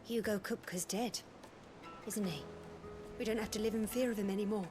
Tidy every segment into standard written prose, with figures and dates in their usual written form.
Hugo Kupka's dead, isn't he? We don't have to live in fear of him anymore.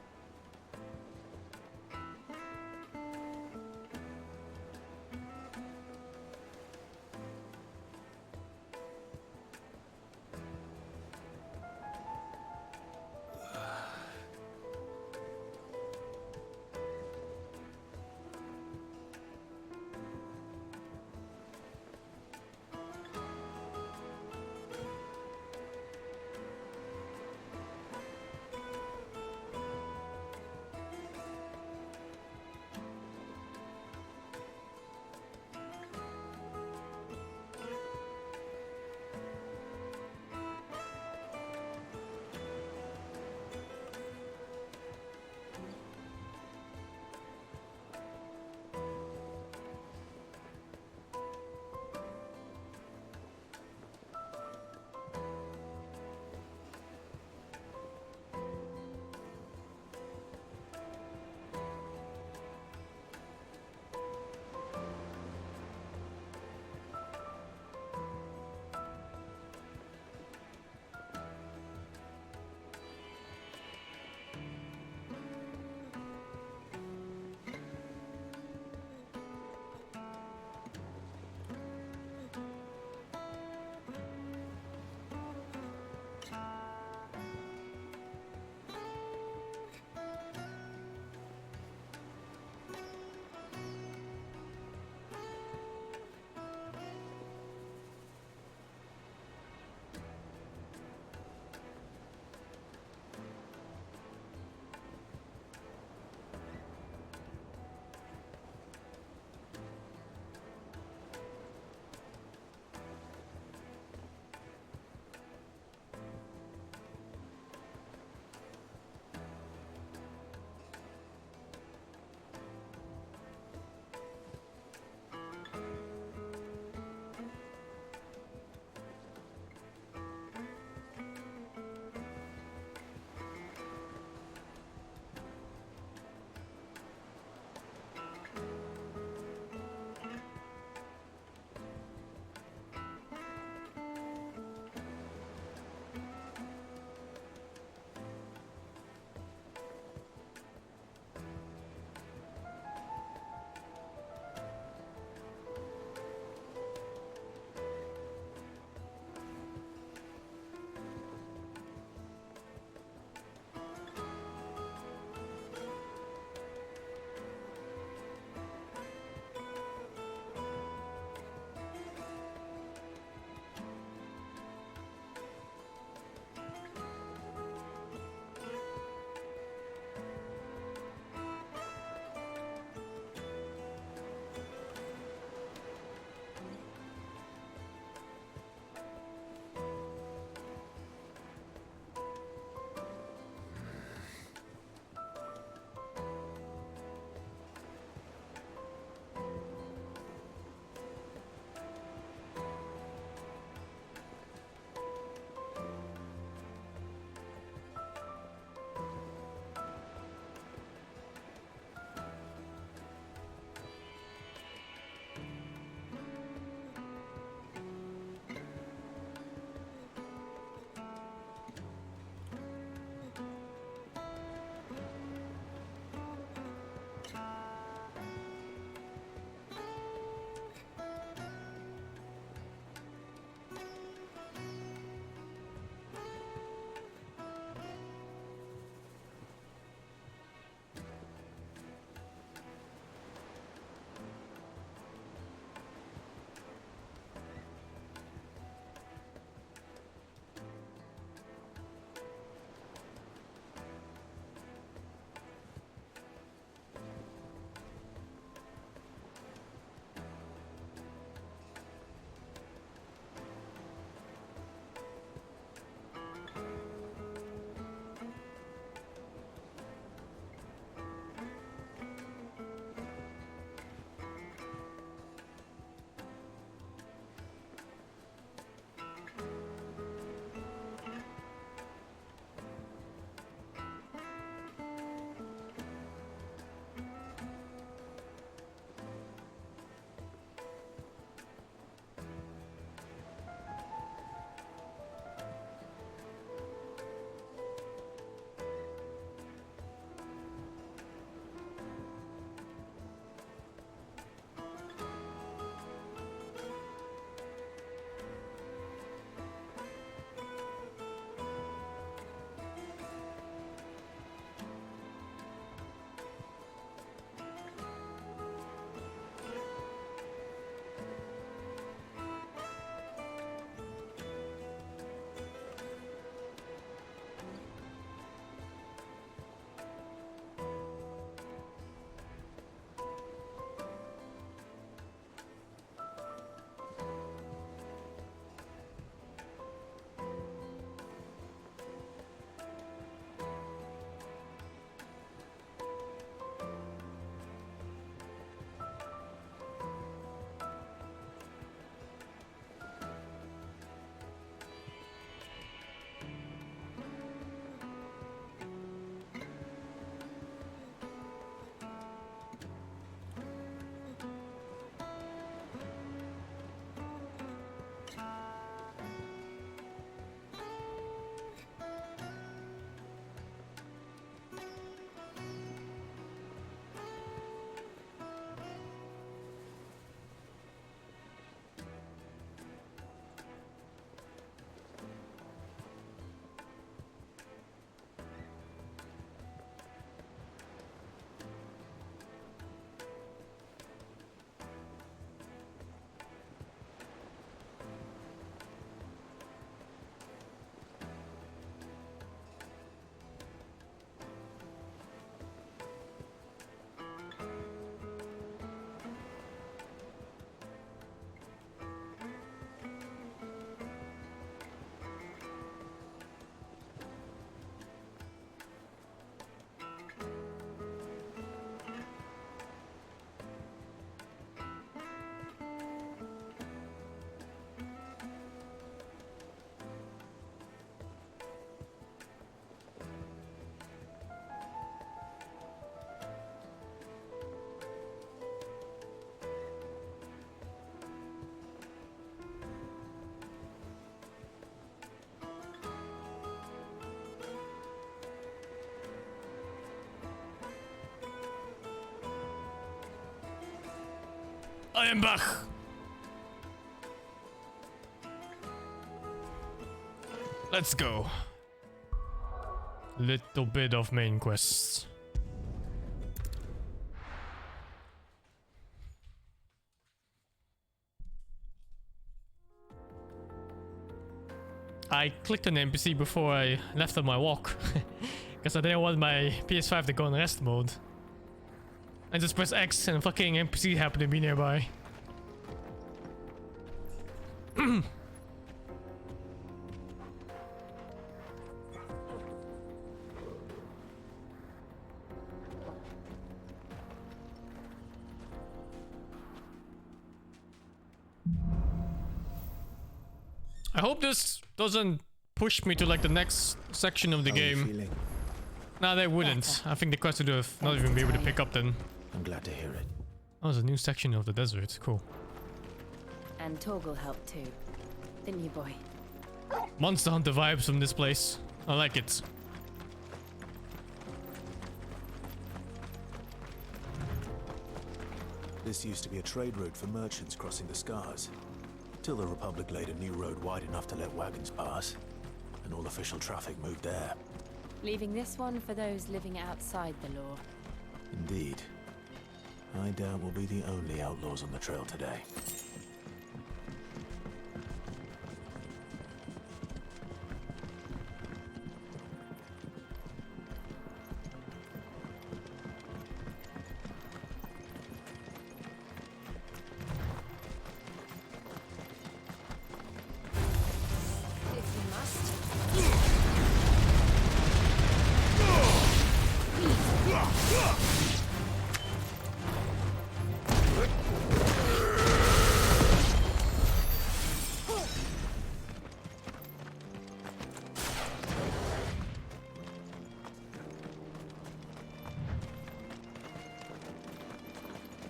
I am back. Let's go. Little bit of main quests. I clicked on the NPC before I left on my walk. Because I didn't want my PS5 to go in rest mode. I just pressed X and a fucking NPC happened to be nearby. I hope this doesn't push me to like the next section of the game. No, they wouldn't. I think the quest would have not even be able to pick up then. I'm glad to hear it. Oh, there's a new section of the desert. Cool. And Torgal helped too. Didn't you, boy? Monster Hunter vibes from this place. I like it. This used to be a trade route for merchants crossing the Scars. Till the Republic laid a new road wide enough to let wagons pass. And all official traffic moved there. Leaving this one for those living outside the law. Indeed. I doubt we'll be the only outlaws on the trail today. If you must.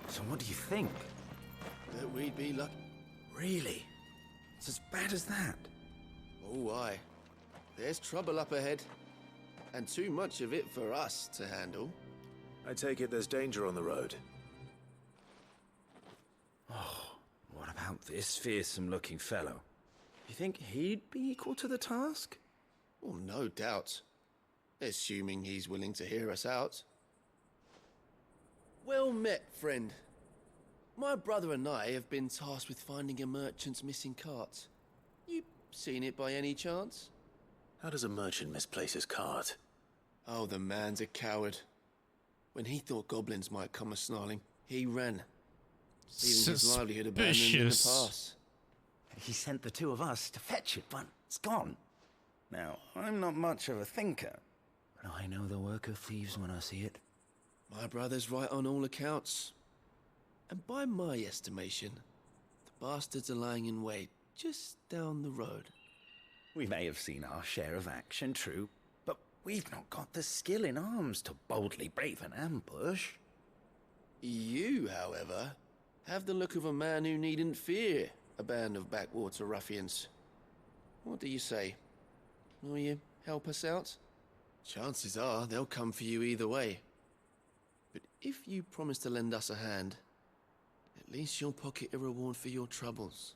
So what do you think? That we'd be lucky. Really? It's as bad as that? Oh, aye. There's trouble up ahead. And too much of it for us to handle. I take it there's danger on the road. What about this fearsome-looking fellow? You think he'd be equal to the task? Well, no doubt. Assuming he's willing to hear us out. Well met, friend. My brother and I have been tasked with finding a merchant's missing cart. You seen it by any chance? How does a merchant misplace his cart? Oh, the man's a coward. When he thought goblins might come a-snarling, he ran. Leaving his livelihood abandoned in the pass. He sent the two of us to fetch it, but it's gone. Now, I'm not much of a thinker, but I know the work of thieves when I see it. My brother's right on all accounts. And by my estimation, the bastards are lying in wait just down the road. We may have seen our share of action, true, but we've not got the skill in arms to boldly brave an ambush. You, however, have the look of a man who needn't fear a band of backwater ruffians. What do you say? Will you help us out? Chances are they'll come for you either way. But if you promise to lend us a hand, at least you'll pocket a reward for your troubles.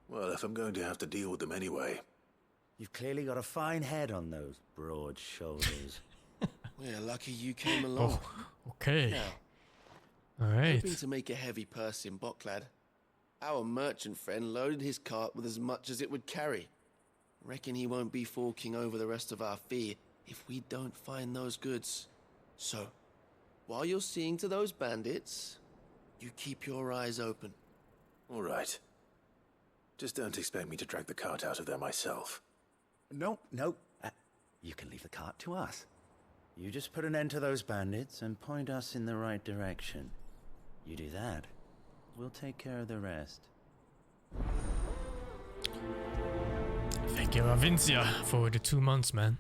Well, if I'm going to have to deal with them anyway. You've clearly got a fine head on those broad shoulders. We're lucky you came along. Oh, okay. Now, Alright. hoping to make a heavy purse in Bocklad, our merchant friend loaded his cart with as much as it would carry. Reckon he won't be forking over the rest of our fee if we don't find those goods. So, while you're seeing to those bandits, you keep your eyes open. All right. Just don't expect me to drag the cart out of there myself. No. You can leave the cart to us. You just put an end to those bandits and point us in the right direction. You do that, we'll take care of the rest. Thank you, Avincia, for the 2 months, man.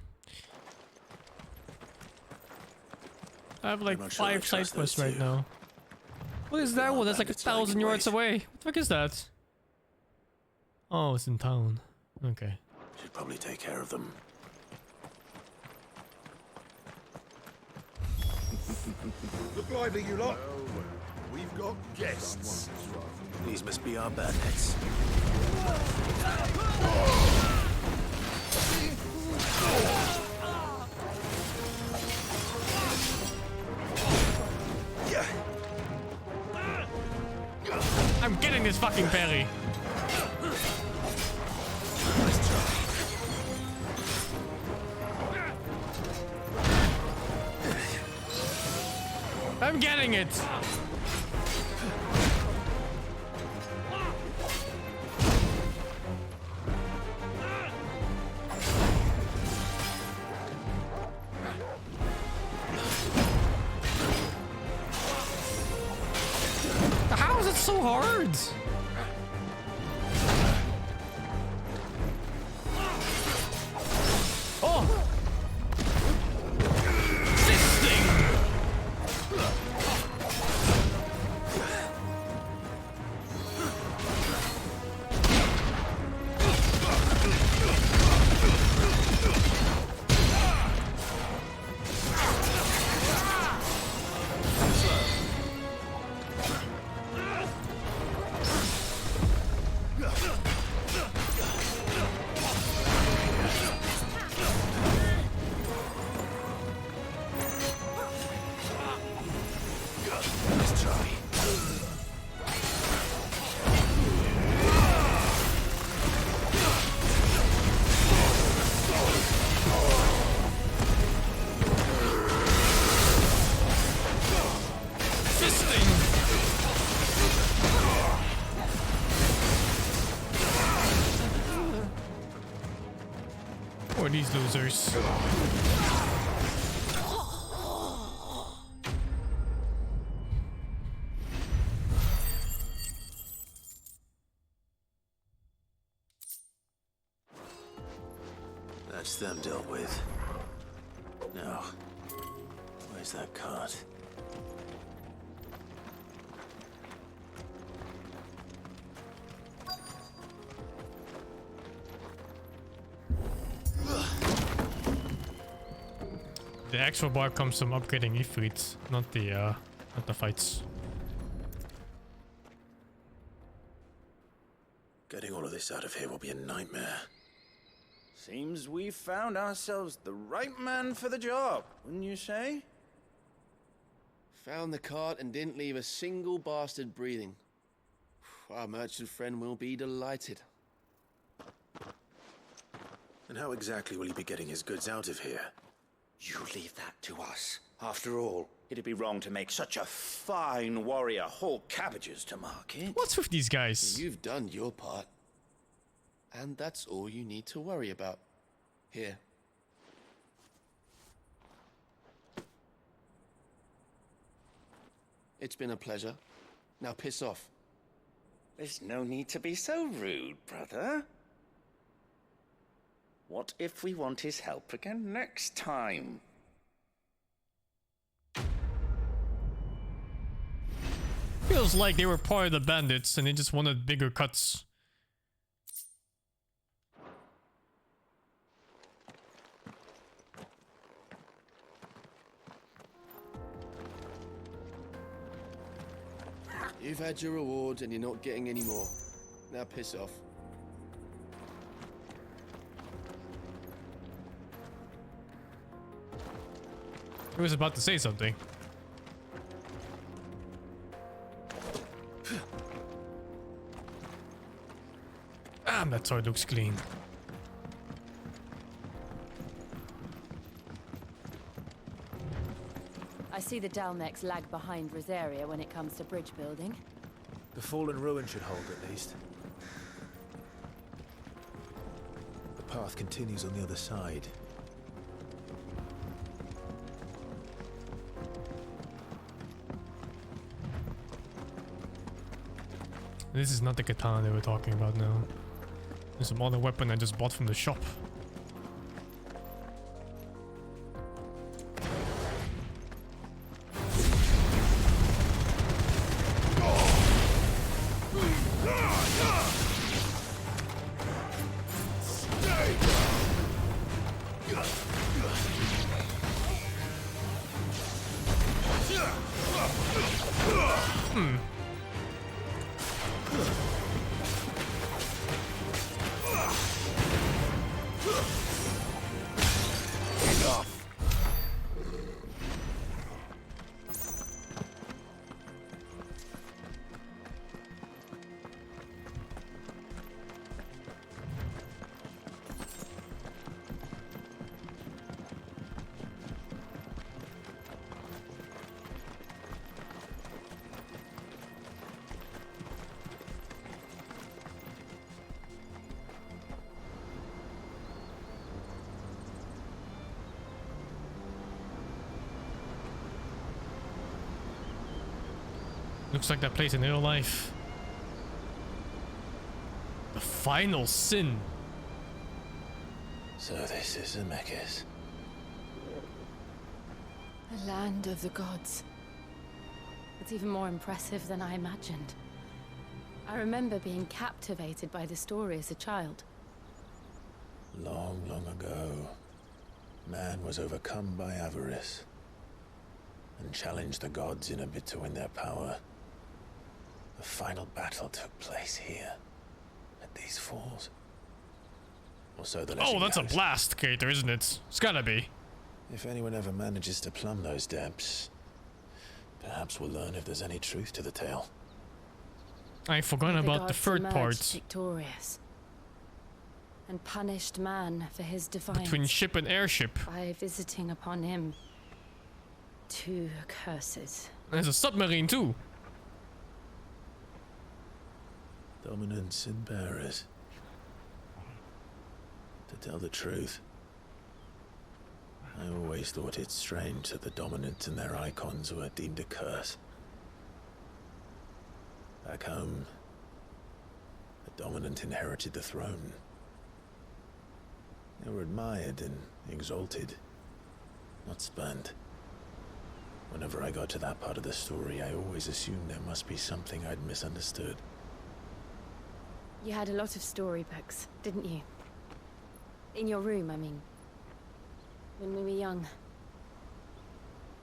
I have like I'm not sure I 5 side trust quests those right two. now. What is that one? That's like bandits lying 1,000 in yards wait. away. What the fuck is that? Oh, it's in town. Okay. Should probably take care of them. Look lively, you lot. We've got guests. These must be our bandits. I'm getting this fucking parry. I'm getting it. How is it so hard? Oh! Fisting! Or these losers. That's them dealt with. Now, where's that cart? The extra bar comes from upgrading Ifrit, not the fights. Getting all of this out of here will be a nightmare. Seems we've found ourselves the right man for the job, wouldn't you say? Found the cart and didn't leave a single bastard breathing. Our merchant friend will be delighted. And how exactly will he be getting his goods out of here? You leave that to us. After all, it'd be wrong to make such a fine warrior haul cabbages to market. What's with these guys? You've done your part. And that's all you need to worry about. Here. It's been a pleasure. Now piss off. There's no need to be so rude, brother. What if we want his help again next time? Feels like they were part of the bandits and they just wanted bigger cuts. You've had your reward and you're not getting any more. Now piss off. He was about to say something. That sword looks clean. I see the Dalmex lag behind Rosaria when it comes to bridge building. The fallen ruin should hold at least. The path continues on the other side. This is not the katana they were talking about now. There's some other weapon I just bought from the shop. Looks like that place in real life. The final sin. So this is Zemeckis. The land of the gods. It's even more impressive than I imagined. I remember being captivated by the story as a child. Long, long ago, man was overcome by avarice and challenged the gods in a bid to win their power. The final battle took place here, at these falls. Or so the legend Oh, that's a goes. blast crater, isn't it? It's gotta be. If anyone ever manages to plumb those depths, perhaps we'll learn if there's any truth to the tale. I forgot about the gods third emerged part. victorious, and punished man for his defiance Between ship and airship. by visiting upon him 2 curses. There's a submarine too. Dominance and bearers. To tell the truth, I always thought it strange that the dominant and their icons were deemed a curse. Back home, the dominant inherited the throne. They were admired and exalted, not spurned. Whenever I got to that part of the story, I always assumed there must be something I'd misunderstood. You had a lot of storybooks, didn't you? In your room, I mean. When we were young.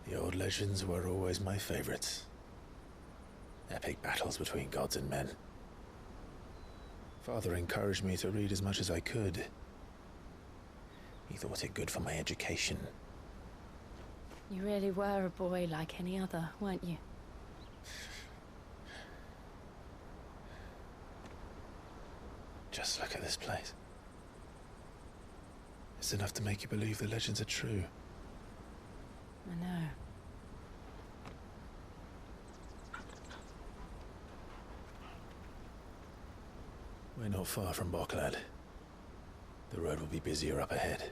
The old legends were always my favorites. Epic battles between gods and men. Father encouraged me to read as much as I could. He thought it good for my education. You really were a boy like any other, weren't you? Just look at this place. It's enough to make you believe the legends are true. I know. We're not far from Boklad. The road will be busier up ahead.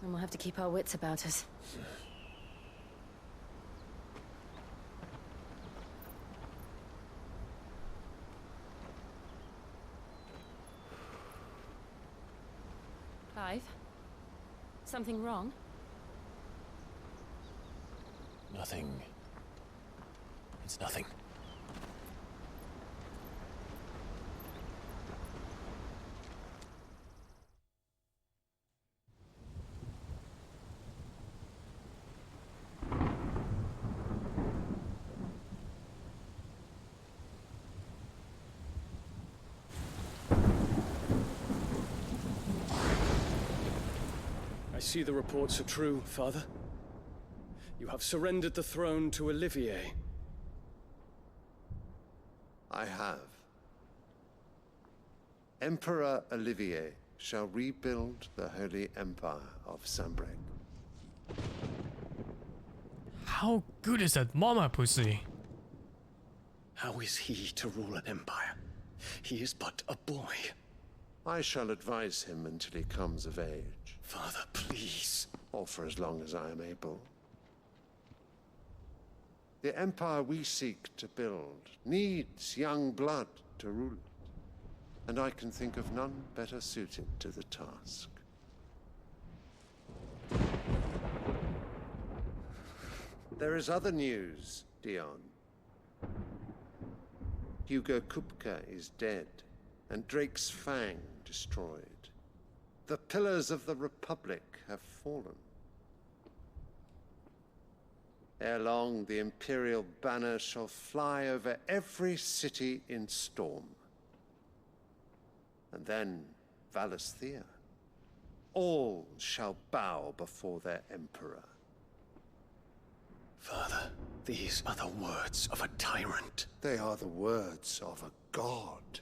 And we'll have to keep our wits about us. Clive? Something wrong? Nothing. It's nothing. I see the reports are true, Father. You have surrendered the throne to Olivier. I have. Emperor Olivier shall rebuild the Holy Empire of Sambrec. How good is that mama pussy? How is he to rule an empire? He is but a boy. I shall advise him until he comes of age, Father, please. or for as long as I am able. The empire we seek to build needs young blood to rule it, and I can think of none better suited to the task. There is other news, Dion. Hugo Kupka is dead, and Drake's Fang destroyed. The pillars of the Republic have fallen. Ere long, the Imperial banner shall fly over every city in Storm. And then Valisthea, All shall bow before their emperor. Father, these are the words of a tyrant. They are the words of a god.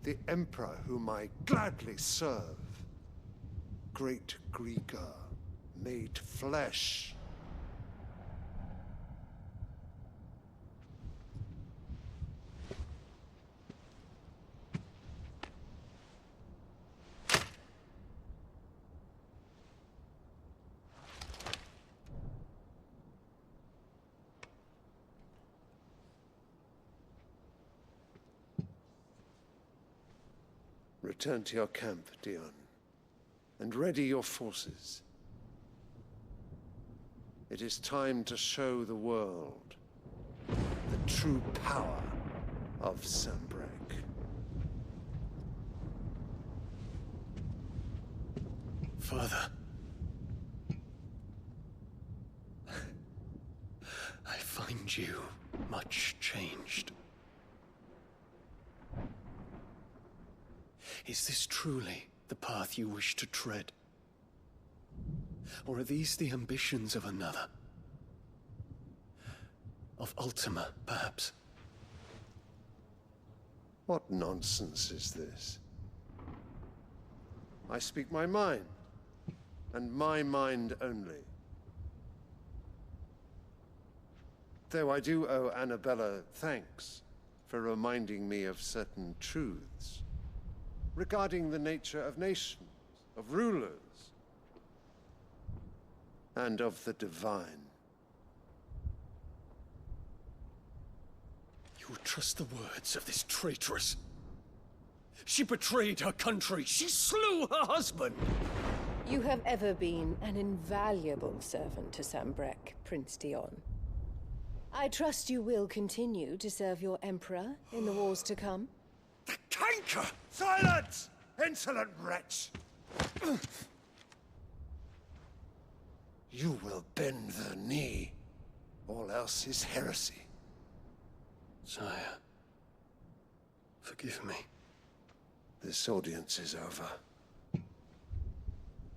The emperor whom I gladly serve. Great Grieger, made flesh. Return to your camp, Dion, and ready your forces. It is time to show the world the true power of Sanbreque. Father, I find you much changed. Is this truly the path you wish to tread? Or are these the ambitions of another? Of Ultima, perhaps? What nonsense is this? I speak my mind, and my mind only. Though I do owe Annabella thanks for reminding me of certain truths regarding the nature of nations, of rulers, and of the divine. You would trust the words of this traitress? She betrayed her country. She slew her husband. You have ever been an invaluable servant to Sanbreque, Prince Dion. I trust you will continue to serve your Emperor in the wars to come. The canker! Silence! Insolent wretch! You will bend the knee. All else is heresy. Sire, forgive me. This audience is over.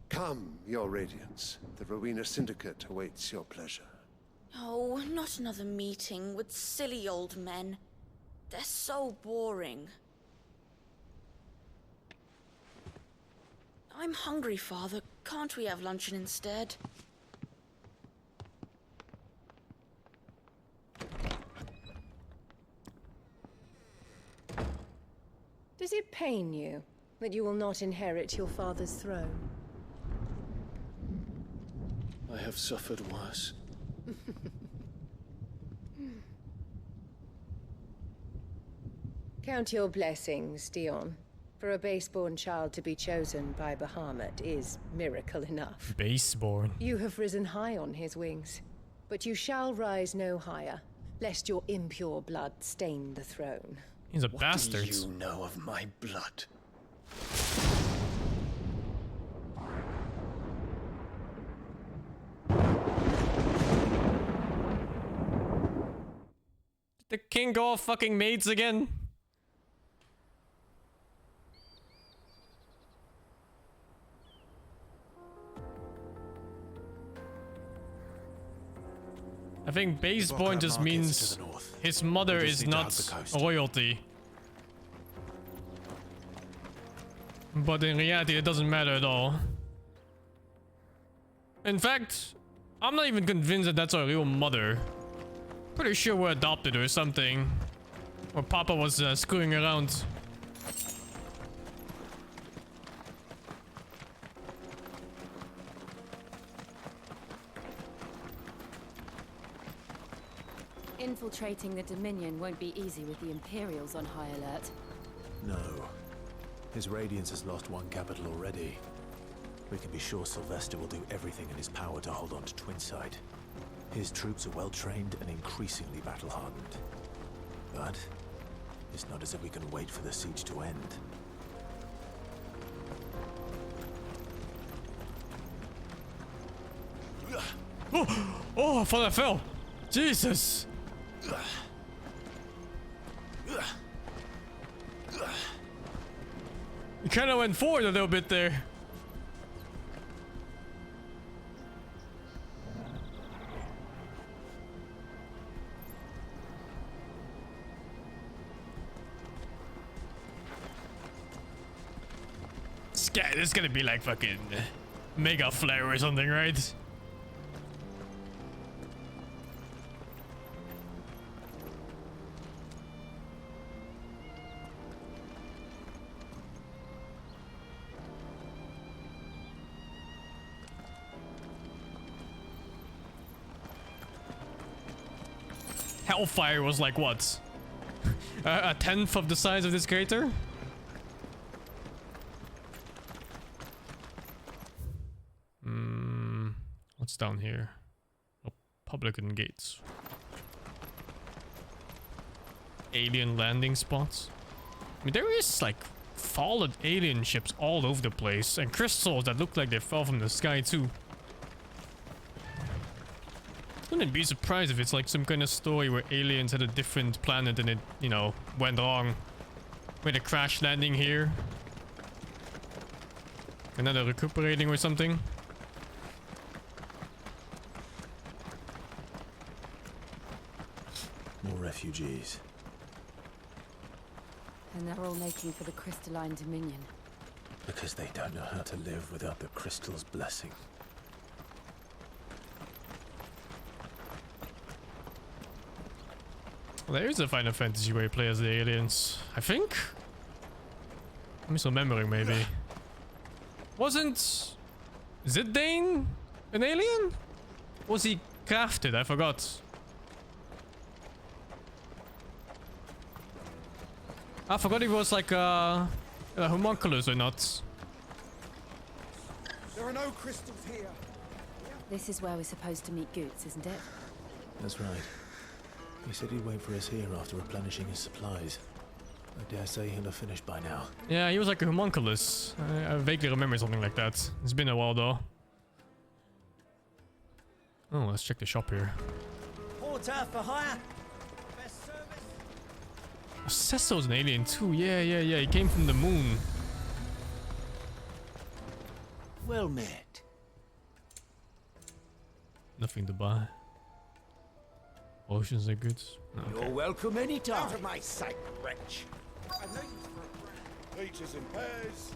Come, your Radiance. The Rowena Syndicate awaits your pleasure. Oh, not another meeting with silly old men. They're so boring. I'm hungry, Father. Can't we have luncheon instead? Does it pain you that you will not inherit your father's throne? I have suffered worse. Count your blessings, Dion. For a baseborn child to be chosen by Bahamut is miracle enough. Baseborn. You have risen high on his wings, but you shall rise no higher, lest your impure blood stain the throne. He's a bastard. What do you know of my blood? Did the king go off fucking maids again? I think baseborn just means his mother is not royalty. But in reality, it doesn't matter at all. In fact, I'm not even convinced that that's our real mother. Pretty sure we're adopted or something. Or Papa was screwing around. Infiltrating the Dominion won't be easy with the Imperials on high alert. No. His Radiance has lost one capital already. We can be sure Sylvester will do everything in his power to hold on to Twinside. His troops are well trained and increasingly battle-hardened. But it's not as if we can wait for the siege to end. Oh, I thought I fell. Jesus. kind of went forward a little bit there. This is gonna be like fucking mega flare or something, right? Hellfire was like what? A tenth of the size of this crater? What's down here? Oh, publican gates. Alien landing spots. I mean, there is like fallen alien ships all over the place, and crystals that look like they fell from the sky too. Wouldn't be surprised if it's like some kind of story where aliens had a different planet and it, you know, went wrong. With a crash landing here. Another recuperating or something. More refugees. And they're all making for the crystalline dominion. Because they don't know how to live without the crystal's blessing. Well, there is a Final Fantasy where you play as the aliens, I think. I'm misremembering, maybe. Wasn't Zidane an alien? Was he crafted? I forgot. I forgot if it was like a homunculus or not. There are no crystals here. This is where we're supposed to meet Goots, isn't it? That's right. He said he'd wait for us here after replenishing his supplies. I dare say he'll have finished by now. Yeah, he was like a homunculus. I vaguely remember something like that. It's been a while though. Oh, let's check the shop here. Porter for hire. Oh, Cecil's an alien too. Yeah. He came from the moon. Well met. Nothing to buy. Potions are good. You're welcome anytime. Out of my sight, wretch. Peaches and pears.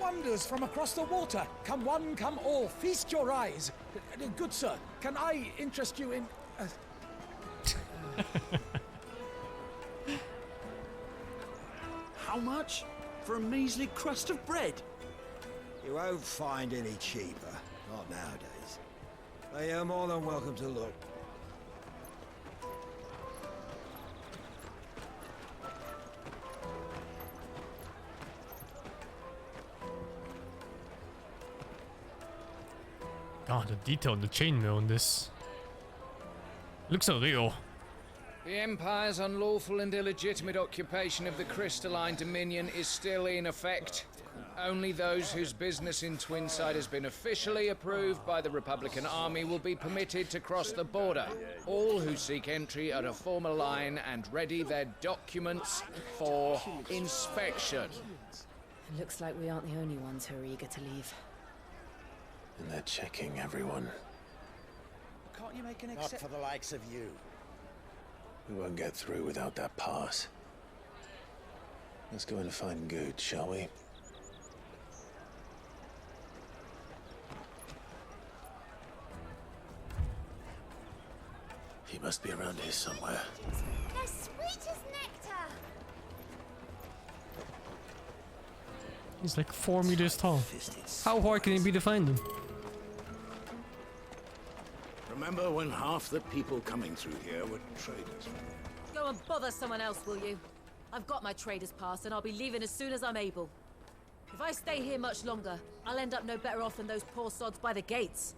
Wonders from across the water. Come one, come all. Feast your eyes. Good sir, can I interest you in... How much? For a measly crust of bread? You won't find any cheaper. Not nowadays. But you're more than welcome to look. God, the detail in the chainmail in this. Looks so real. The Empire's unlawful and illegitimate occupation of the crystalline dominion is still in effect. Only those whose business in Twinside has been officially approved by the Republican Army will be permitted to cross the border. All who seek entry are to form a line and ready their documents for inspection. It looks like we aren't the only ones who are eager to leave. And they're checking everyone. Can't you make an exception? Not for the likes of you. We won't get through without that pass. Let's go in and find Good, shall we? He must be around here somewhere. They're sweet as nectar. He's like 4 meters tall. How hard can it be to find him? Remember when half the people coming through here were traders? Go and bother someone else, will you? I've got my trader's pass and I'll be leaving as soon as I'm able. If I stay here much longer, I'll end up no better off than those poor sods by the gates.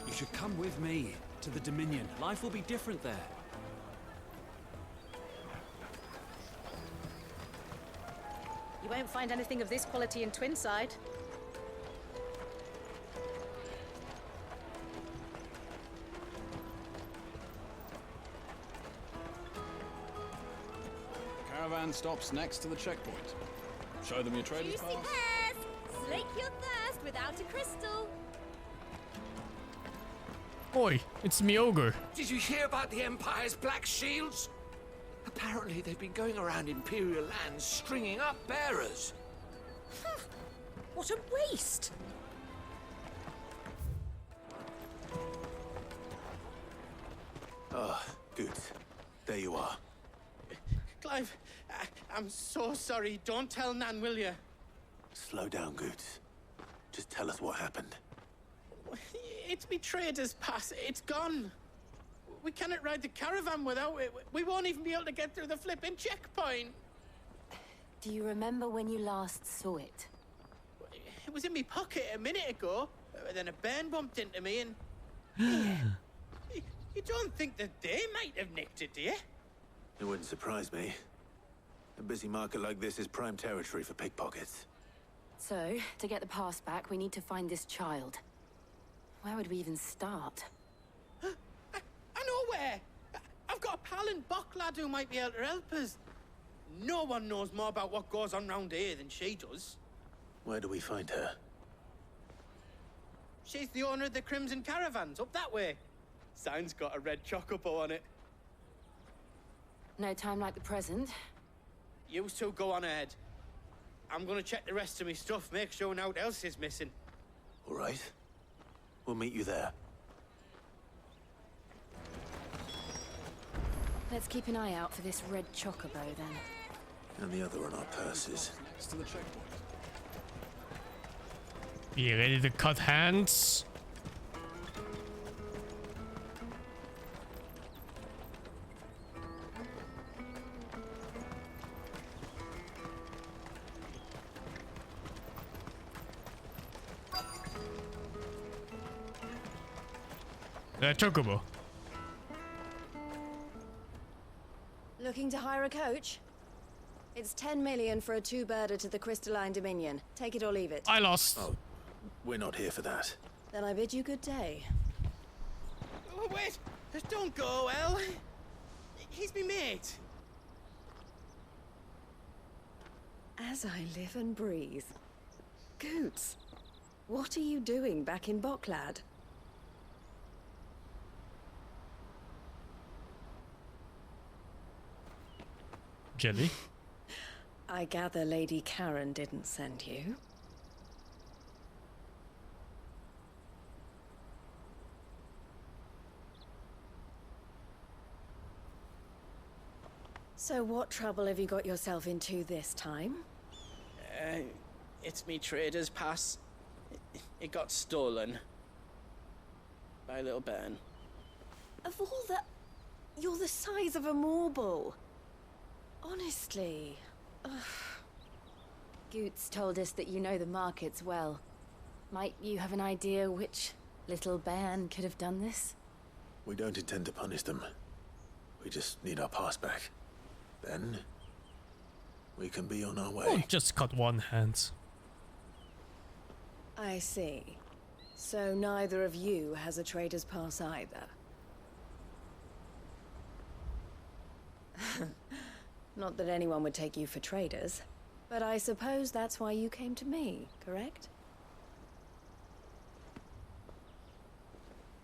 You should come with me to the Dominion. Life will be different there. You won't find anything of this quality in Twinside. caravan stops next to the checkpoint. Show them your trader's Juicy pass. pears! Slake your thirst without a crystal. Oi, it's me, Ogre. Did you hear about the Empire's Black Shields? Apparently they've been going around Imperial lands stringing up bearers. What a waste! Oh, good. There you are. Clive, I'm so sorry. Don't tell Nan, will you? Slow down, Goots. Just tell us what happened. It's me trader's pass. It's gone. We cannot ride the caravan without it. We won't even be able to get through the flipping checkpoint. Do you remember when you last saw it? It was in my pocket a minute ago. Then a bairn bumped into me and... You don't think that they might have nicked it, do you? It wouldn't surprise me. A busy market like this is prime territory for pickpockets. So, to get the pass back, we need to find this child. Where would we even start? I know where! I've got a pal in Bock lad who might be able to help us. No one knows more about what goes on round here than she does. Where do we find her? She's the owner of the Crimson Caravans, up that way. Sign's got a red chocobo on it. No time like the present. You two go on ahead. I'm gonna check the rest of my stuff, make sure naught else is missing. All right. We'll meet you there. Let's keep an eye out for this red chocobo, then. And the other on our purses. It's to the checkpoint. Be ready to cut hands. Chocobo. Looking to hire a coach? It's 10 million for a two-birder to the Crystalline Dominion. Take it or leave it. I lost. Oh, we're not here for that. Then I bid you good day. Oh, wait! Don't go, El. He's me mate. As I live and breathe. Goots, what are you doing back in Bocklad? Jelly. I gather Lady Karen didn't send you. So what trouble have you got yourself into this time? It's me trader's pass. It got stolen. By a little bairn. Of all the... You're the size of a marble. Honestly. Ugh. Goots told us that you know the markets well. Might you have an idea which little bairn could have done this? We don't intend to punish them. We just need our pass back. Then we can be on our way. Oh, just cut one hand. I see. So neither of you has a trader's pass either. Not that anyone would take you for traders, but I suppose that's why you came to me, correct?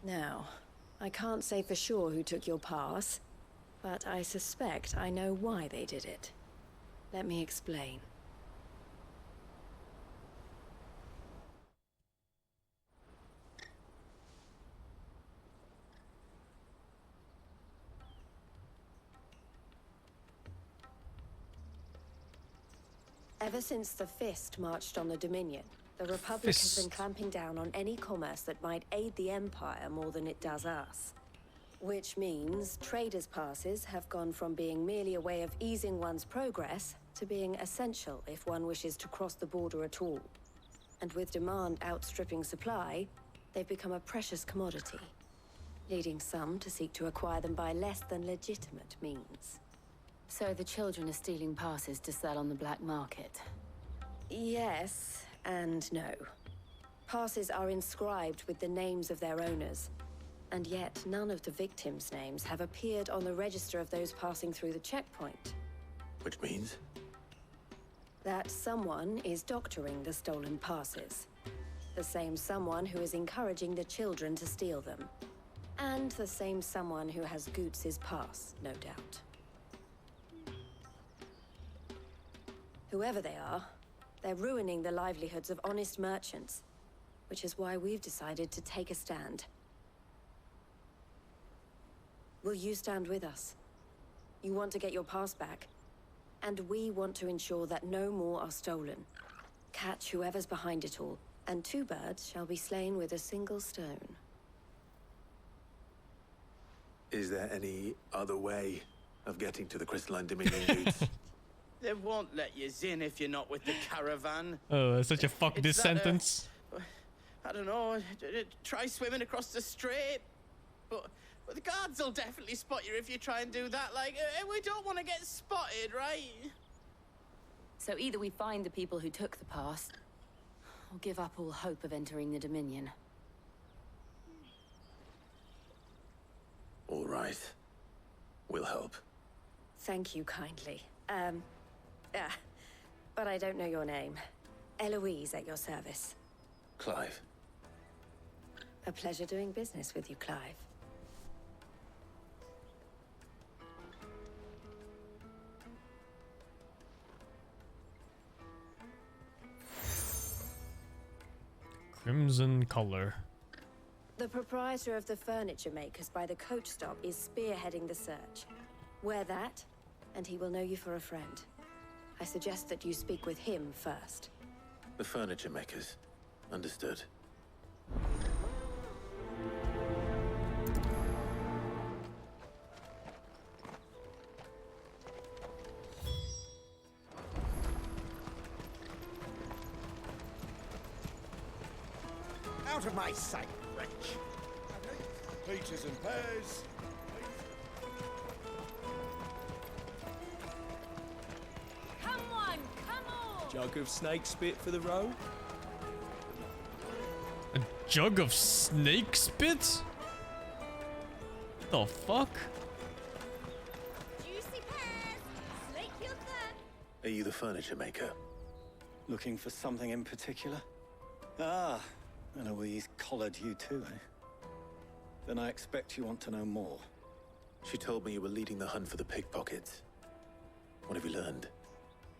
Now, I can't say for sure who took your pass, but I suspect I know why they did it. Let me explain. Ever since the Fist marched on the Dominion, the Republic has been clamping down on any commerce that might aid the Empire more than it does us. Which means traders' passes have gone from being merely a way of easing one's progress to being essential if one wishes to cross the border at all. And with demand outstripping supply, they've become a precious commodity, leading some to seek to acquire them by less than legitimate means. So the children are stealing passes to sell on the black market? Yes and no. Passes are inscribed with the names of their owners, and yet none of the victims' names have appeared on the register of those passing through the checkpoint. Which means? That someone is doctoring the stolen passes. The same someone who is encouraging the children to steal them. And the same someone who has Goots's pass, no doubt. Whoever they are, they're ruining the livelihoods of honest merchants, which is why we've decided to take a stand. Will you stand with us? You want to get your pass back, and we want to ensure that no more are stolen. Catch whoever's behind it all, and 2 birds shall be slain with a single stone. Is there any other way of getting to the Crystalline Dominion routes? They won't let you in if you're not with the caravan. Oh, such a fuck this sentence. I don't know. Try swimming across the strait. But the guards will definitely spot you if you try and do that. Like, we don't want to get spotted, right? So either we find the people who took the pass, or give up all hope of entering the Dominion. All right. We'll help. Thank you kindly. But I don't know your name. Eloise at your service. Clive. A pleasure doing business with you, Clive. Crimson color. The proprietor of the furniture makers by the coach stop is spearheading the search. Wear that, and he will know you for a friend. I suggest that you speak with him first. The furniture makers. Understood. Out of my sight, wretch! Peaches and pears. Come on, come on! Jug of snake spit for the road? A jug of snake spit? The fuck? Juicy pears! Slake your thirst! Are you the furniture maker? Looking for something in particular? Ah, Eloise collared you too, eh? Then I expect you want to know more. She told me you were leading the hunt for the pickpockets. What have you learned?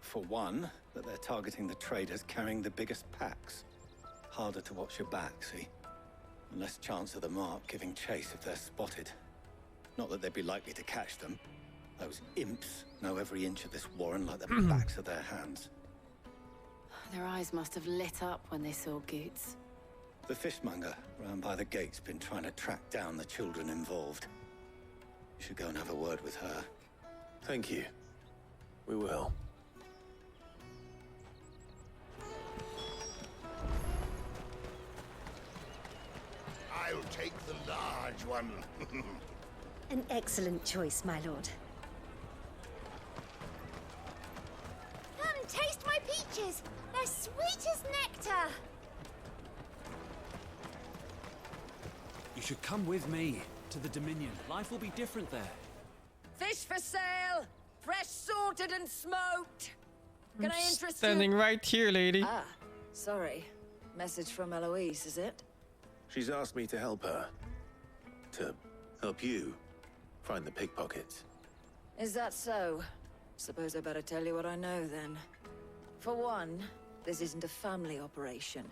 For one, that they're targeting the traders carrying the biggest packs. Harder to watch your back, see? And less chance of the mark giving chase if they're spotted. Not that they'd be likely to catch them. Those imps know every inch of this warren like the backs of their hands. Their eyes must have lit up when they saw Goots. The fishmonger round by the gate's been trying to track down the children involved. You should go and have a word with her. Thank you. We will. I'll take the large one. An excellent choice, my lord. Come, taste my peaches! They're sweet as nectar! You should come with me to the Dominion. Life will be different there. Fish for sale! Fresh sorted and smoked! Can I interest you? Standing right here, lady. Ah, sorry. Message from Eloise, is it? She's asked me to help her. To help you find the pickpockets. Is that so? Suppose I better tell you what I know then. For one, this isn't a family operation.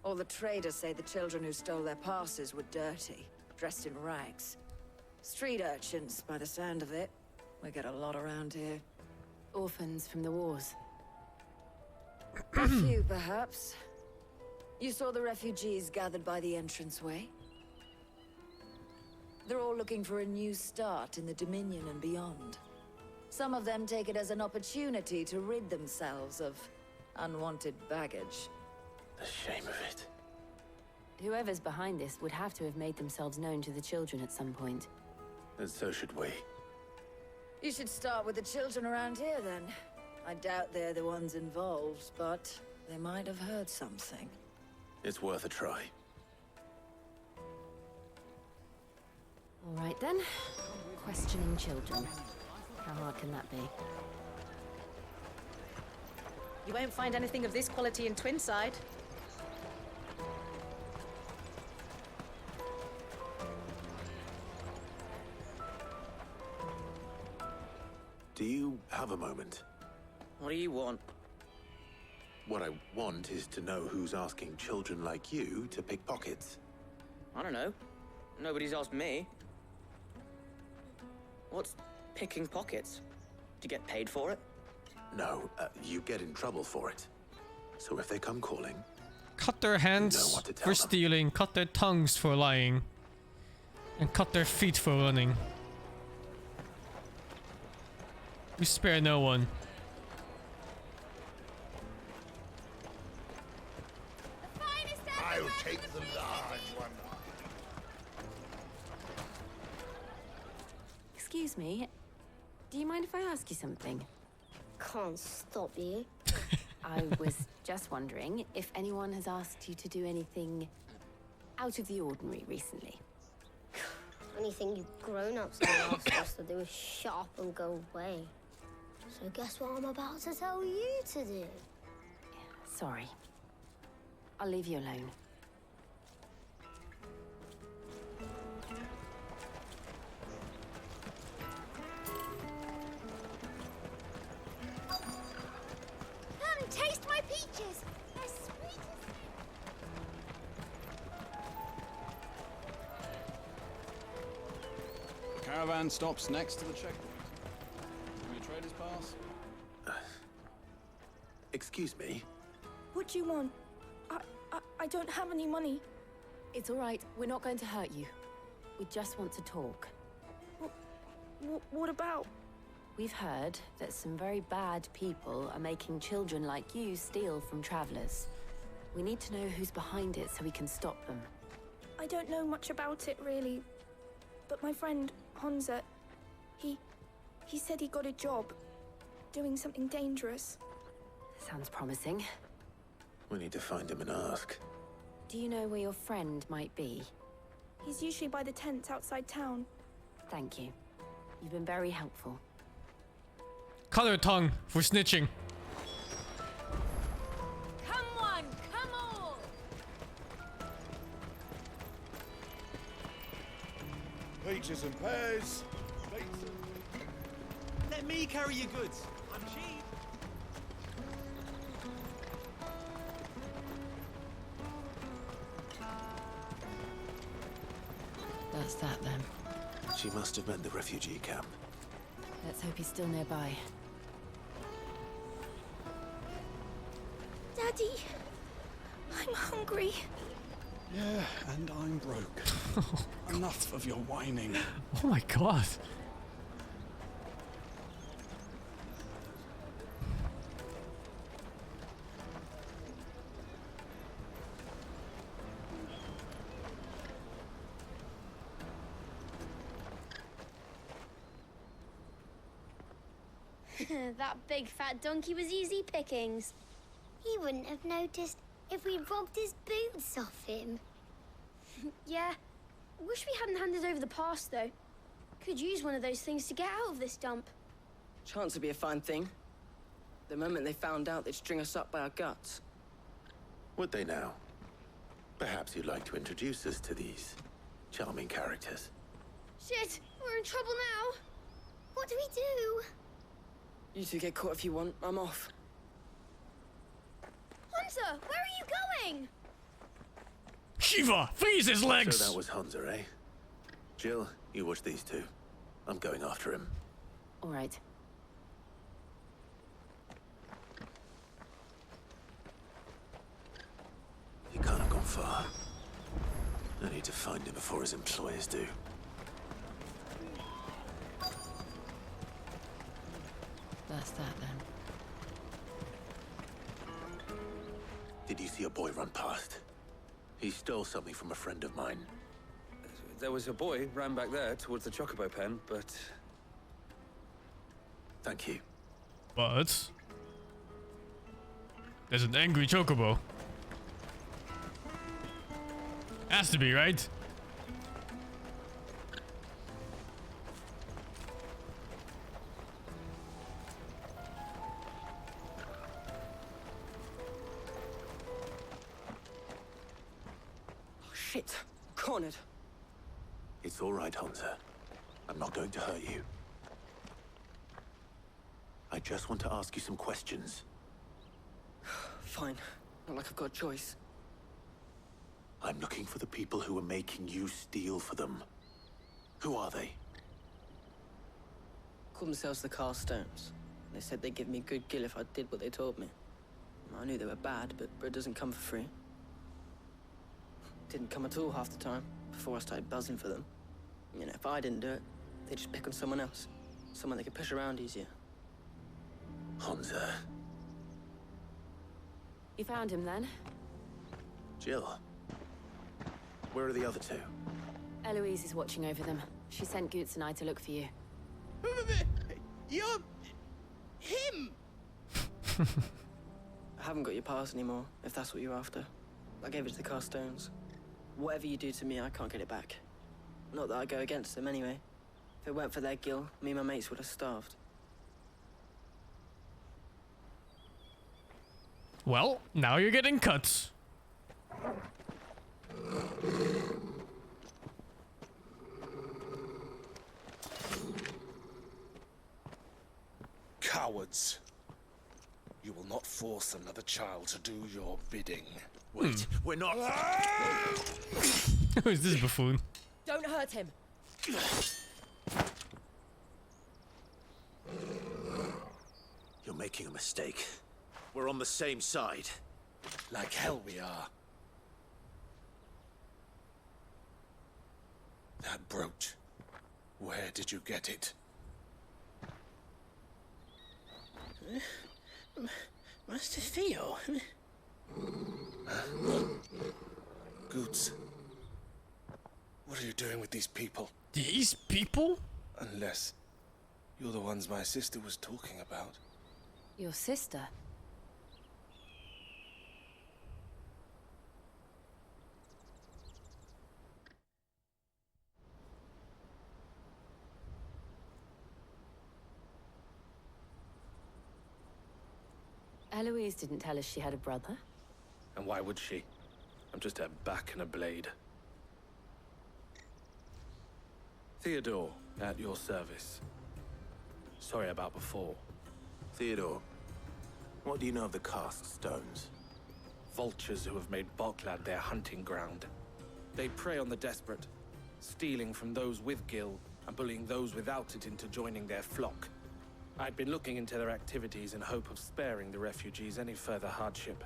All the traders say the children who stole their passes were dirty, dressed in rags. Street urchins, by the sound of it. We get a lot around here. Orphans from the wars. A few, perhaps. You saw the refugees gathered by the entranceway? They're all looking for a new start in the Dominion and beyond. Some of them take it as an opportunity to rid themselves of unwanted baggage. The shame of it. Whoever's behind this would have to have made themselves known to the children at some point. And so should we. You should start with the children around here, then. I doubt they're the ones involved, but they might have heard something. It's worth a try. All right then. Questioning children. How hard can that be? You won't find anything of this quality in Twinside. Do you have a moment? What do you want? What I want is to know who's asking children like you to pick pockets. I don't know. Nobody's asked me. What's picking pockets? Do you get paid for it? No, you get in trouble for it. So if they come calling... Cut their hands for stealing, cut their tongues for lying, and cut their feet for running. We spare no one. I'll take the large one. Excuse me. Do you mind if I ask you something? Can't stop you. I was just wondering if anyone has asked you to do anything out of the ordinary recently. Anything you grown-ups have asked us to do is shut up and go away. So guess what I'm about to tell you to do? Sorry. I'll leave you alone. Come, taste my peaches. They're sweet as... The caravan stops next to the checkpoint. Give me a trader's pass. Excuse me? What do you want? I don't have any money. It's all right. We're not going to hurt you. We just want to talk. What about? We've heard that some very bad people are making children like you steal from travelers. We need to know who's behind it so we can stop them. I don't know much about it, really. But my friend, Hansa, he said he got a job doing something dangerous. Sounds promising. We need to find him and ask. Do you know where your friend might be? He's usually by the tents outside town. Thank you. You've been very helpful. Cut her tongue for snitching. Come on, come on! Peaches and pears. Let me carry your goods. I'm cheap. That's that then. She must have meant the refugee camp. Let's hope he's still nearby. Daddy, I'm hungry. Yeah, and I'm broke. Enough of your whining. Oh my god. That big fat donkey was easy pickings. He wouldn't have noticed if we robbed his boots off him. Yeah. Wish we hadn't handed over the pass, though. Could use one of those things to get out of this dump. Chance would be a fine thing. The moment they found out, they'd string us up by our guts. Would they now? Perhaps you'd like to introduce us to these charming characters. Shit, we're in trouble now. What do we do? You two get caught if you want. I'm off. Hunter, where are you going? Shiva, freeze his legs! So that was Hunter, eh? Jill, you watch these two. I'm going after him. All right. He can't have gone far. I need to find him before his employers do. That's that then. Did you see a boy run past? He stole something from a friend of mine. There was a boy ran back there towards the chocobo pen, but... Thank you. But... there's an angry chocobo. Has to be, right? Shit. Cornered. It's all right, Hansa. I'm not going to hurt you. I just want to ask you some questions. Fine. Not like I've got a choice. I'm looking for the people who are making you steal for them. Who are they? Call themselves the Carstones. They said they'd give me a good gill if I did what they told me. I knew they were bad, but bread doesn't come for free. Didn't come at all half the time, before I started buzzing for them. You know, if I didn't do it, they'd just pick on someone else. Someone they could push around easier. Hansa. You found him then? Jill. Where are the other two? Eloise is watching over them. She sent Goots and I to look for you. You're... him! I haven't got your pass anymore, if that's what you're after. I gave it to the Carstones. Whatever you do to me, I can't get it back. Not that I go against them anyway. If it weren't for their gill, me and my mates would have starved. Well, now you're getting cuts. Cowards. You will not force another child to do your bidding. Wait, we're not... Who is this buffoon? Don't hurt him. You're making a mistake. We're on the same side. Like hell we are. That brooch. Where did you get it? Master Theo. Goots. What are you doing with these people? These people? Unless you're the ones my sister was talking about. Your sister? Eloise didn't tell us she had a brother. And why would she? I'm just her back and a blade. Theodore, at your service. Sorry about before. Theodore, what do you know of the cast stones? Vultures who have made Boklad their hunting ground. They prey on the desperate, stealing from those with gil and bullying those without it into joining their flock. I'd been looking into their activities in hope of sparing the refugees any further hardship.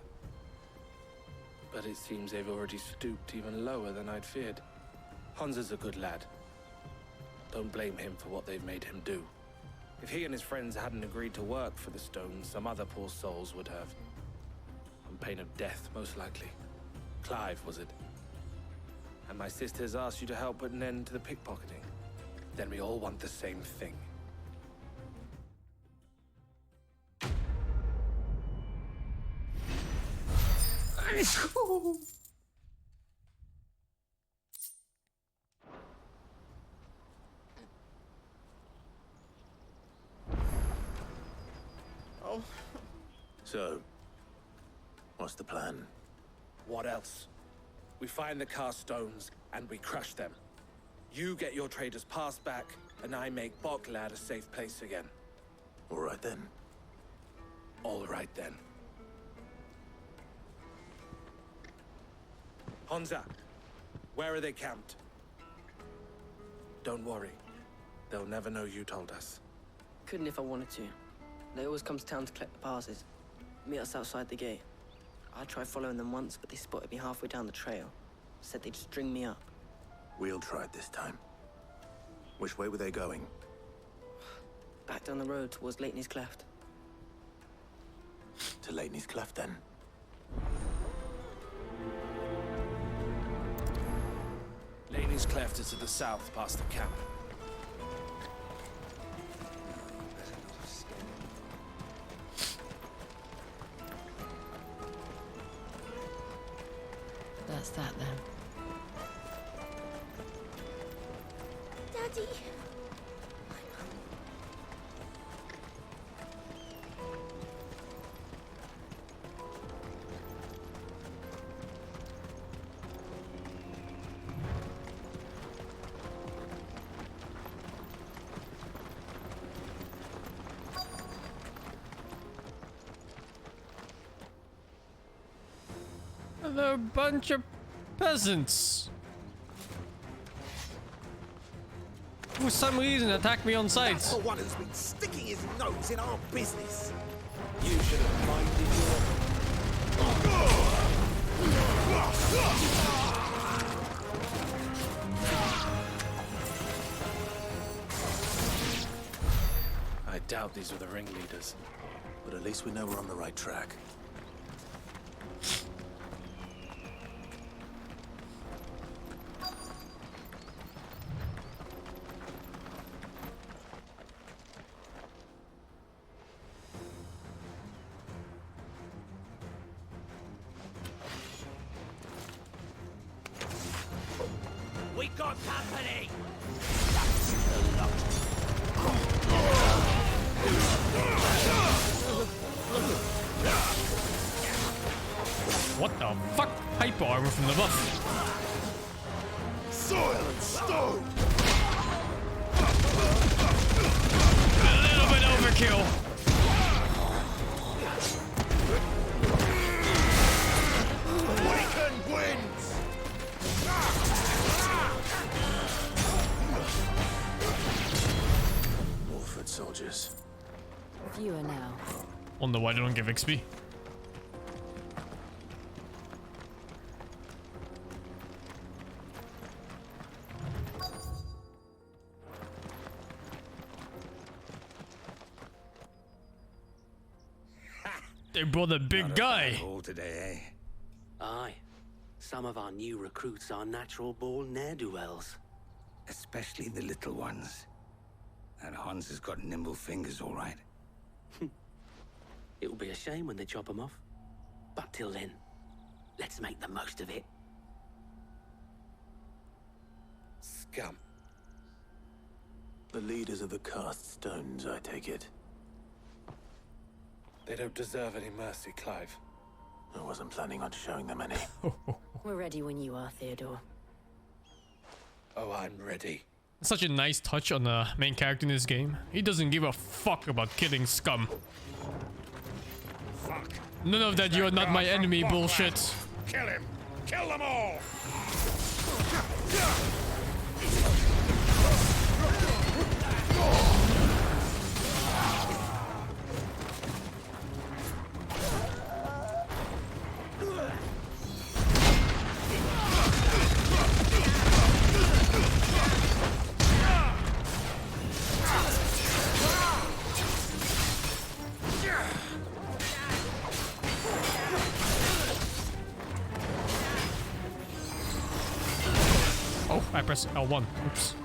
But it seems they've already stooped even lower than I'd feared. Hansa's a good lad. Don't blame him for what they've made him do. If he and his friends hadn't agreed to work for the stones, some other poor souls would have. On pain of death, most likely. Clive, was it? And my sisters asked you to help put an end to the pickpocketing. Then we all want the same thing. Oh. So, what's the plan? What else? We find the cast stones and we crush them. You get your trader's pass back, and I make Boklad a safe place again. All right then. All right then. Hansa, where are they camped? Don't worry. They'll never know you told us. Couldn't if I wanted to. They always come to town to collect the passes. Meet us outside the gate. I tried following them once, but they spotted me halfway down the trail. Said they'd string me up. We'll try it this time. Which way were they going? Back down the road towards Leitney's Cleft. To Leitney's Cleft, then. Leitney's Cleft is to the south, past the camp. That's that then. Daddy. They're a bunch of peasants. For some reason, attacked me on sight. That's the one who's been sticking his nose in our business. You should have minded I doubt these were the ringleaders. But at least we know we're on the right track. We got company! What the fuck? Hyper armor from the buff. Soil and stone! A little bit overkill. Weekend wins! More foot soldiers. Fewer now. Wonder why they don't give XP. They brought a big guy. All today, eh? Aye. Some of our new recruits are natural-born ne'er-do-wells. Especially the little ones. That Hans has got nimble fingers, all right. It'll be a shame when they chop them off. But till then, let's make the most of it. Scum. The leaders of the cast stones, I take it. They don't deserve any mercy, Clive. I wasn't planning on showing them any. We're ready when you are, Theodore. Oh, I'm ready. Such a nice touch on the main character in this game. He doesn't give a fuck about killing scum. Fuck. None of that "you're not my enemy" bullshit. Kill him! Kill them all! Oh, I pressed L1. Oops.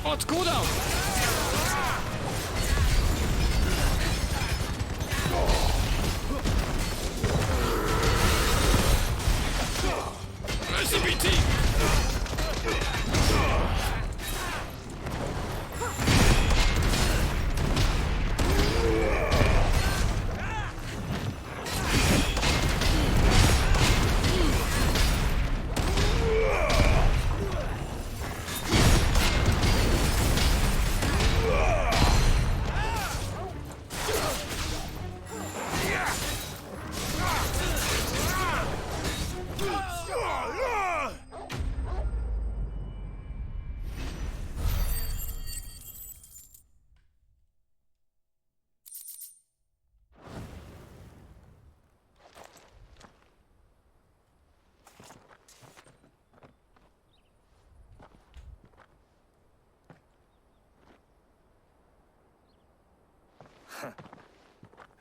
Oh, it's cooldown. SCBT.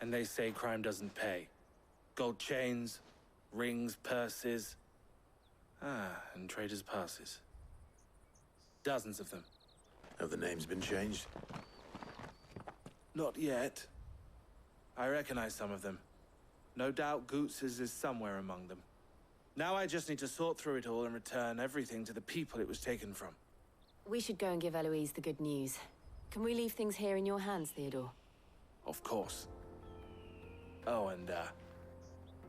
And they say crime doesn't pay. Gold chains, rings, purses. And traders' passes. Dozens of them. Have the names been changed? Not yet. I recognize some of them. No doubt Goots's is somewhere among them. Now I just need to sort through it all and return everything to the people it was taken from. We should go and give Eloise the good news. Can we leave things here in your hands, Theodore? Of course. Oh, and,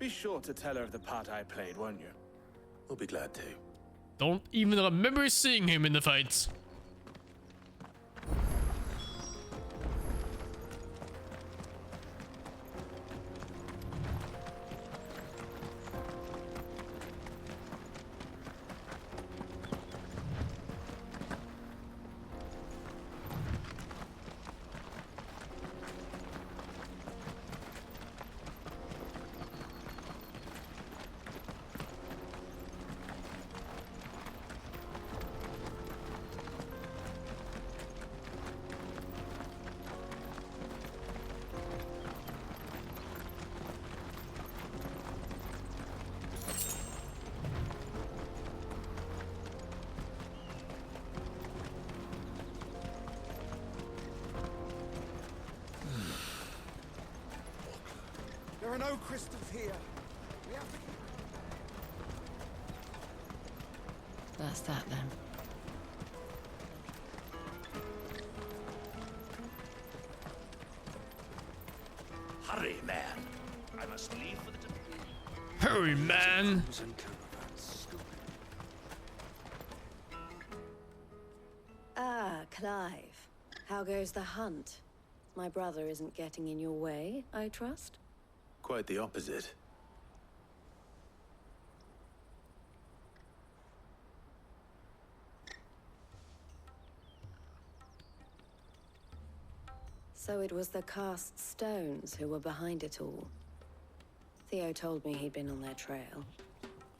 Be sure to tell her of the part I played, won't you? We'll be glad to. Don't even remember seeing him in the fights. There are no crystals here. We have to... That's that then. Hurry, man. I must leave for the... Hurry, man. Ah, Clive. How goes the hunt? My brother isn't getting in your way, I trust? Quite the opposite. So it was the cast stones who were behind it all. Theo told me he'd been on their trail.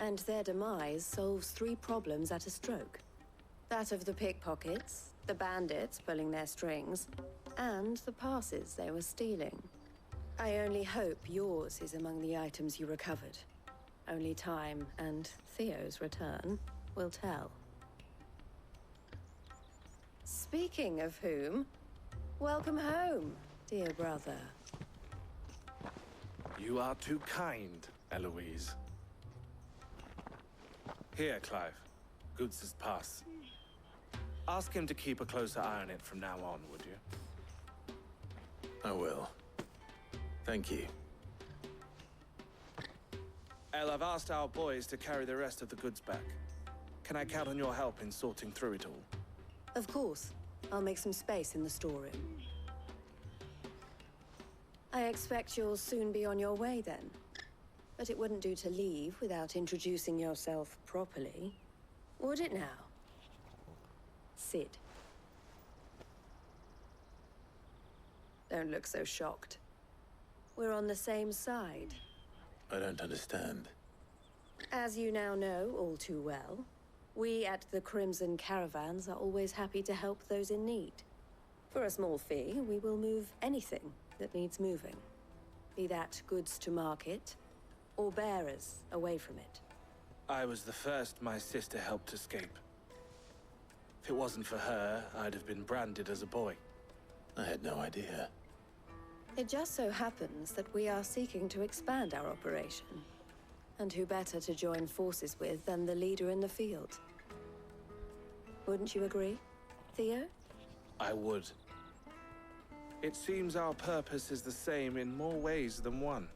And their demise solves 3 problems at a stroke. That of the pickpockets, the bandits pulling their strings, and the passes they were stealing. I only hope yours is among the items you recovered. Only time and Theo's return will tell. Speaking of whom, welcome home, dear brother. You are too kind, Eloise. Here, Clive. Goods' pass. Ask him to keep a closer eye on it from now on, would you? I will. Thank you. El, I've asked our boys to carry the rest of the goods back. Can I count on your help in sorting through it all? Of course. I'll make some space in the storeroom. I expect you'll soon be on your way then. But it wouldn't do to leave without introducing yourself properly. Would it now? Sid. Don't look so shocked. We're on the same side. I don't understand. As you now know all too well, we at the Crimson Caravans are always happy to help those in need. For a small fee, we will move anything that needs moving. Be that goods to market, or bearers away from it. I was the first my sister helped escape. If it wasn't for her, I'd have been branded as a boy. I had no idea. It just so happens that we are seeking to expand our operation. And who better to join forces with than the leader in the field? Wouldn't you agree, Theo? I would. It seems our purpose is the same in more ways than one.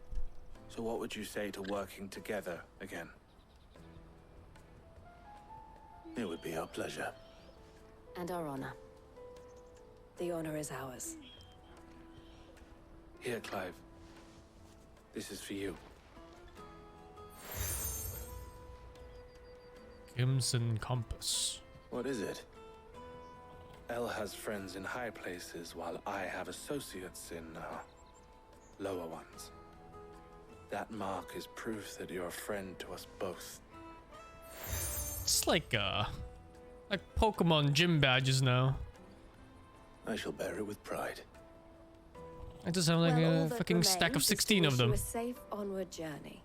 So what would you say to working together again? It would be our pleasure. And our honor. The honor is ours. Here, Clive. This is for you. Crimson Compass. What is it? El has friends in high places, while I have associates in, lower ones. That mark is proof that you're a friend to us both. It's like Pokemon gym badges now. I shall bear it with pride. I just have like Well, all a that fucking stack of remains is to 16 of wish them. you a safe onward journey.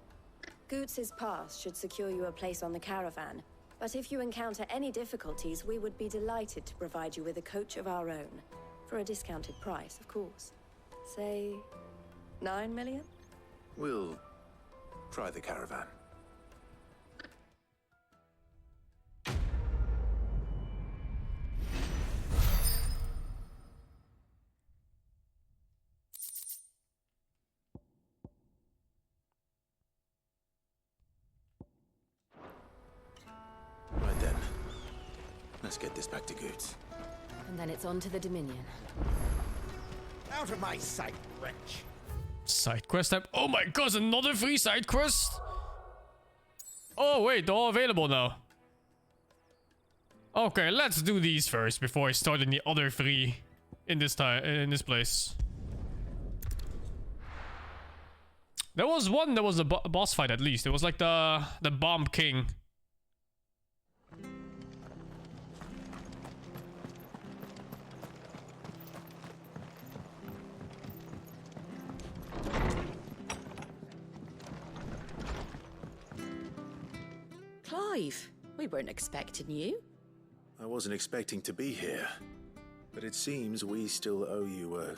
Goots' pass should secure you a place on the caravan. But if you encounter any difficulties, we would be delighted to provide you with a coach of our own. For a discounted price, of course. Say, 9 million? We'll try the caravan. Let's get this back to Goots. And then it's on to the Dominion. Out of my sight, wretch. Side quest type. Oh my god, another free side quest? Oh wait, they're all available now. Okay, let's do these first before I start in the other three in this place. There was one that was a boss fight at least. It was like the Bomb King. Clive, we weren't expecting you. I wasn't expecting to be here, but it seems we still owe you a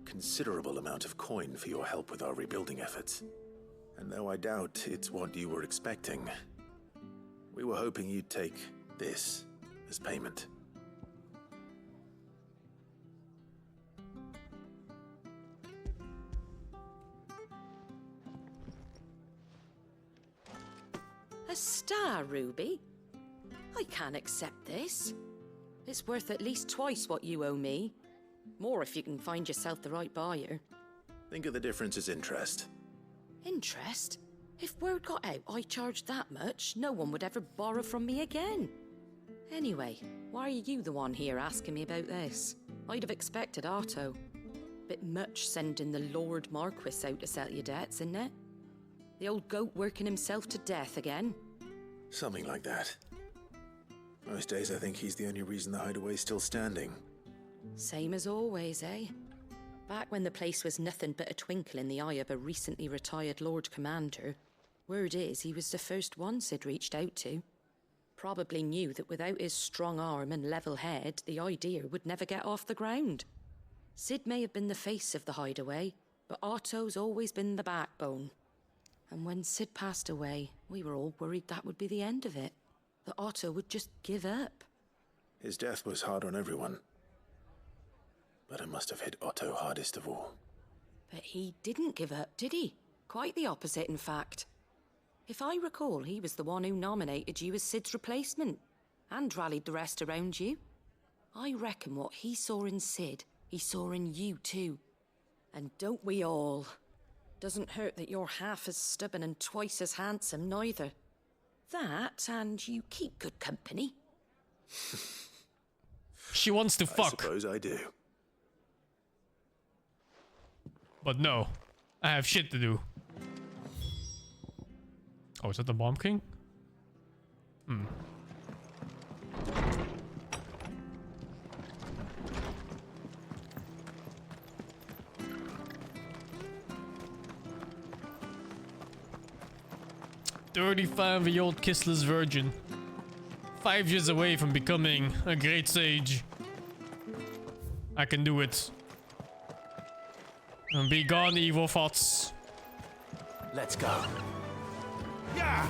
considerable amount of coin for your help with our rebuilding efforts. And though I doubt it's what you were expecting, we were hoping you'd take this as payment. A star ruby? I can't accept this. It's worth at least twice what you owe me. More if you can find yourself the right buyer. Think of the difference as interest. Interest? If word got out I charged that much, no one would ever borrow from me again. Anyway, why are you the one here asking me about this? I'd have expected Otto. Bit much sending the Lord Marquis out to settle your debts, isn't it? The old goat working himself to death again? Something like that. Most days I think he's the only reason the hideaway's still standing. Same as always, eh? Back when the place was nothing but a twinkle in the eye of a recently retired Lord Commander, word is he was the first one Sid reached out to. Probably knew that without his strong arm and level head, the idea would never get off the ground. Sid may have been the face of the hideaway, but Otto's always been the backbone. And when Sid passed away, we were all worried that would be the end of it. That Otto would just give up. His death was hard on everyone. But it must have hit Otto hardest of all. But he didn't give up, did he? Quite the opposite, in fact. If I recall, he was the one who nominated you as Sid's replacement, and rallied the rest around you. I reckon what he saw in Sid, he saw in you too. And don't we all? Doesn't hurt that you're half as stubborn and twice as handsome, neither. That, and you keep good company. She wants to fuck. I suppose I do. But no, I have shit to do. Oh, is that the Bomb King? Hmm. "35-year-old kissless virgin. 5 years away from becoming a great sage. I can do it. And be gone, evil thoughts." Let's go. Yeah!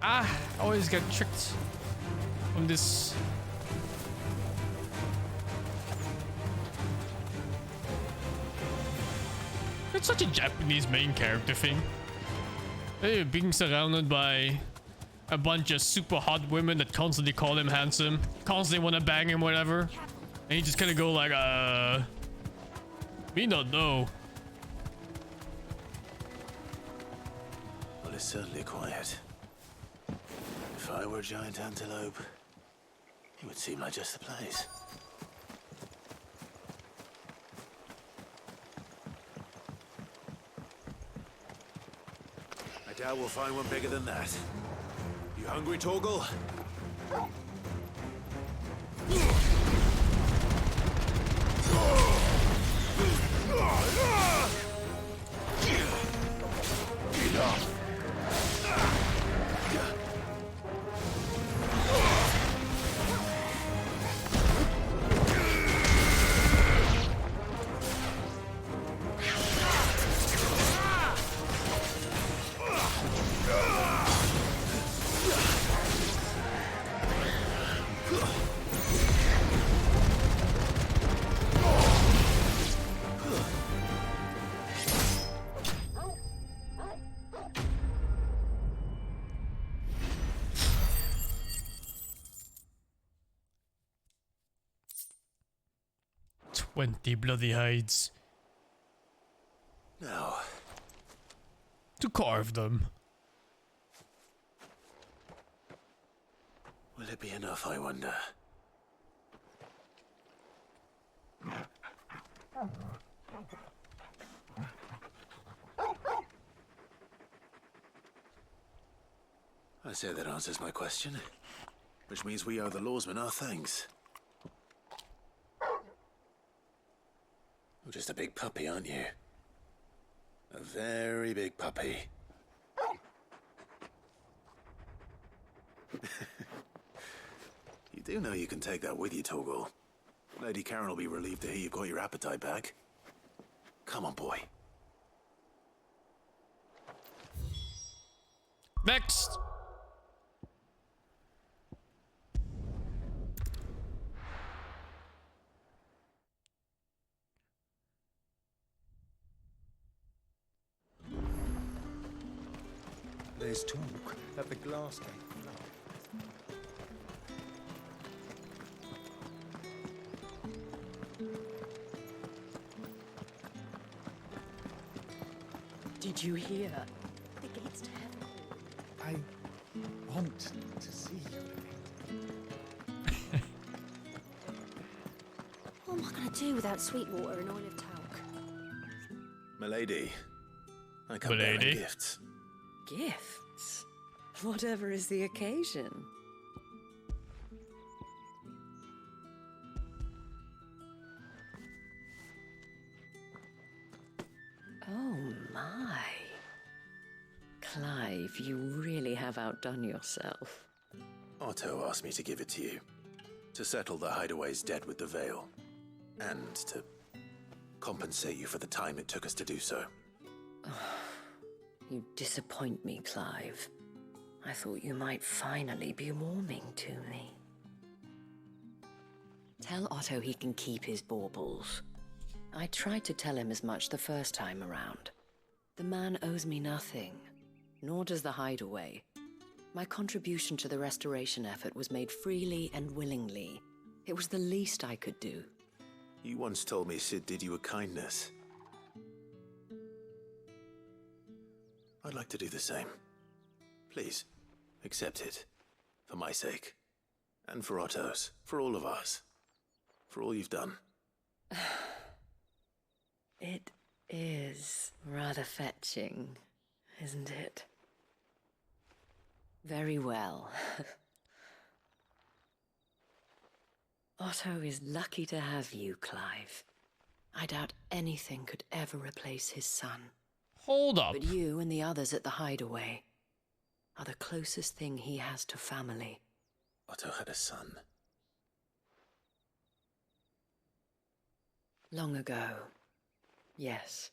I always get tricked from this. It's such a Japanese main character thing. Hey, being surrounded by a bunch of super hot women that constantly call him handsome, constantly want to bang him, whatever, and he just kind of go like, me not know. Well, it's certainly quiet. If I were a giant antelope, it would seem like just the place. I doubt we'll find one bigger than that. You hungry, Torgal? Get off! 20 bloody hides. Now, to carve them. Will it be enough, I wonder? I say that answers my question. Which means we owe the lawsmen our thanks. You're just a big puppy, aren't you? A very big puppy. You do know you can take that with you, Torgal. Lady Karen will be relieved to hear you've got your appetite back. Come on, boy. Next! There's talk that the glass gate flood. Did you hear? The gates to heaven. I want to see you living. What am I going to do without sweet water and olive talc? Milady, I come bearing gifts. Gifts? Whatever is the occasion. Oh my. Clive, you really have outdone yourself. Otto asked me to give it to you. To settle the Hideaway's debt with the Veil. And to compensate you for the time it took us to do so. You disappoint me, Clive. I thought you might finally be warming to me. Tell Otto he can keep his baubles. I tried to tell him as much the first time around. The man owes me nothing, nor does the Hideaway. My contribution to the restoration effort was made freely and willingly. It was the least I could do. You once told me Sid did you a kindness. I'd like to do the same. Please, accept it. For my sake. And for Otto's. For all of us. For all you've done. It is rather fetching, isn't it? Very well. Otto is lucky to have you, Clive. I doubt anything could ever replace his son. Hold up. But you and the others at the Hideaway are the closest thing he has to family. Otto had a son. Long ago, yes.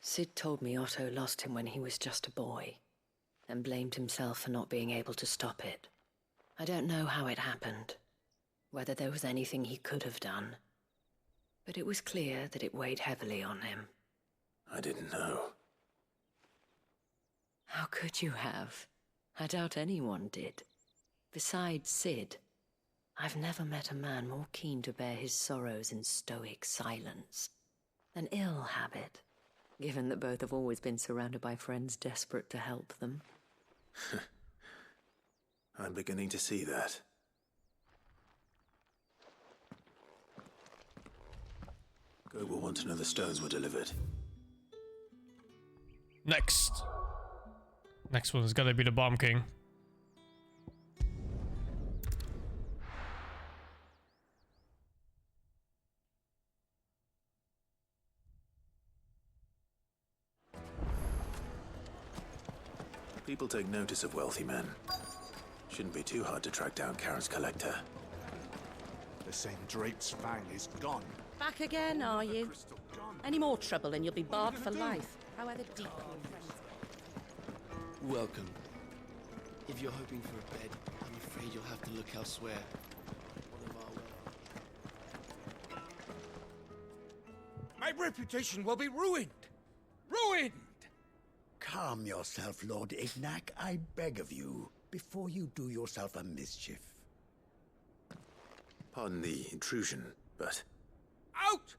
Sid told me Otto lost him when he was just a boy, and blamed himself for not being able to stop it. I don't know how it happened, whether there was anything he could have done, but it was clear that it weighed heavily on him. I didn't know. How could you have? I doubt anyone did. Besides Sid, I've never met a man more keen to bear his sorrows in stoic silence. An ill habit, given that both have always been surrounded by friends desperate to help them. I'm beginning to see that. Go will want to know the stones were delivered. Next. Next one's gotta be the Bomb King. People take notice of wealthy men. Shouldn't be too hard to track down Karen's collector. The same Drape's fang is gone. Back again, are you? Any more trouble and you'll be barred for life, however deep your friends. Welcome. If you're hoping for a bed, I'm afraid you'll have to look elsewhere. My reputation will be ruined! Ruined! Calm yourself, Lord Ignac, I beg of you, before you do yourself a mischief. Pardon the intrusion, but Out!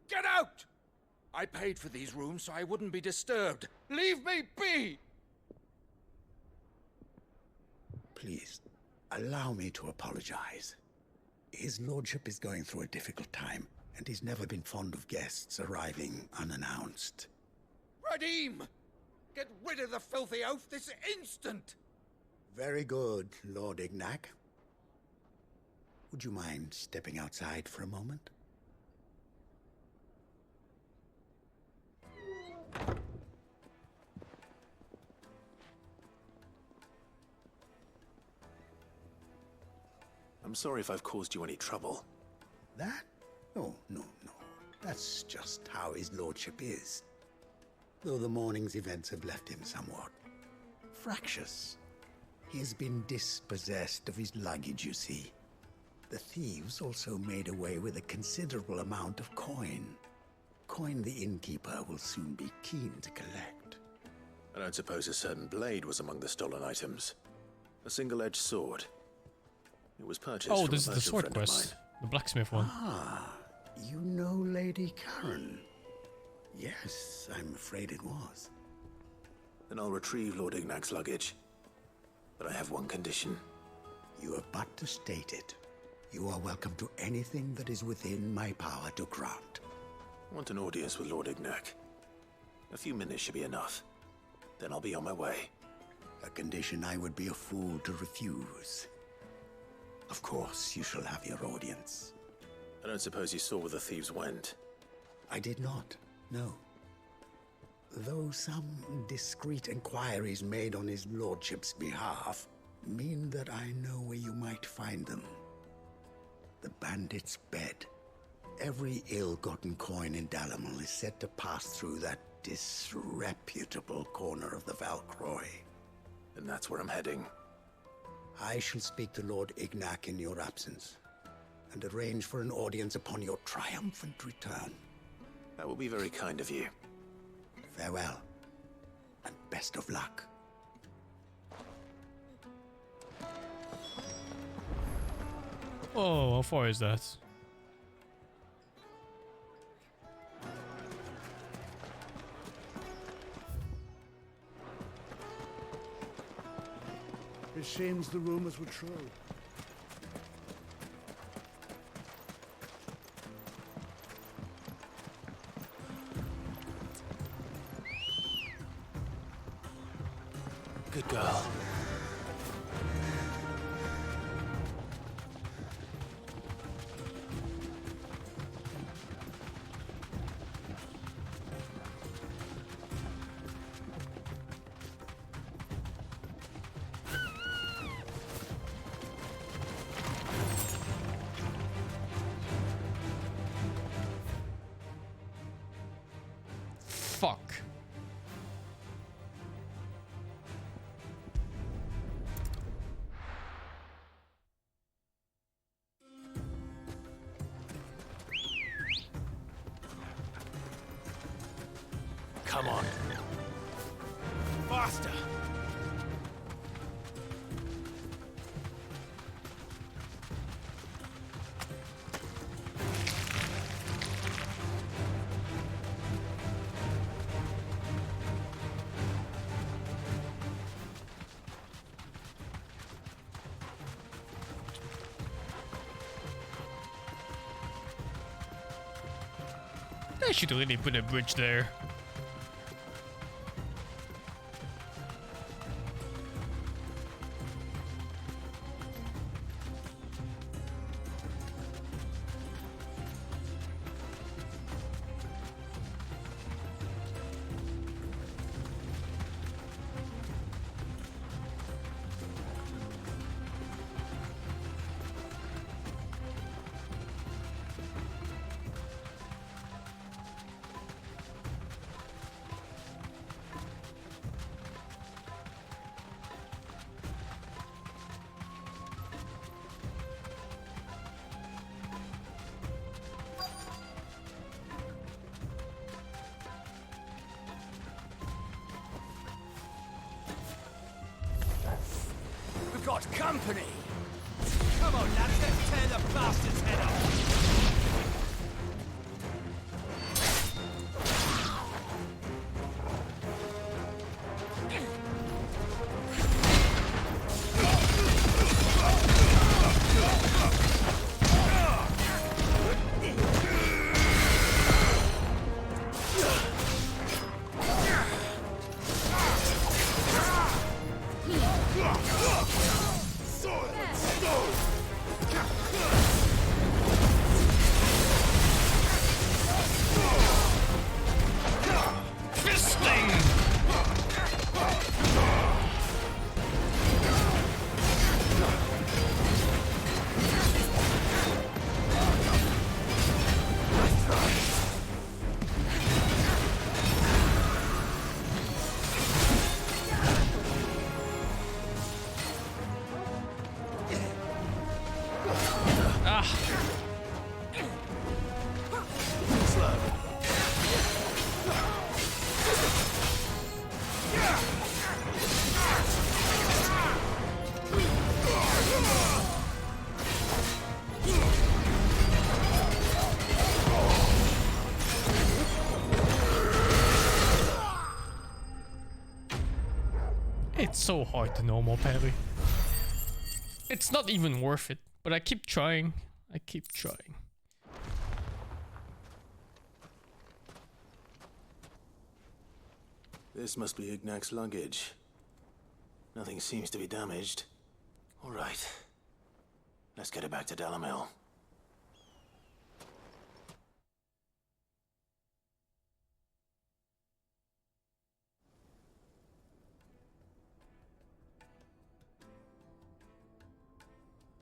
Get out! I paid for these rooms so I wouldn't be disturbed. Leave me be! Please, allow me to apologize. His lordship is going through a difficult time, and he's never been fond of guests arriving unannounced. Radim! Get rid of the filthy oaf this instant! Very good, Lord Ignac. Would you mind stepping outside for a moment? I'm sorry if I've caused you any trouble. That? Oh, no. That's just how his lordship is. Though the morning's events have left him somewhat fractious. He has been dispossessed of his luggage, you see. The thieves also made away with a considerable amount of coin. Coin the innkeeper will soon be keen to collect. I don't suppose a certain blade was among the stolen items. A single-edged sword. It was purchased Oh, from this is a the merchant sword friend of quest. mine. The blacksmith one. Ah, you know Lady Karen? Yes, I'm afraid it was. Then I'll retrieve Lord Ignac's luggage. But I have one condition. You have but to state it. You are welcome to anything that is within my power to grant. I want an audience with Lord Ignac. A few minutes should be enough. Then I'll be on my way. A condition I would be a fool to refuse. Of course, you shall have your audience. I don't suppose you saw where the thieves went. I did not, no. Though some discreet inquiries made on his lordship's behalf mean that I know where you might find them. The bandit's bed. Every ill-gotten coin in Dalamon is said to pass through that disreputable corner of the Valcroy. And that's where I'm heading. I shall speak to Lord Ignac in your absence, and arrange for an audience upon your triumphant return. That will be very kind of you. Farewell, and best of luck. Oh, how far is that? It seems the rumors were true. Good girl. Fuck. Come on. Faster! They should really put a bridge there. We've got company! Come on, lads, let's tear the bastard's head off! Ah. It's so hard to normal parry. It's not even worth it, but I keep trying. I keep trying. This must be Ignac's luggage. Nothing seems to be damaged. All right. Let's get it back to Dalamil.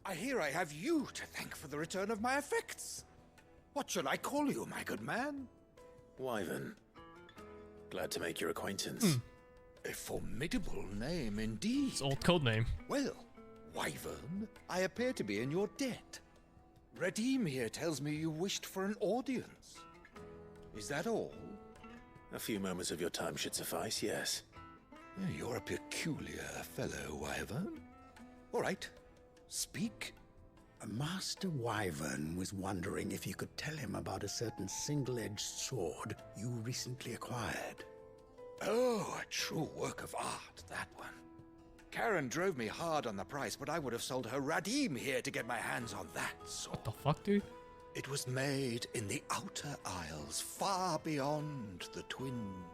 I hear I have you to thank for the return of my effects. What shall I call you, my good man? Wyvern. Glad to make your acquaintance. A formidable name indeed. It's old code name. Well, Wyvern, I appear to be in your debt. Redeem here tells me you wished for an audience. Is that all? A few moments of your time should suffice, yes. You're a peculiar fellow, Wyvern. All right. Speak. Master Wyvern was wondering if you could tell him about a certain single-edged sword you recently acquired. Oh, a true work of art, that one. Karen drove me hard on the price, but I would have sold her Radim here to get my hands on that sword. What the fuck, dude? It was made in the Outer Isles, far beyond the Twins,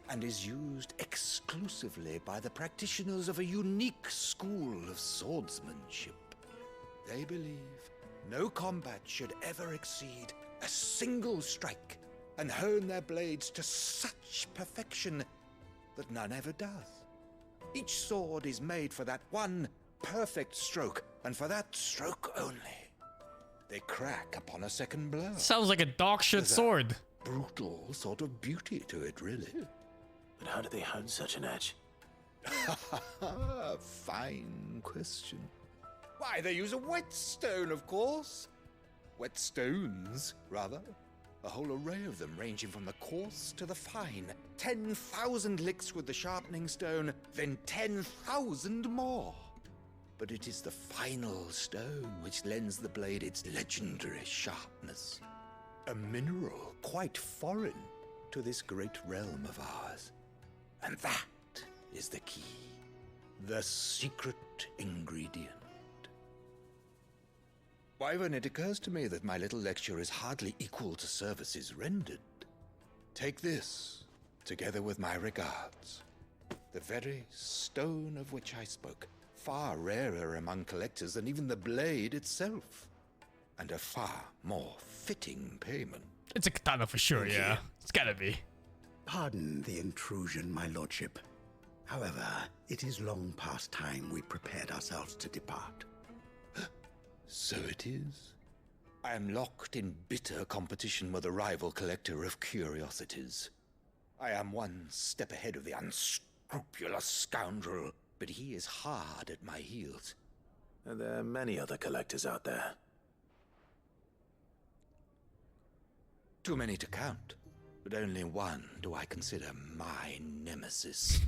and is used exclusively by the practitioners of a unique school of swordsmanship. They believe no combat should ever exceed a single strike, and hone their blades to such perfection that none ever does. Each sword is made for that one perfect stroke, and for that stroke only. They crack upon a second blow. Sounds like a dog shit sword. Brutal sort of beauty to it, really. But how do they hone such an edge? Fine question. Why, they use a whetstone, of course. Whetstones, rather. A whole array of them, ranging from the coarse to the fine. 10,000 licks with the sharpening stone, then 10,000 more. But it is the final stone which lends the blade its legendary sharpness. A mineral quite foreign to this great realm of ours. And that is the key. The secret ingredient. Wyvern, it occurs to me that my little lecture is hardly equal to services rendered. Take this, together with my regards. The very stone of which I spoke, far rarer among collectors than even the blade itself. And a far more fitting payment. It's a katana for sure, yeah. It's gotta be. Pardon the intrusion, my lordship. However, it is long past time we prepared ourselves to depart. So it is. I am locked in bitter competition with a rival collector of curiosities. I am one step ahead of the unscrupulous scoundrel, but he is hard at my heels. Are there many other collectors out there? Too many to count, but only one do I consider my nemesis.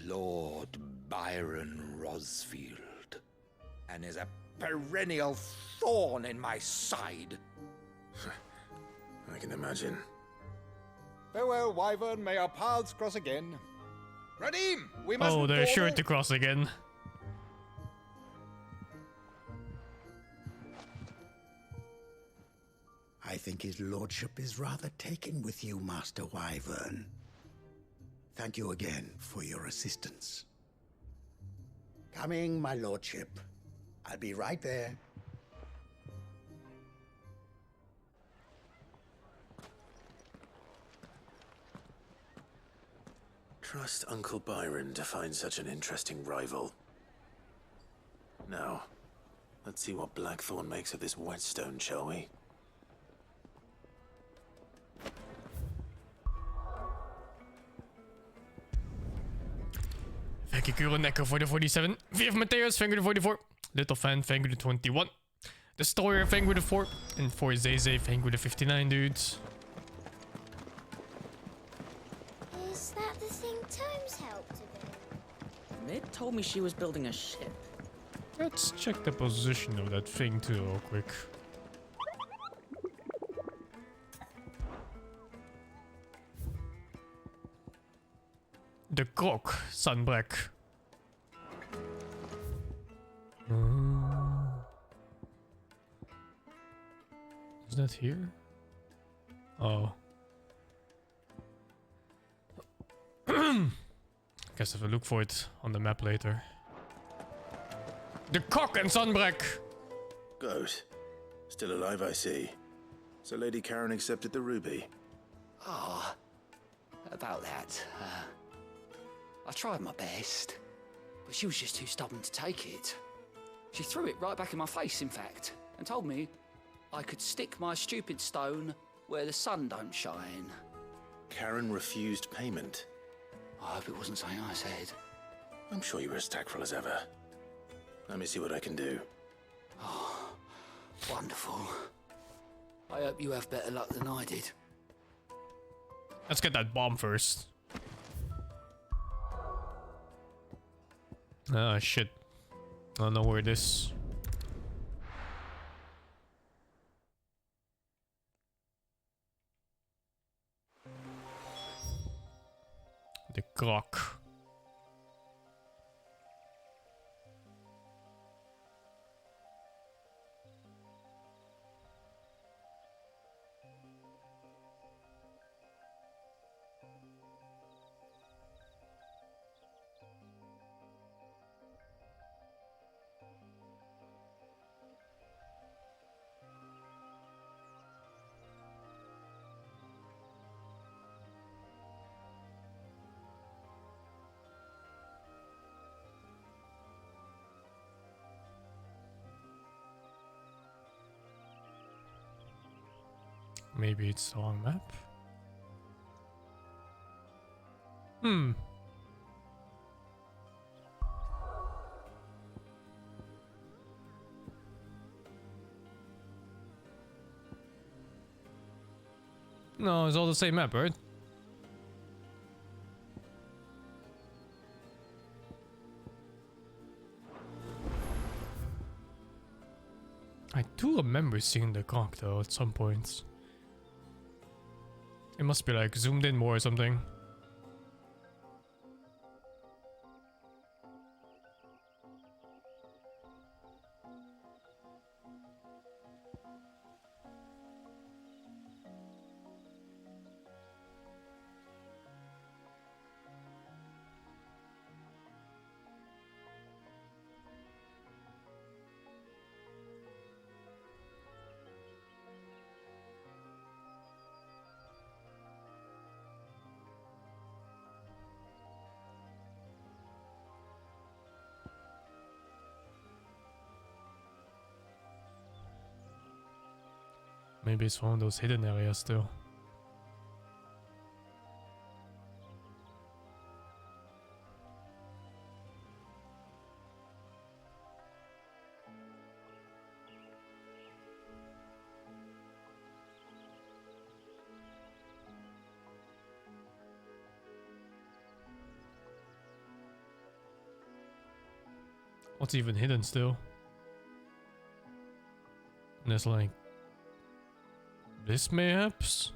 Lord Byron Rosfield. And is a perennial thorn in my side. I can imagine. Farewell, Wyvern. May our paths cross again. Radim, we must. Oh, they're sure to cross again. I think his lordship is rather taken with you, Master Wyvern. Thank you again for your assistance. Coming, my lordship. I'll be right there. Trust Uncle Byron to find such an interesting rival. Now, let's see what Blackthorn makes of this whetstone, shall we? Thank you, Kuron Echo for the 47. VF Mateus, thank you the 44. Little Fan, thank you the 21. Destroyer, thank you with the 4. And for Zay, thank you with the 59, dudes. Is that the thing Tomes helped with? Mid told me she was building a ship. Let's check the position of that thing too real quick. The Krok, Sunbreak. Is that here? Oh. Guess I have to look for it on the map later. The Cock and Sunbreak! Good. Still alive, I see. So Lady Karen accepted the ruby. Ah, about that. I tried my best, but she was just too stubborn to take it. She threw it right back in my face, in fact, and told me I could stick my stupid stone where the sun don't shine. Karen refused payment. I hope it wasn't something I said. I'm sure you were as tactful as ever. Let me see what I can do. Oh, wonderful. I hope you have better luck than I did. Let's get that bomb first. Ah, shit. I don't know where it is. The Krok. Maybe it's the wrong map? Hmm. No, it's all the same map, right? I do remember seeing the Krok though at some points. It must be like zoomed in more or something. Maybe it's one of those hidden areas still. What's even hidden still? And there's like this mayhaps?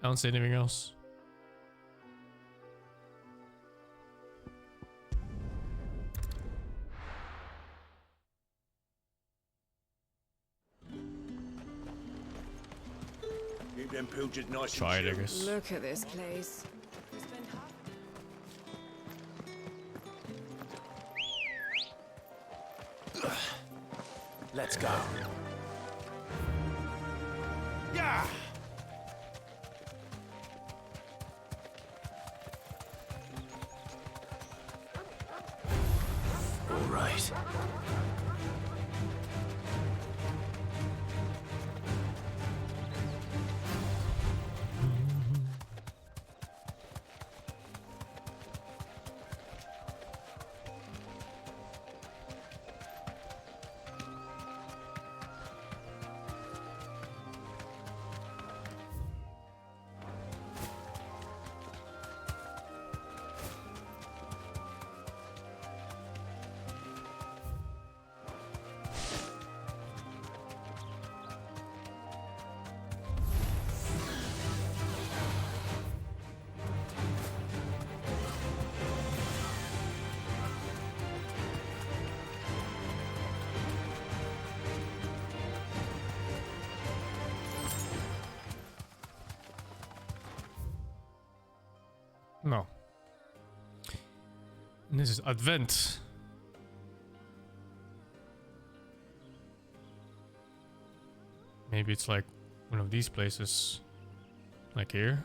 I don't see anything else. Keep them pilchers nice Try and it, I chill. guess. Look at this place. Let's go. Yeah. All right. And this is Advent. Maybe it's like one of these places. Like here?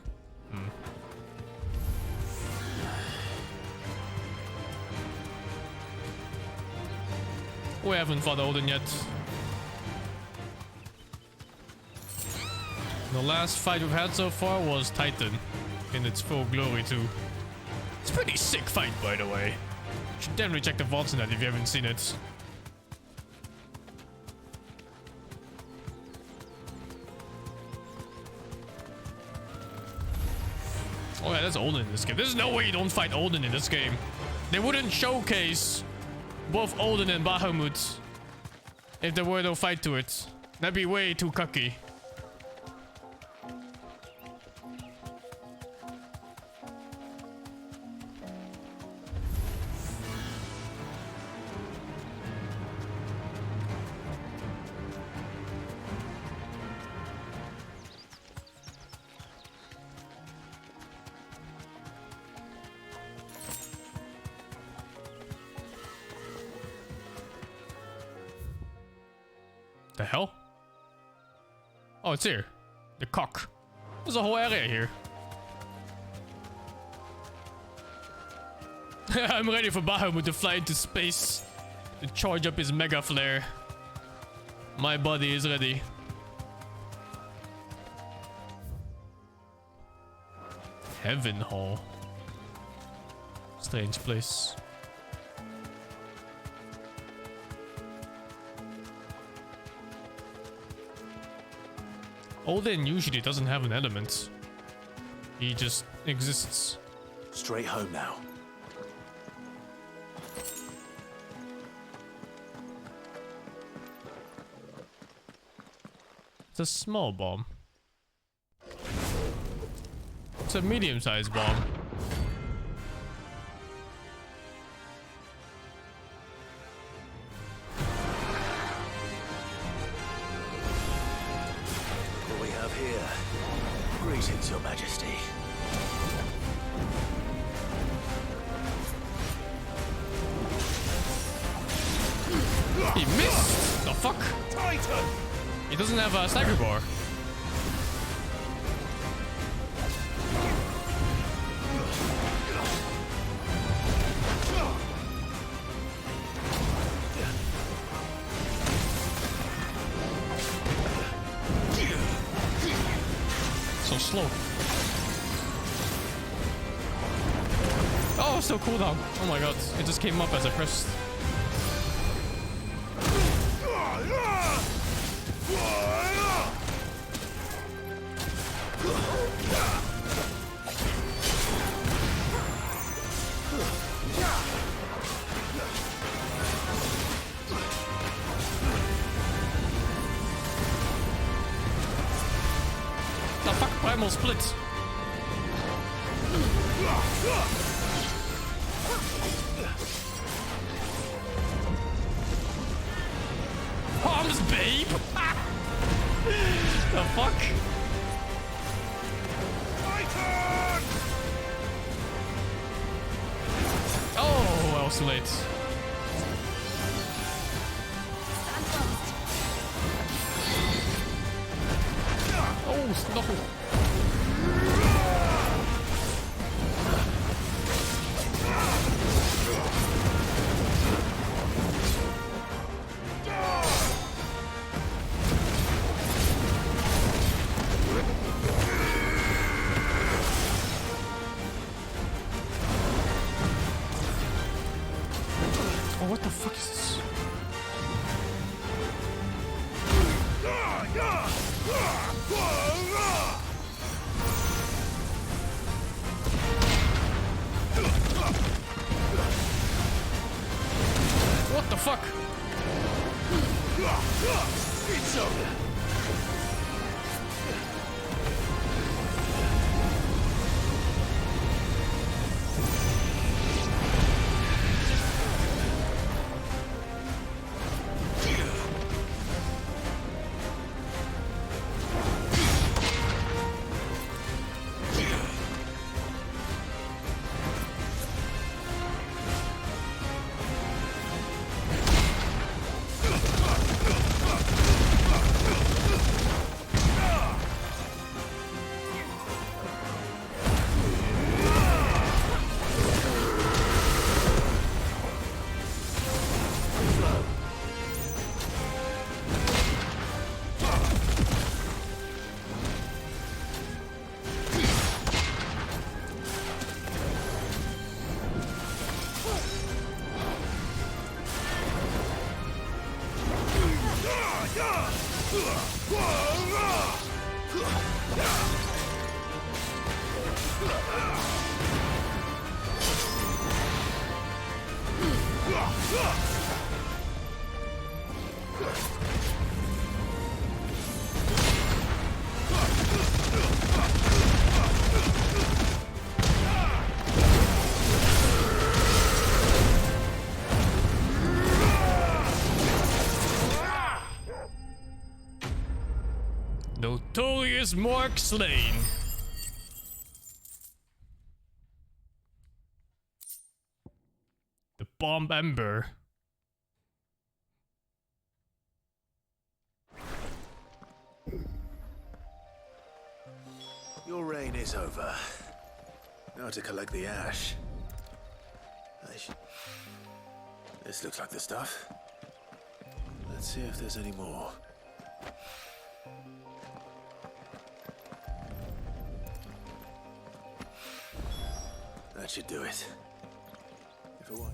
Hmm. We haven't fought Odin yet. The last fight we've had so far was Titan. In its full glory too. It's a pretty sick fight, by the way. You should definitely check the VODs on that if you haven't seen it. Oh yeah, that's Odin in this game. There's no way you don't fight Odin in this game. They wouldn't showcase both Odin and Bahamut if there were no fight to it. That'd be way too cocky. The hell? Oh, it's here. The cock. There's a whole area here. I'm ready for Bahamut to fly into space to charge up his mega flare. My body is ready. Heaven Hall. Strange place. Odin usually doesn't have an element. He just exists. Straight home now. It's a small bomb. It's a medium-sized bomb. What we have here? Greetings, Your Majesty. He missed! The fuck? Titan! He doesn't have a stagger bar. So slow. Oh, still cooldown. Oh my god. It just came up as I pressed. The fuck? Primal split. Arms, babe! The fuck? Oh, I was too late. Oh, no. Oh, what the fuck is this? What the fuck? It's over. Notorious Mark slain. The bomb ember. Your reign is over. Now to collect the ash. This looks like the stuff. Let's see if there's any more. That should do it. If it won't.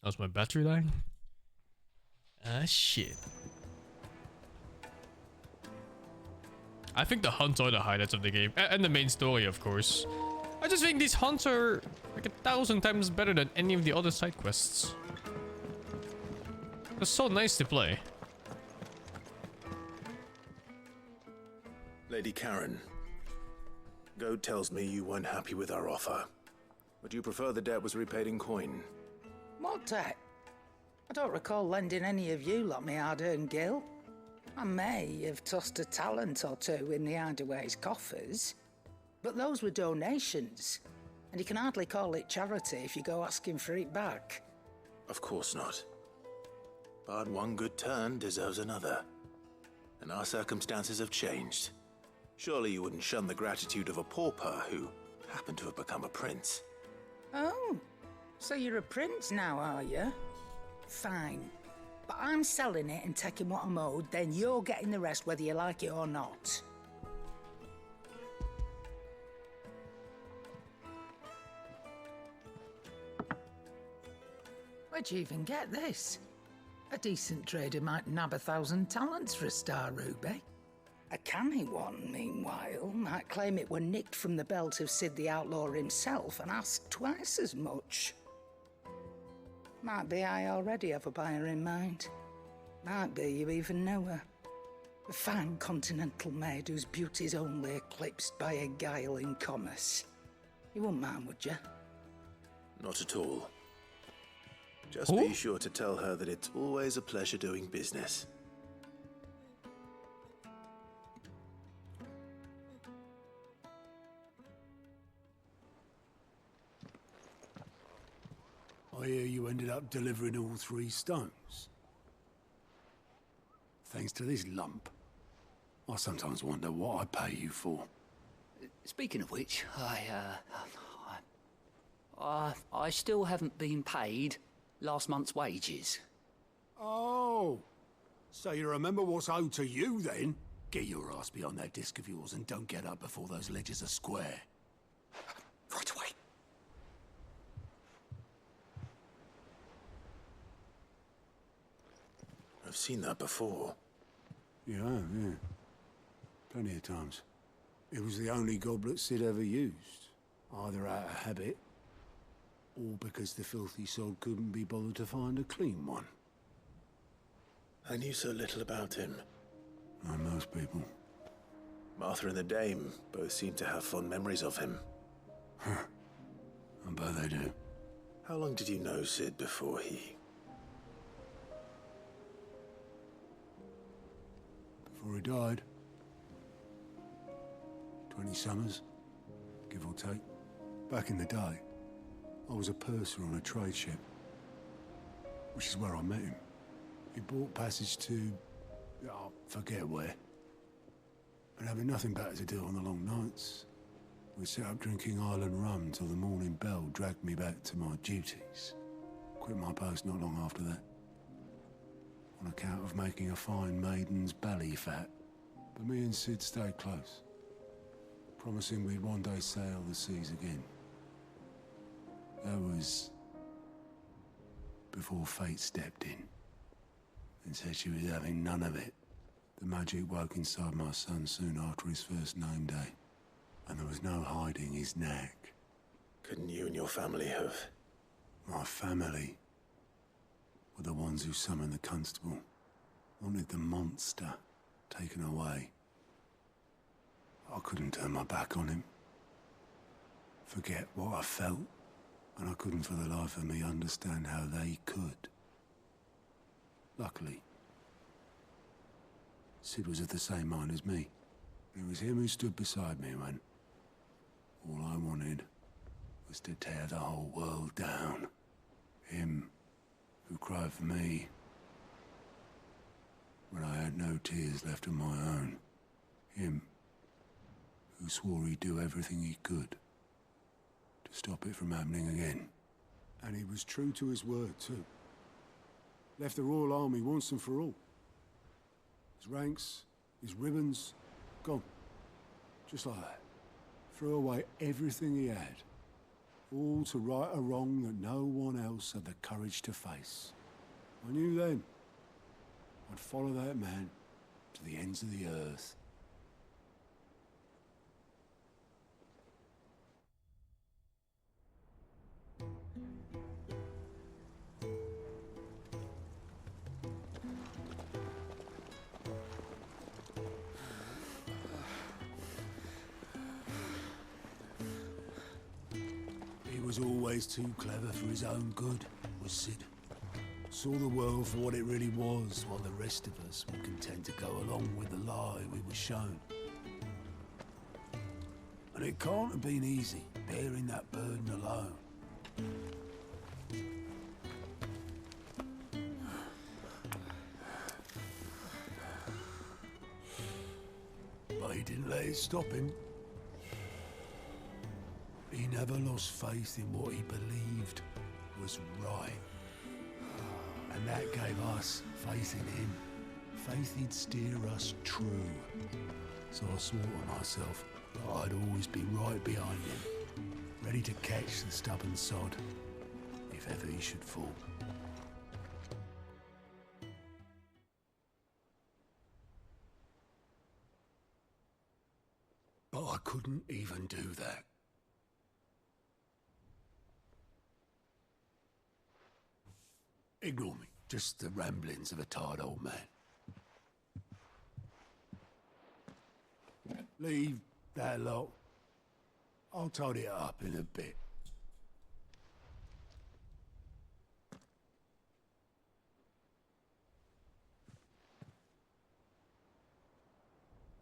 How's my battery dying? Ah, shit. I think the hunts are the highlights of the game. And the main story, of course. I just think these hunts are like 1,000 times better than any of the other side quests. It's so nice to play. Lady Karen, Goad tells me you weren't happy with our offer. Would you prefer the debt was repaid in coin? What debt? I don't recall lending any of you like my hard-earned gil. I may have tossed a talent or two in the Hideaway's coffers, but those were donations, and you can hardly call it charity if you go asking for it back. Of course not. But one good turn deserves another. And our circumstances have changed. Surely you wouldn't shun the gratitude of a pauper who happened to have become a prince. Oh, so you're a prince now, are you? Fine. But I'm selling it and taking what I'm owed, then you're getting the rest whether you like it or not. Where'd you even get this? A decent trader might nab 1,000 talents for a star ruby. A canny one, meanwhile, might claim it were nicked from the belt of Sid the Outlaw himself and ask twice as much. Might be I already have a buyer in mind. Might be you even know her. A fine continental maid whose beauty's only eclipsed by a guile in commerce. You wouldn't mind, would you? Not at all. Just be sure to tell her that it's always a pleasure doing business. I hear you ended up delivering all 3 stones. Thanks to this lump. I sometimes wonder what I pay you for. Speaking of which, I still haven't been paid last month's wages. Oh, so you remember what's owed to you then? Get your ass behind that disc of yours and don't get up before those ledgers are square. Right away. I've seen that before. You have, yeah. Plenty of times. It was the only goblet Sid ever used. Either out of habit, or because the filthy sod couldn't be bothered to find a clean one. I knew so little about him. Like most people. Martha and the Dame both seem to have fond memories of him. I bet they do. How long did you know Sid before he... Before he died? 20 summers, give or take. Back in the day, I was a purser on a trade ship, which is where I met him. He bought passage to... oh, forget where. But having nothing better to do on the long nights, we set up drinking island rum till the morning bell dragged me back to my duties. Quit my post not long after that. On account of making a fine maiden's belly fat. But me and Sid stayed close, promising we'd one day sail the seas again. That was before fate stepped in and said she was having none of it. The magic woke inside my son soon after his first name day, and there was no hiding his knack. Couldn't you and your family have? My family were the ones who summoned the constable, wanted the monster taken away. I couldn't turn my back on him, forget what I felt, and I couldn't for the life of me understand how they could. Luckily, Sid was of the same mind as me. It was him who stood beside me when all I wanted was to tear the whole world down. Him who cried for me when I had no tears left of my own. Him who swore he'd do everything he could to stop it from happening again. And he was true to his word, too. Left the Royal Army once and for all. His ranks, his ribbons, gone. Just like that. Threw away everything he had. All to right a wrong that no one else had the courage to face. I knew then I'd follow that man to the ends of the earth. He was always too clever for his own good, was Sid. Saw the world for what it really was, while the rest of us were content to go along with the lie we were shown. And it can't have been easy, bearing that burden alone. But he didn't let it stop him. He never lost faith in what he believed was right. And that gave us faith in him. Faith he'd steer us true. So I swore to myself that I'd always be right behind him, ready to catch the stubborn sod, if ever he should fall. But I couldn't even do that. Ignore me. Just the ramblings of a tired old man. Leave that lot. I'll tidy it up in a bit.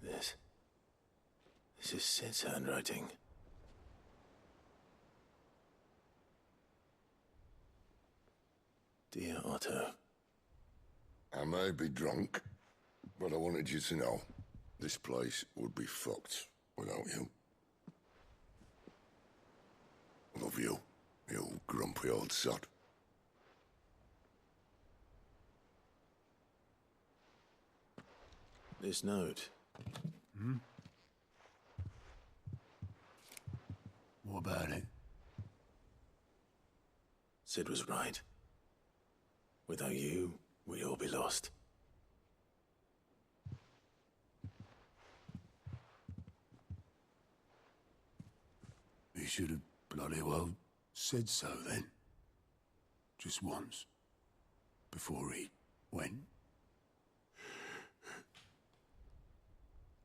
This is Sid's handwriting. Dear Otto. I may be drunk, but I wanted you to know this place would be fucked without you. Love you, you grumpy old sod. This note. Hmm? What about it? Sid was right. Without you, we'd all be lost. He should have bloody well said so then. Just once. Before he went.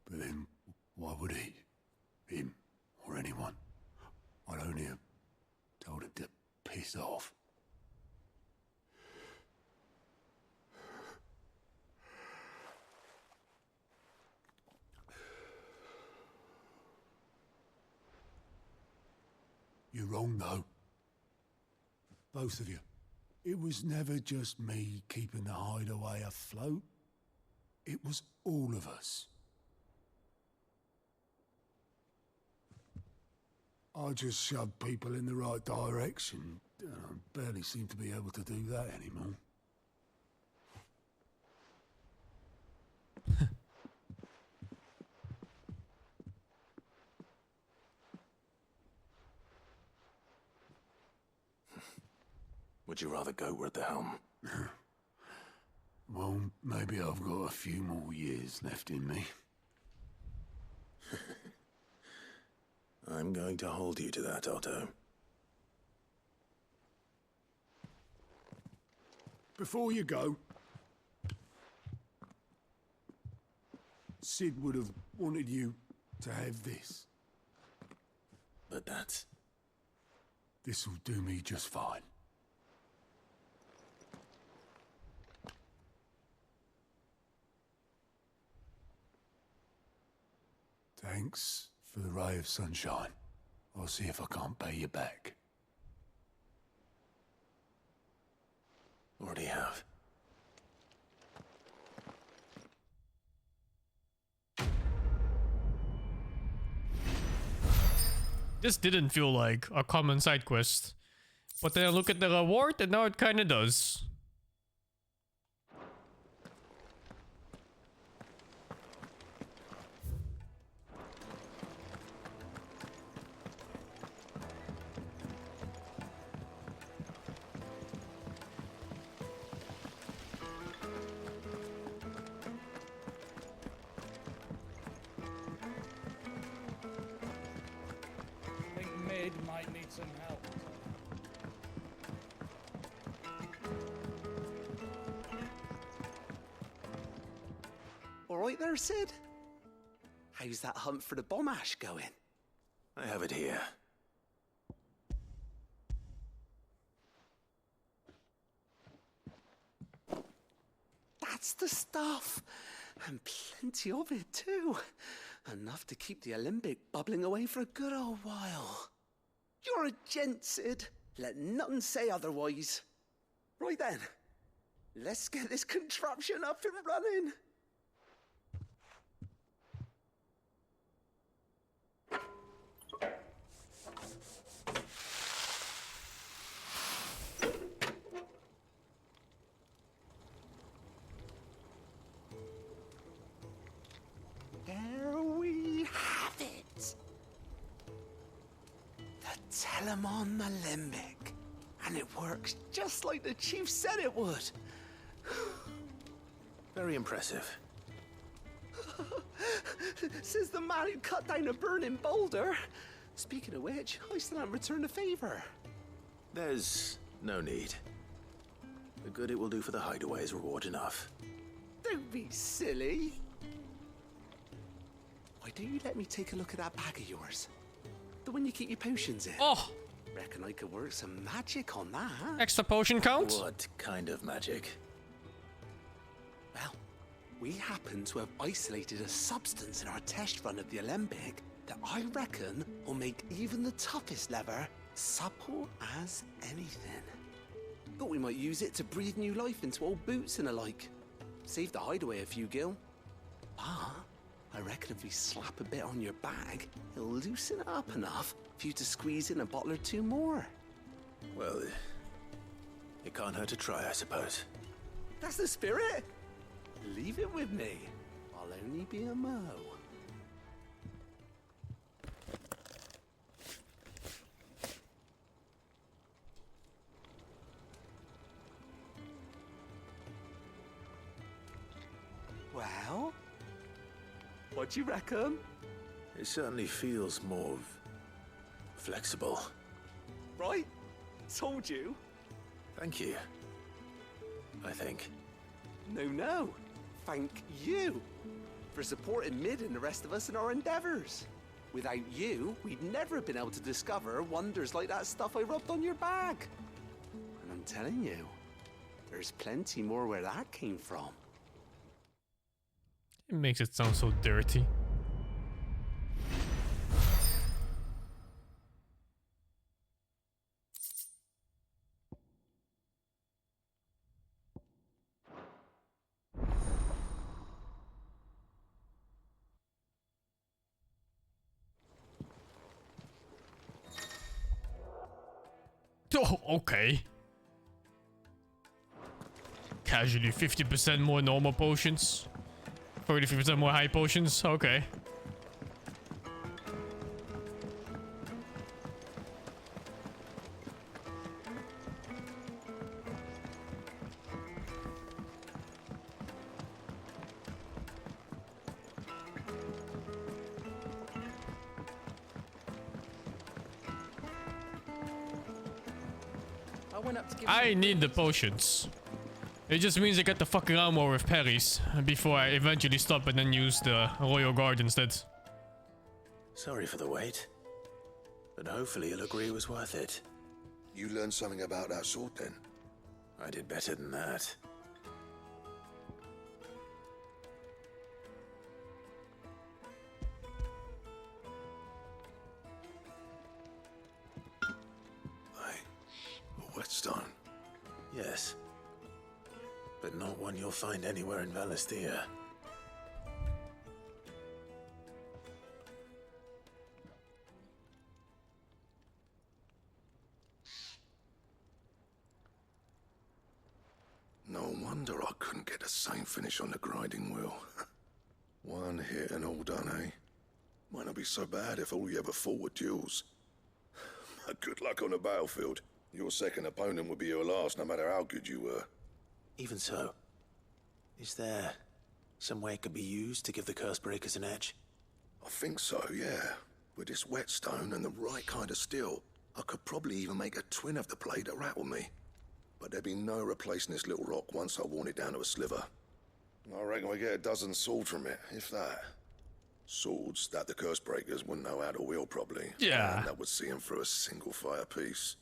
But then, why would he? Him, or anyone? I'd only have told him to piss off. You're wrong, though. Both of you. It was never just me keeping the hideaway afloat. It was all of us. I just shoved people in the right direction. I barely seem to be able to do that anymore. Would you rather go at the helm? Well, maybe I've got a few more years left in me. I'm going to hold you to that, Otto. Before you go, Sid would have wanted you to have this. But that's... This'll do me just fine. Thanks for the ray of sunshine. I'll see if I can't pay you back. Already have. This didn't feel like a common side quest. But then I look at the reward and now it kinda does. Might need some help. All right there, Sid? How's that hunt for the bomb ash going? I have it here. That's the stuff. And plenty of it, too. Enough to keep the Olympic bubbling away for a good old while. You're a gent, Sid. Let nothing say otherwise. Right then, let's get this contraption up and running. There we have it. The Telemon Alembic. And it works just like the chief said it would. Very impressive. Says the man who cut down a burning boulder. Speaking of which, I still haven't returned the favor. There's no need. The good it will do for the hideaway is reward enough. Don't be silly. Why don't you let me take a look at that bag of yours? The one you keep your potions in. Oh! Reckon I could work some magic on that. Extra potion count? What kind of magic? Well, we happen to have isolated a substance in our test run of the Alembic that I reckon will make even the toughest lever supple as anything. Thought we might use it to breathe new life into old boots and the like. Save the hideaway a few gil. Ah, I reckon if we slap a bit on your bag, it'll loosen it up enough for you to squeeze in a bottle or two more. Well, it can't hurt to try, I suppose. That's the spirit. Leave it with me. I'll only be a mo. Well, what do you reckon? It certainly feels more flexible. Right? Told you. Thank you. I think. No. Thank you for supporting Mid and the rest of us in our endeavors. Without you, we'd never have been able to discover wonders like that stuff I rubbed on your bag. And I'm telling you, there's plenty more where that came from. It makes it sound so dirty. Oh, okay. Casually 50% more normal potions. 33% more high potions. Okay. went up to give I need the potions. It just means I get to fuck around more with parries before I eventually stop and then use the Royal Guard instead. Sorry for the wait, but hopefully you'll agree it was worth it. You learned something about that sword then? I did better than that. A whetstone? Yes. But not one you'll find anywhere in Valisthea. No wonder I couldn't get the same finish on the grinding wheel. One hit and all done, eh? Might not be so bad if all you ever fought were duels. Good luck on the battlefield. Your second opponent would be your last, no matter how good you were. Even so, is there some way it could be used to give the Cursebreakers an edge? I think so, yeah. With this whetstone and the right kind of steel, I could probably even make a twin of the blade that rattled me. But there'd be no replacing this little rock once I worn it down to a sliver. I reckon we get a dozen swords from it, if that. Swords that the Cursebreakers wouldn't know how to wield properly. Yeah. And that would see them through a single fire piece.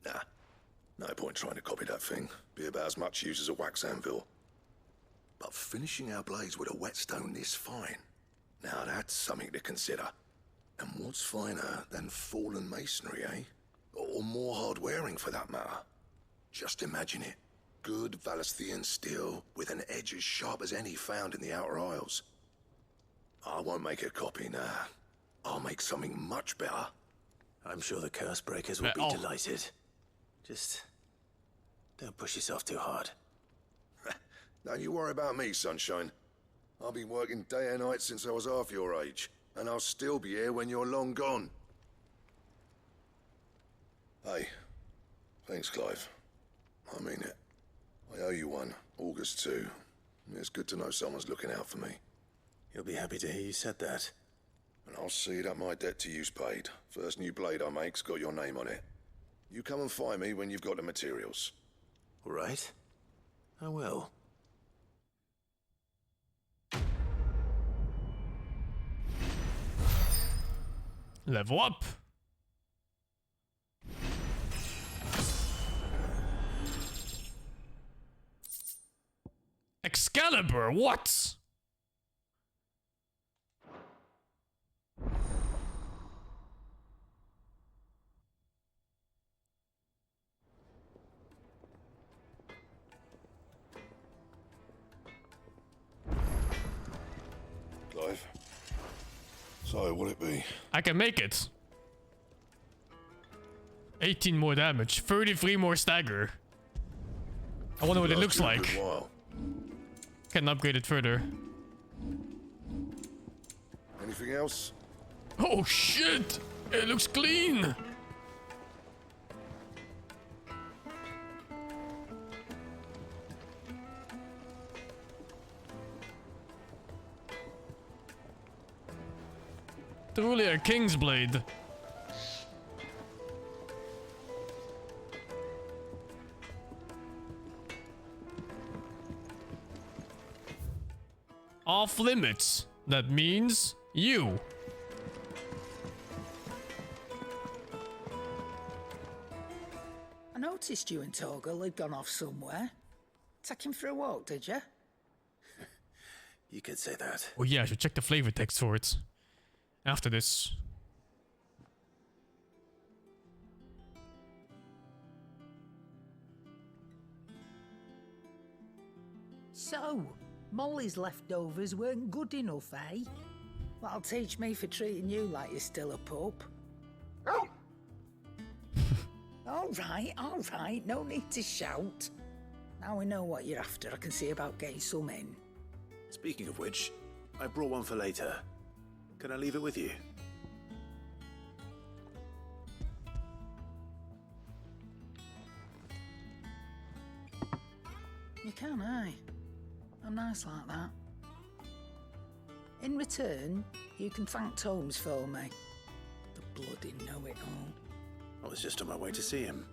Nah, no point trying to copy that thing. Be about as much use as a wax anvil. But finishing our blades with a whetstone this fine, now that's something to consider. And what's finer than fallen masonry, eh? Or more hard-wearing for that matter. Just imagine it. Good Valisthean steel with an edge as sharp as any found in the Outer Isles. I won't make a copy, nah. I'll make something much better. I'm sure the Cursebreakers will be delighted. Just don't push yourself too hard. Don't you worry about me, sunshine. I've been working day and night since I was half your age, and I'll still be here when you're long gone. Hey, thanks, Clive. I mean it. I owe you one, August too. It's good to know someone's looking out for me. You'll be happy to hear you said that. And I'll see that my debt to you's paid. First new blade I make's got your name on it. You come and find me when you've got the materials. All right. I will. Level up. Excalibur, what? Clive. So, what'll it be? I can make it. 18 more damage, 33 more stagger. I wonder what it looks like. Can upgrade it further. Anything else? Oh shit! It looks clean! Truly a king's blade. Off limits. That means you. I noticed you and Torgal had gone off somewhere. Take him for a walk, did you? You could say that. Oh yeah, I should check the flavor text for it. After this. So, Molly's leftovers weren't good enough, eh? That'll teach me for treating you like you're still a pup. All right, no need to shout. Now we know what you're after, I can see about getting some in. Speaking of which, I brought one for later. Can I leave it with you? You can, eh? I'm nice like that. In return, you can thank Tomes for me. The bloody know-it-all. I was just on my way to see him.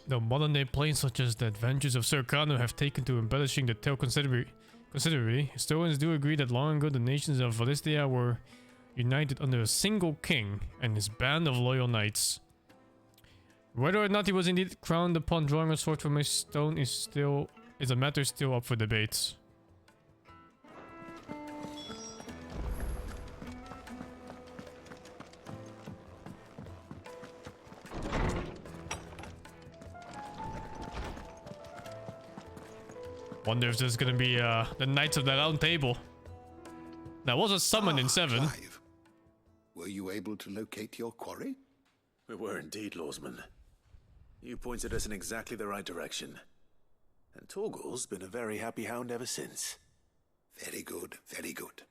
The modern-day planes such as the adventures of Sir Kano have taken to embellishing the tale considerably, historians do agree that long ago the nations of Valistia were united under a single king and his band of loyal knights. Whether or not he was indeed crowned upon drawing a sword from a stone is a matter still up for debate. Wonder if there's gonna be the Knights of the Round Table. That was a summon in 7. Clive. Were you able to locate your quarry? We were indeed, Lawsman. You pointed us in exactly the right direction. And Torgal's been a very happy hound ever since. Very good, very good.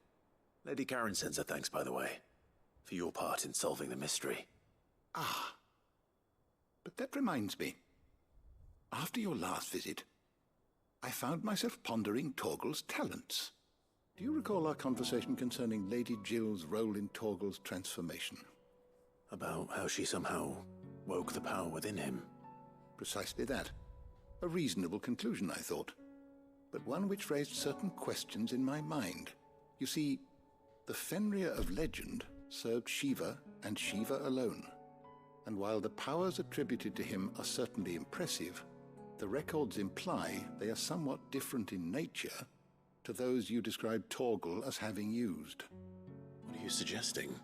Lady Karen sends her thanks, by the way, for your part in solving the mystery. Ah. But that reminds me. After your last visit, I found myself pondering Torgal's talents. Do you recall our conversation concerning Lady Jill's role in Torgal's transformation? About how she somehow woke the power within him. Precisely that. A reasonable conclusion, I thought. But one which raised certain questions in my mind. You see, the Fenrir of legend served Shiva and Shiva alone. And while the powers attributed to him are certainly impressive, the records imply they are somewhat different in nature to those you described Torgal as having used. What are you suggesting?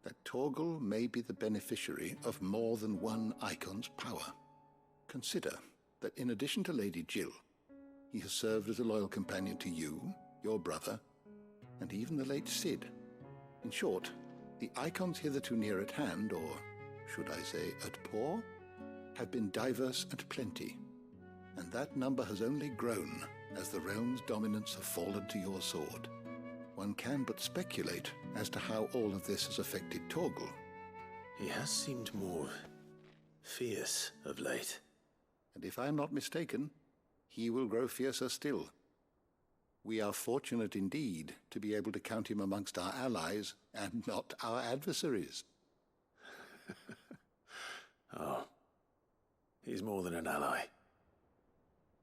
That Torgal may be the beneficiary of more than one icon's power. Consider that in addition to Lady Jill, he has served as a loyal companion to you, your brother, and even the late Cid. In short, the icons hitherto near at hand, or should I say at paw, have been diverse and plenty, and that number has only grown as the realm's dominance have fallen to your sword. One can but speculate as to how all of this has affected Torgal. He has seemed more fierce of late. And if I am not mistaken, he will grow fiercer still. We are fortunate indeed to be able to count him amongst our allies and not our adversaries. Oh. He's more than an ally.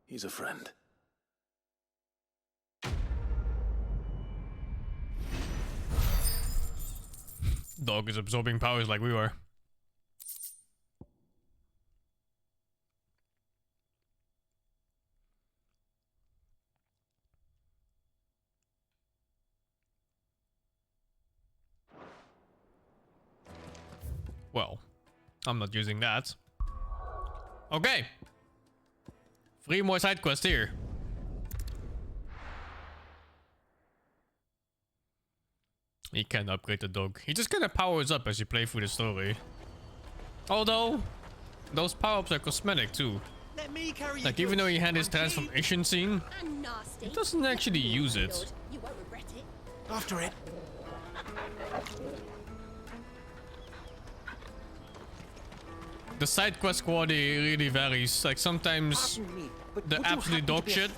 He's a friend. Dog is absorbing powers like we were. Well, I'm not using that. Okay. 3 more side quests here. You can upgrade the dog. He just kind of powers up as you play through the story. Although, those power-ups are cosmetic too. Let me carry Like, even though he had his transformation scene, he doesn't actually use it. You won't regret it. After it. The side quest quality really varies. Like, sometimes they're absolutely dog shit,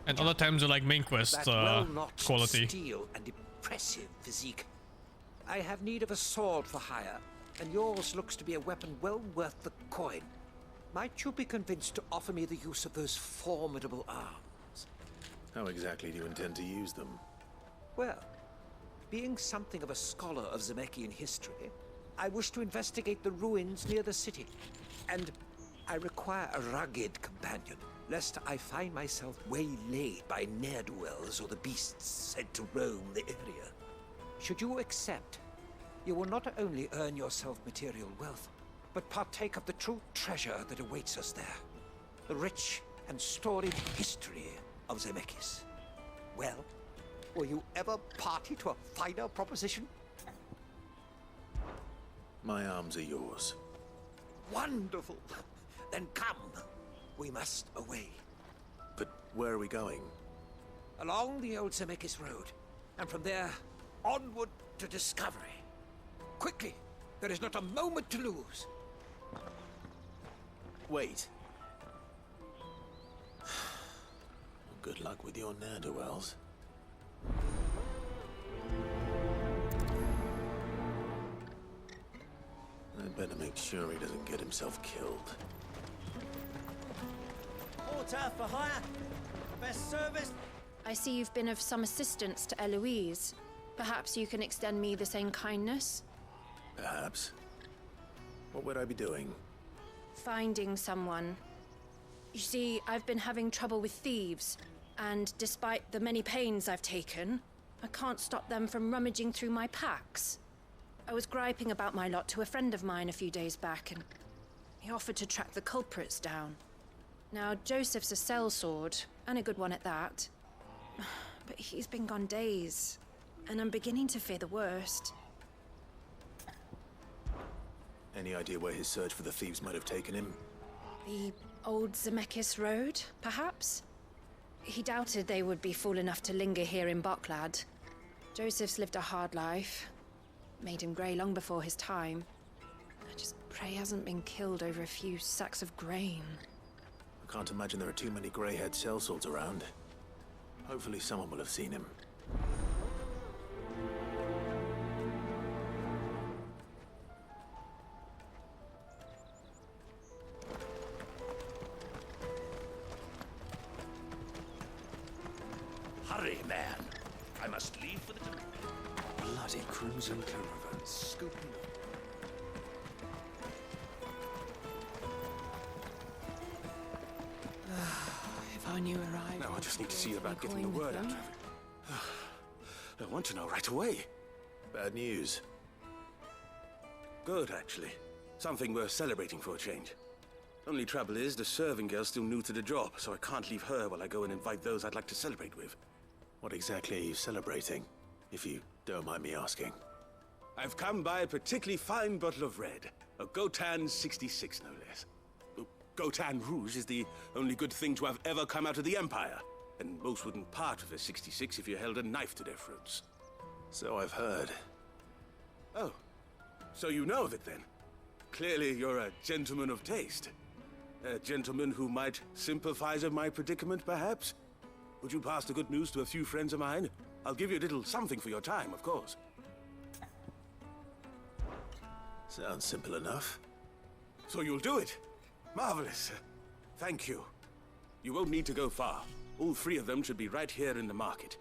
and other times they're like main quest quality. Steel and impressive physique. I have need of a sword for hire, and yours looks to be a weapon well worth the coin. Might you be convinced to offer me the use of those formidable arms? How exactly do you intend to use them? Well, being something of a scholar of Zemeckis history, I wish to investigate the ruins near the city, and I require a rugged companion, lest I find myself waylaid by ne'er-do-wells or the beasts sent to roam the area. Should you accept, you will not only earn yourself material wealth, but partake of the true treasure that awaits us there. The rich and storied history of Zemeckis. Well, were you ever party to a finer proposition? My arms are yours. Wonderful! Then come. We must away. But where are we going? Along the old Zemeckis Road, and from there, onward to discovery. Quickly! There is not a moment to lose. Wait. Good luck with your ne'er-do-wells. better make sure he doesn't get himself killed. Porter for hire. Best service. I see you've been of some assistance to Eloise. Perhaps you can extend me the same kindness? Perhaps. What would I be doing? Finding someone. You see, I've been having trouble with thieves, and despite the many pains I've taken, I can't stop them from rummaging through my packs. I was griping about my lot to a friend of mine a few days back, and he offered to track the culprits down. Now, Joseph's a sellsword, and a good one at that. But he's been gone days, and I'm beginning to fear the worst. Any idea where his search for the thieves might have taken him? The old Zemeckis Road, perhaps? He doubted they would be fool enough to linger here in Boklad. Joseph's lived a hard life. Made him grey long before his time. I just pray he hasn't been killed over a few sacks of grain. I can't imagine there are too many grey-haired sellswords around. Hopefully someone will have seen him. Hurry, man. I must leave for the... Bloody crimson caravan scooping up. If I knew arrived... Now I just need to see about getting the word out of it. I want to know right away. Bad news. Good, actually. Something worth celebrating for a change. Only trouble is, the serving girl's still new to the job, so I can't leave her while I go and invite those I'd like to celebrate with. What exactly are you celebrating, if you don't mind me asking? I've come by a particularly fine bottle of red. A Gotan 66, no less. Gotan Rouge is the only good thing to have ever come out of the Empire. And most wouldn't part with a 66 if you held a knife to their throats. So I've heard. Oh, so you know of it then? Clearly you're a gentleman of taste. A gentleman who might sympathize with my predicament, perhaps? Would you pass the good news to a few friends of mine? I'll give you a little something for your time, of course. Sounds simple enough. So you'll do it? Marvelous. Thank you. You won't need to go far. All three of them should be right here in the market.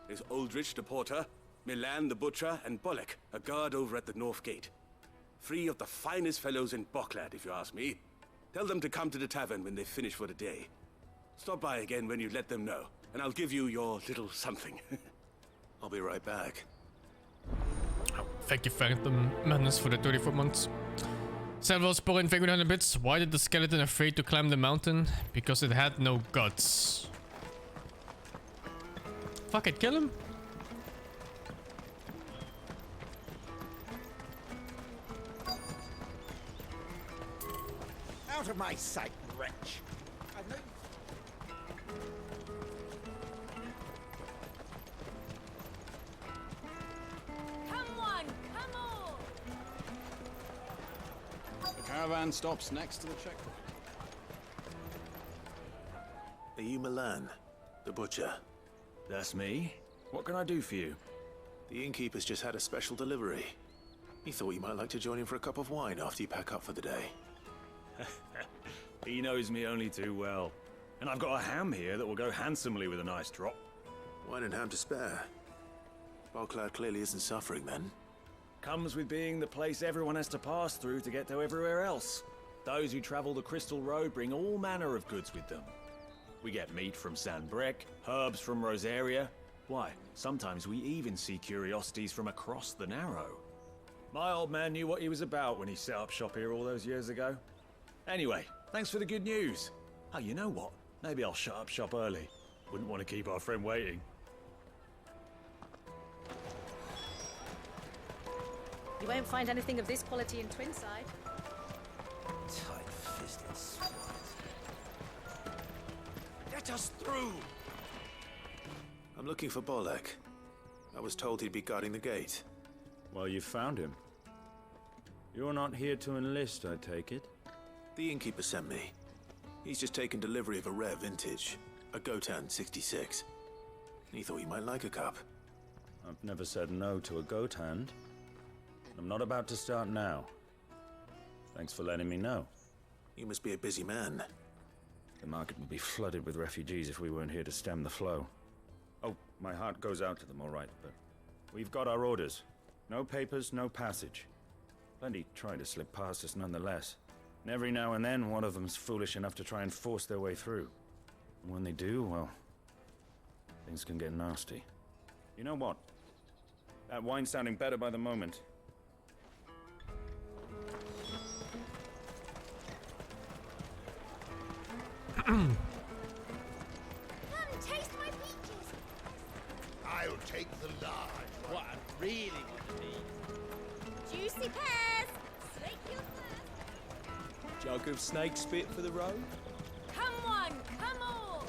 There's Aldrich the porter, Milan the butcher, and Bolek, a guard over at the north gate. Three of the finest fellows in Boklad, if you ask me. Tell them to come to the tavern when they've finished for the day. Stop by again when you let them know, and I'll give you your little something. I'll be right back. Thank you, Phantom Madness, for the 34 months. Salvospor in 100 bits. Why did the skeleton afraid to climb the mountain? Because it had no guts. Fuck it, kill him. Out of my sight, wretch. I've no... Come on, come on! The caravan stops next to the checkpoint. Are you Milan, the butcher? That's me. What can I do for you? The innkeeper's just had a special delivery. He thought you might like to join him for a cup of wine after you pack up for the day. He knows me only too well. And I've got a ham here that will go handsomely with a nice drop. Wine and ham to spare. Boklad clearly isn't suffering then. Comes with being the place everyone has to pass through to get to everywhere else. Those who travel the Crystal Road bring all manner of goods with them. We get meat from Sanbrec, herbs from Rosaria. Why, sometimes we even see curiosities from across the Narrow. My old man knew what he was about when he set up shop here all those years ago. Anyway, thanks for the good news. Oh, you know what? Maybe I'll shut up shop early. Wouldn't want to keep our friend waiting. You won't find anything of this quality in Twinside. Tight-fisted swine. Get us through! I'm looking for Bolek. I was told he'd be guarding the gate. Well, you found him. You're not here to enlist, I take it? The innkeeper sent me. He's just taken delivery of a rare vintage, a Gotan 66. He thought you might like a cup. I've never said no to a goat hand. I'm not about to start now. Thanks for letting me know. You must be a busy man. The market would be flooded with refugees if we weren't here to stem the flow. Oh, my heart goes out to them, all right, but we've got our orders. No papers, no passage. Plenty try to slip past us nonetheless. And every now and then, one of them's foolish enough to try and force their way through. And when they do, well, things can get nasty. You know what? That wine's sounding better by the moment. Come, taste my peaches. I'll take the large. What I really want to eat. Juicy pears. Slake your thirst. Jug of snake spit for the road? Come one, come all.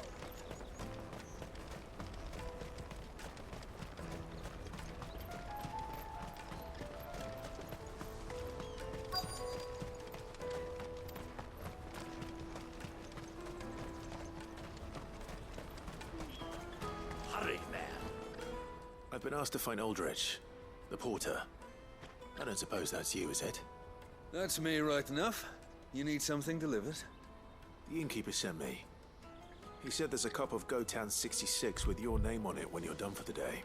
Hurry, man. I've been asked to find Aldrich, the porter. I don't suppose that's you, is it? That's me right enough. You need something delivered? The innkeeper sent me. He said there's a cup of Gotan 66 with your name on it when you're done for the day.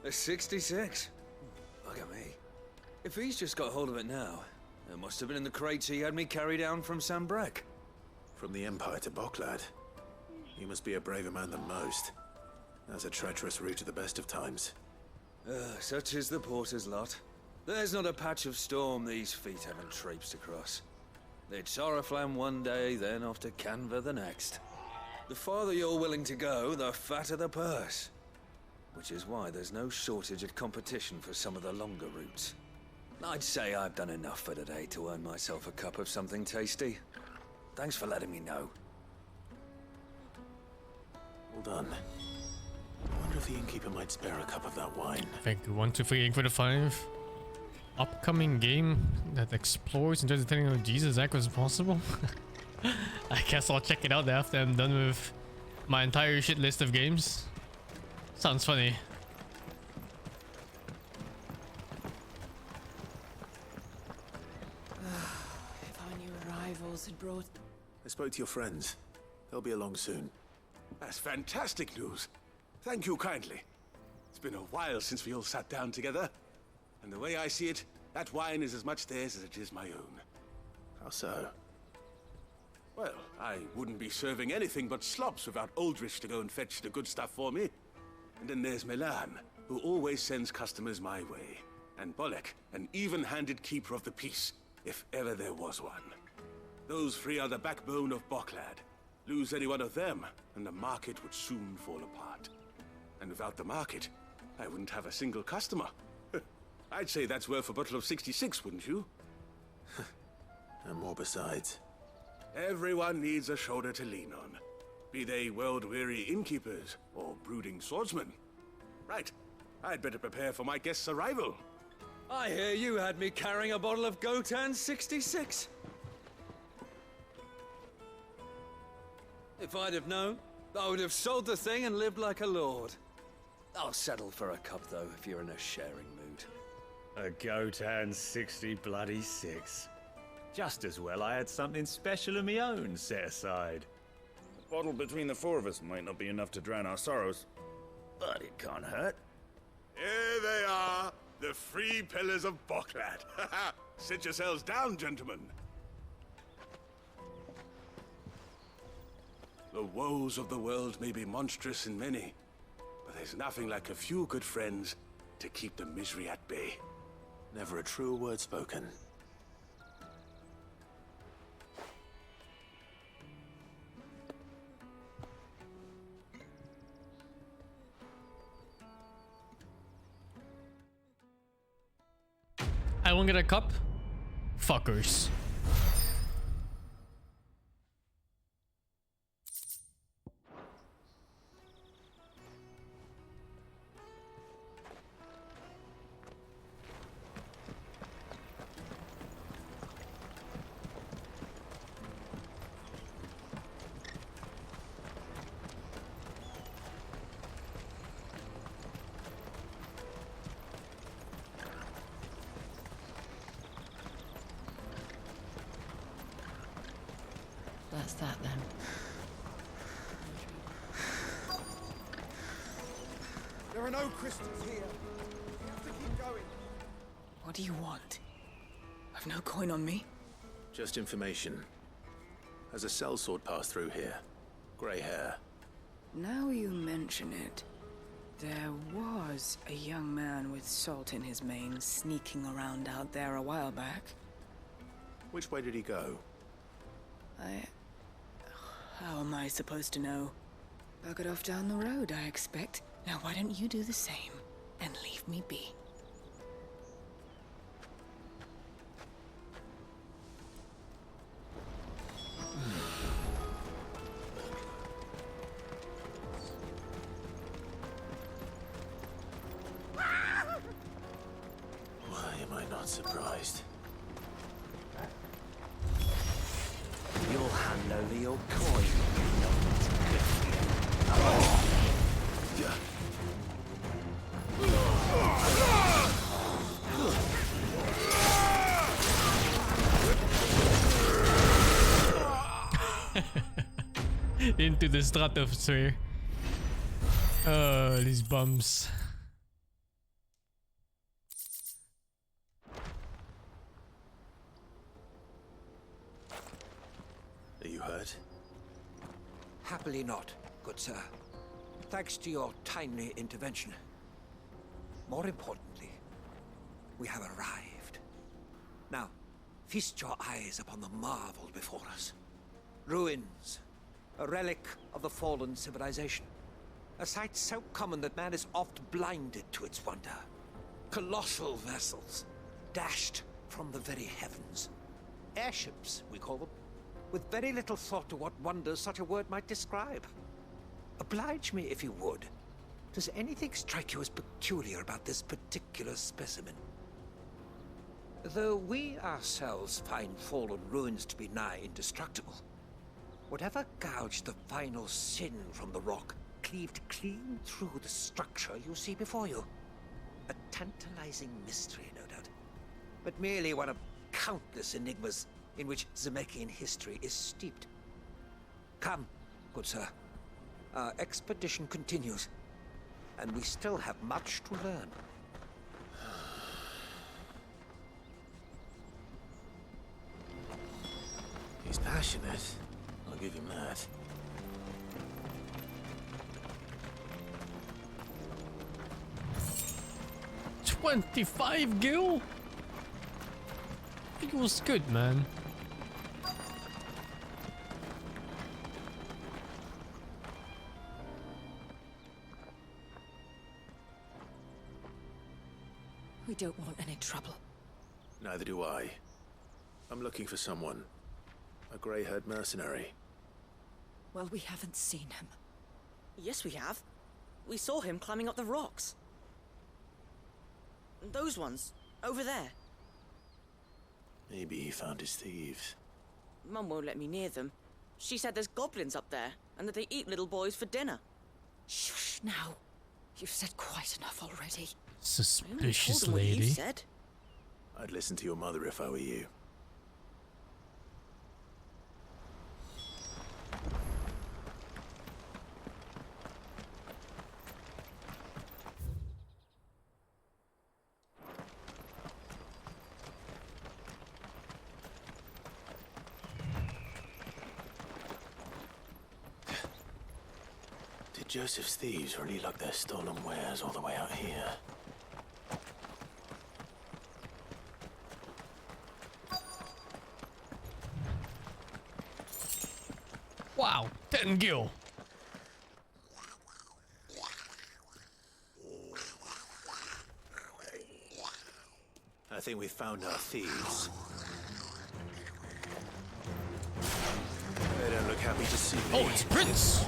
A 66? Look at me. If he's just got hold of it now, it must have been in the crates he had me carry down from Sambrek. From the Empire to Boklad. You must be a braver man than most. That's a treacherous route at the best of times. Such is the porter's lot. There's not a patch of storm these feet haven't traipsed across. It's Oriflamme one day, then off to Canva the next. The farther you're willing to go, the fatter the purse. Which is why there's no shortage of competition for some of the longer routes. I'd say I've done enough for today to earn myself a cup of something tasty. Thanks for letting me know. Well done. I wonder if the innkeeper might spare a cup of that wine. Thank you, 1, 2, 3, for the 5. Upcoming game that explores into the telling of Jesus Act was possible. I guess I'll check it out after I'm done with my entire shit list of games. Sounds funny. If our new arrivals had brought... I spoke to your friends. They'll be along soon. That's fantastic news. Thank you kindly. It's been a while since we all sat down together. And the way I see it, that wine is as much theirs as it is my own. How so? Well, I wouldn't be serving anything but slops without Aldrich to go and fetch the good stuff for me. And then there's Milan, who always sends customers my way. And Bolek, an even-handed keeper of the peace, if ever there was one. Those three are the backbone of Boklad. Lose any one of them, and the market would soon fall apart. And without the market, I wouldn't have a single customer. I'd say that's worth a bottle of 66, wouldn't you? And more besides. Everyone needs a shoulder to lean on. Be they world-weary innkeepers or brooding swordsmen. Right, I'd better prepare for my guest's arrival. I hear you had me carrying a bottle of Gotan 66. If I'd have known, I would have sold the thing and lived like a lord. I'll settle for a cup, though, if you're in a sharing mood. A Gotan 60 bloody 6. Just as well I had something special of my own set aside. A bottle between the four of us might not be enough to drown our sorrows, but it can't hurt. Here they are, the three pillars of Boklad. Sit yourselves down, gentlemen. The woes of the world may be monstrous in many, but there's nothing like a few good friends to keep the misery at bay. Never a truer word spoken. I won't get a cup? Fuckers. What's that then? There are no crystals here. We have to keep going. What do you want? I've no coin on me. Just information. Has a sellsword passed through here? Grey hair. Now you mention it, there was a young man with salt in his mane sneaking around out there a while back. Which way did he go? How am I supposed to know? Buggered off down the road, I expect. Now why don't you do the same and leave me be? Why am I not surprised? You'll hand over your coin. You know what's good for you. Into the stratosphere. Oh, these bums. Are you hurt? Happily not, good sir. Thanks to your timely intervention. More importantly, we have arrived. Now, feast your eyes upon the marvel before us. Ruins, a relic of the fallen civilization. A sight so common that man is oft blinded to its wonder. Colossal vessels, dashed from the very heavens. Airships, we call them, with very little thought to what wonders such a word might describe. Oblige me if you would. Does anything strike you as peculiar about this particular specimen? Though we ourselves find fallen ruins to be nigh indestructible, whatever gouged the final sin from the rock cleaved clean through the structure you see before you. A tantalizing mystery, no doubt, but merely one of countless enigmas in which Zemeckyan history is steeped. Come, good sir. Our expedition continues, and we still have much to learn. He's passionate. I'll give him that. $25 gil? I think it was good, man. We don't want any trouble. Neither do I. I'm looking for someone. A grey-haired mercenary. Well, we haven't seen him. Yes, we have. We saw him climbing up the rocks. Those ones, over there. Maybe he found his thieves. Mum won't let me near them. She said there's goblins up there, and that they eat little boys for dinner. Shush now. You've said quite enough already. Suspicious I only told them what you lady. said. I'd listen to your mother if I were you. Did Joseph's thieves really lug their stolen wares all the way out here? Wow, 10 gil. I think we found our thieves. They don't look happy to see me. Oh, it's Prince!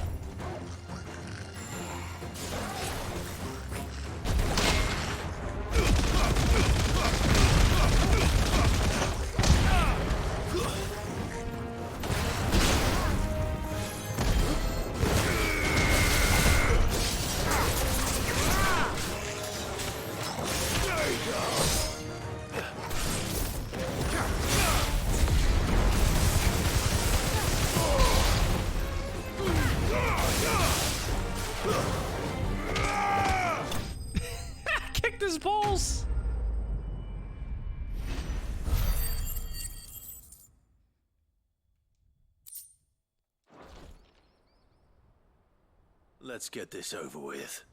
Let's get this over with.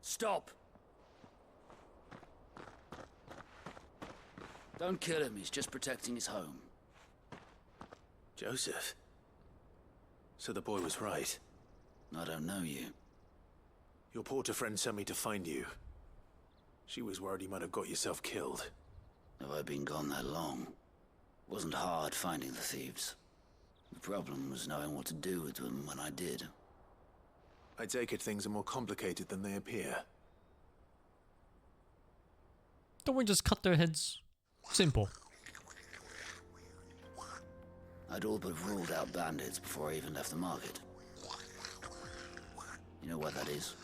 Stop! Don't kill him, he's just protecting his home. Joseph? So the boy was right. I don't know you. Your porter friend sent me to find you. She was worried you might have got yourself killed. Have I been gone that long? It wasn't hard finding the thieves. The problem was knowing what to do with them when I did. I take it things are more complicated than they appear. Don't we just cut their heads? Simple. I'd all but ruled out bandits before I even left the market. You know why that is?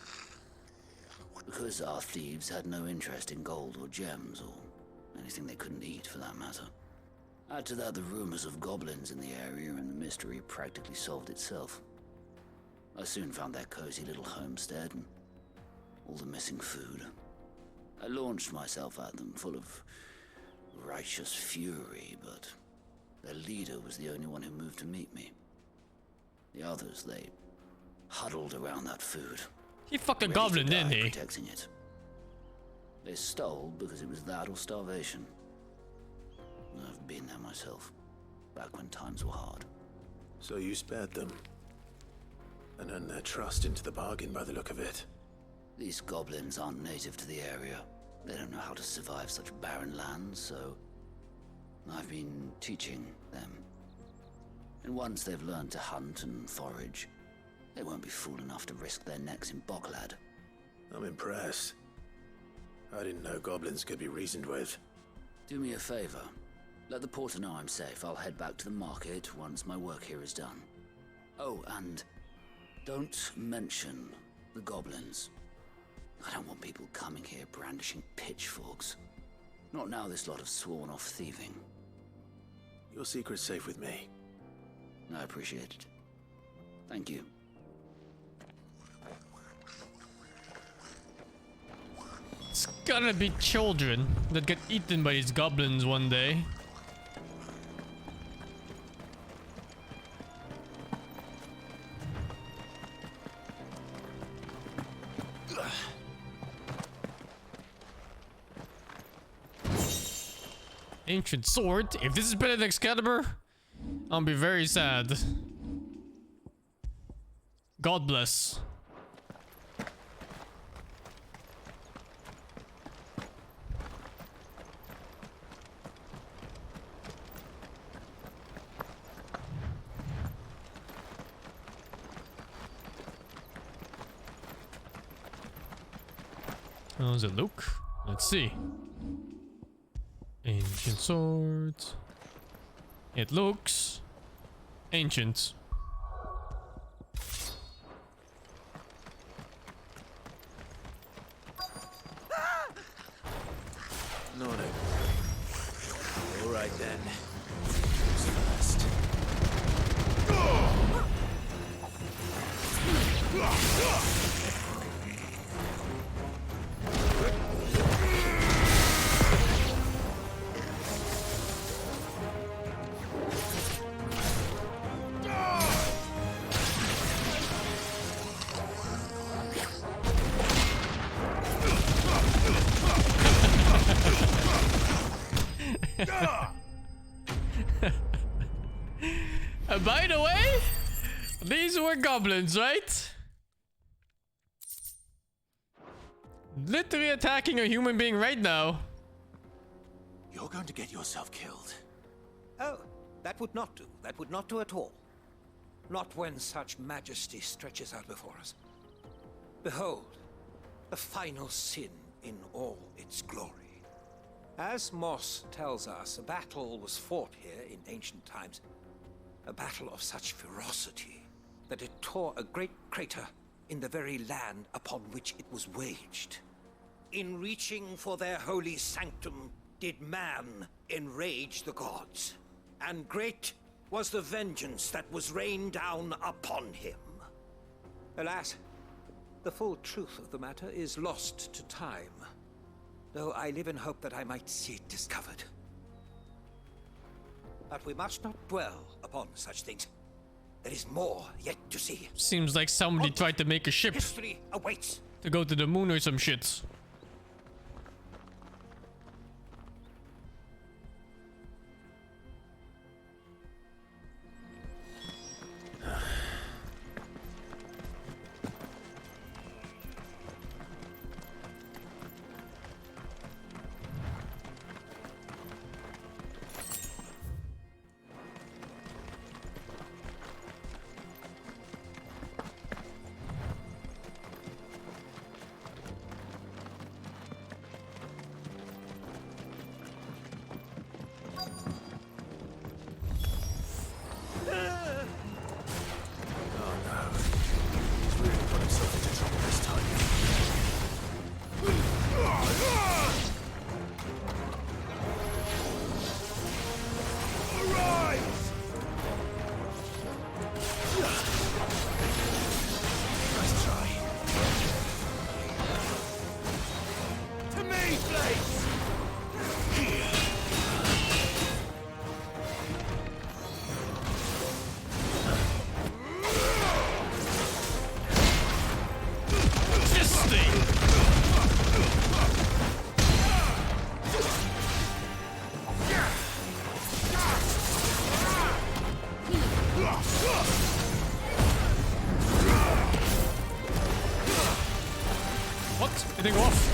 Because our thieves had no interest in gold or gems or anything they couldn't eat for that matter. Add to that the rumors of goblins in the area and the mystery practically solved itself. I soon found their cozy little homestead and all the missing food. I launched myself at them full of righteous fury, but their leader was the only one who moved to meet me. The others, they huddled around that food. He fucked a goblin, didn't he? Protecting it. They stole because it was that or starvation. I've been there myself, back when times were hard. So you spared them, and earned their trust into the bargain by the look of it. These goblins aren't native to the area. They don't know how to survive such barren lands, so I've been teaching them. And once they've learned to hunt and forage, they won't be fool enough to risk their necks in Boklad. I'm impressed. I didn't know goblins could be reasoned with. Do me a favor. Let the porter know I'm safe. I'll head back to the market once my work here is done. Oh, and don't mention the goblins. I don't want people coming here brandishing pitchforks. Not now this lot have sworn off thieving. Your secret's safe with me. I appreciate it. Thank you. It's gotta be children that get eaten by these goblins one day. Ancient sword. If this is better than Excalibur, I'll be very sad. God bless. How does it look? Let's see. Ancient sword. It looks ancient. No. All right then. Who's first? By the way, these were goblins, right? Literally attacking a human being right now. You're going to get yourself killed. Oh, that would not do. That would not do at all. Not when such majesty stretches out before us. Behold, the final sin in all its glory. As Moss tells us, a battle was fought here in ancient times. A battle of such ferocity that it tore a great crater in the very land upon which it was waged. In reaching for their holy sanctum, did man enrage the gods, and great was the vengeance that was rained down upon him. Alas, the full truth of the matter is lost to time, though I live in hope that I might see it discovered. But we must not dwell upon such things. There is more yet to see. Seems like somebody tried to make a ship History awaits. to go to the moon or some shit. What? It didn't go off.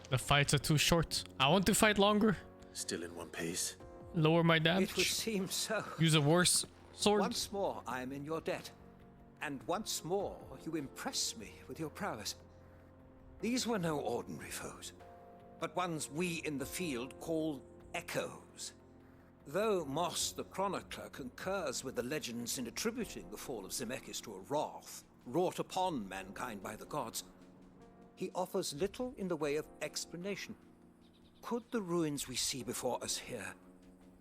The fights are too short. I want to fight longer. Still in one piece. Lower my damage. It would seem so. Use a worse sword. Once more, I am in your debt. And once more, you impress me with your prowess. These were no ordinary foes, but ones we in the field call echoes. Though Moss the Chronicler concurs with the legends in attributing the fall of Zemeckis to a wrath wrought upon mankind by the gods, he offers little in the way of explanation. Could the ruins we see before us here,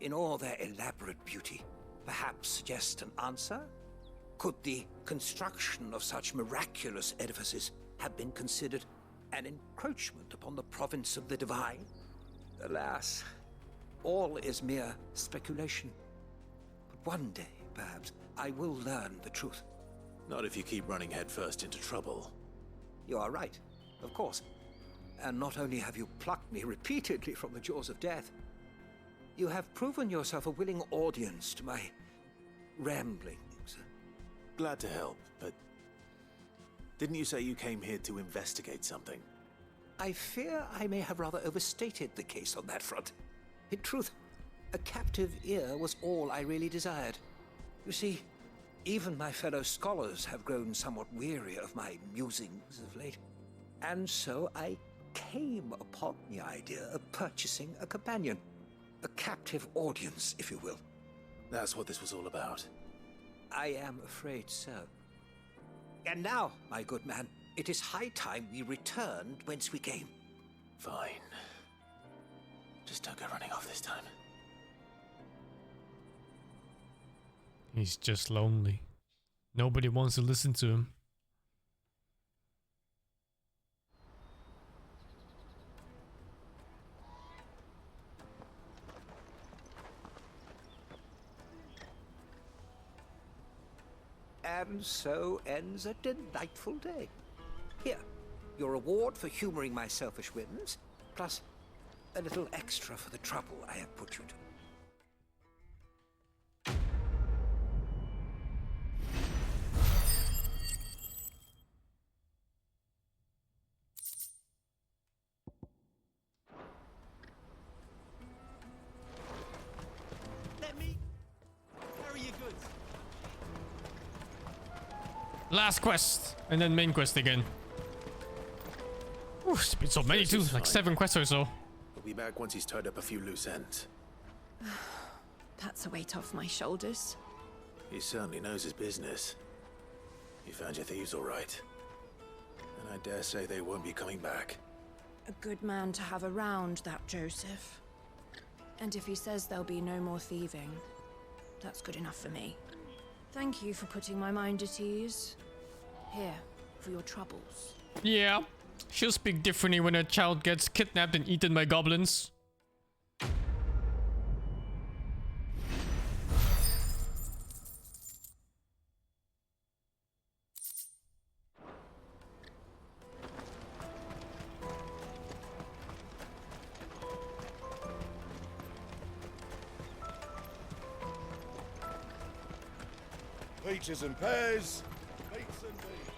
in all their elaborate beauty, perhaps suggest an answer? Could the construction of such miraculous edifices have been considered an encroachment upon the province of the divine? Alas, all is mere speculation. But one day, perhaps, I will learn the truth. Not if you keep running headfirst into trouble. You are right, of course. And not only have you plucked me repeatedly from the jaws of death, you have proven yourself a willing audience to my ramblings. Glad to help, but didn't you say you came here to investigate something? I fear I may have rather overstated the case on that front. In truth, a captive ear was all I really desired. You see, even my fellow scholars have grown somewhat weary of my musings of late. And so I came upon the idea of purchasing a companion. A captive audience, if you will. That's what this was all about. I am afraid so. And now, my good man, it is high time we returned whence we came. Fine. Just don't go running off this time. He's just lonely. Nobody wants to listen to him. And so ends a delightful day. Here, your reward for humoring my selfish whims, plus a little extra for the trouble I have put you to. Last quest, and then main quest again. Ooh, it's been so many too, like 7 quests or so. We'll be back once he's tied up a few loose ends. That's a weight off my shoulders. He certainly knows his business. You found your thieves all right. And I dare say they won't be coming back. A good man to have around, that Joseph. And if he says there'll be no more thieving, that's good enough for me. Thank you for putting my mind at ease. Here, for your troubles. Yeah, she'll speak differently when a child gets kidnapped and eaten by goblins. Peaches and pears. Meats and beef.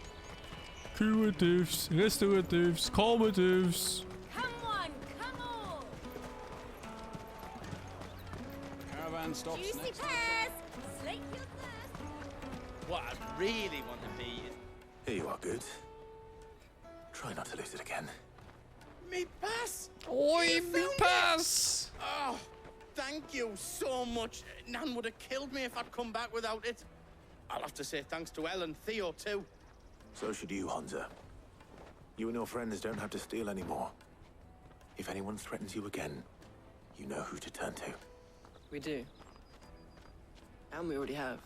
Curatives, restoratives, calmatives. Come on, come on! Caravan stops Juicy next. pears! Slake your thirst! What I really want to be is... Here you are, good. Try not to lose it again. Me pass! Oi, You me found it! pass! Oh, thank you so much. Nan would have killed me if I'd come back without it. I'll have to say thanks to Elle and Theo, too. So should you, Hansa. You and your friends don't have to steal anymore. If anyone threatens you again, you know who to turn to. We do. And we already have.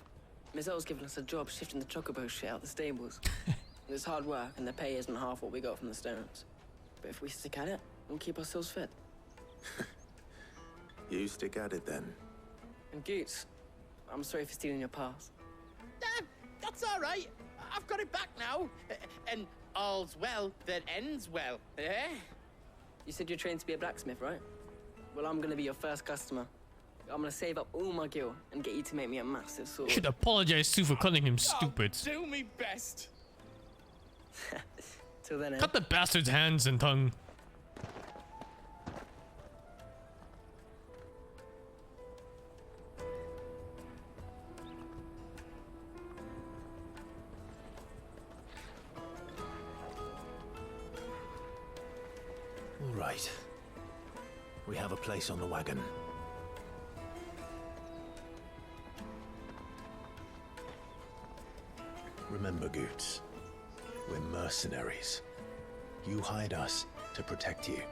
Miss L's given us a job shifting the chocobo shit out the stables. It's hard work, and the pay isn't half what we got from the stones. But if we stick at it, we'll keep ourselves fit. You stick at it then. And Goots, I'm sorry for stealing your pass. That's all right. I've got it back now. And all's well that ends well, eh? You said you're trained to be a blacksmith, right? Well, I'm gonna be your first customer. I'm gonna save up all my gil and get you to make me a massive sword. You should apologize too for calling him stupid. Do me best. Till then, Cut the bastard's hands and tongue. All right. We have a place on the wagon. Remember, Goots, we're mercenaries. You hired us to protect you.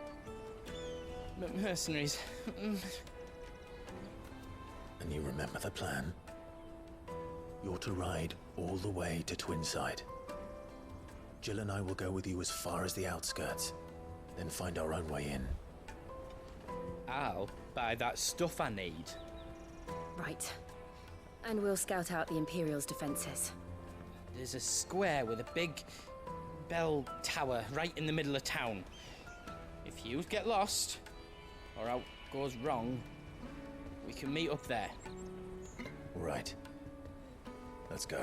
Mercenaries. And you remember the plan? You're to ride all the way to Twinside. Jill and I will go with you as far as the outskirts, then find our own way in. I'll buy that stuff I need. Right. And we'll scout out the Imperial's defenses. There's a square with a big bell tower right in the middle of town. If you get lost, or out goes wrong, we can meet up there. All right. Let's go.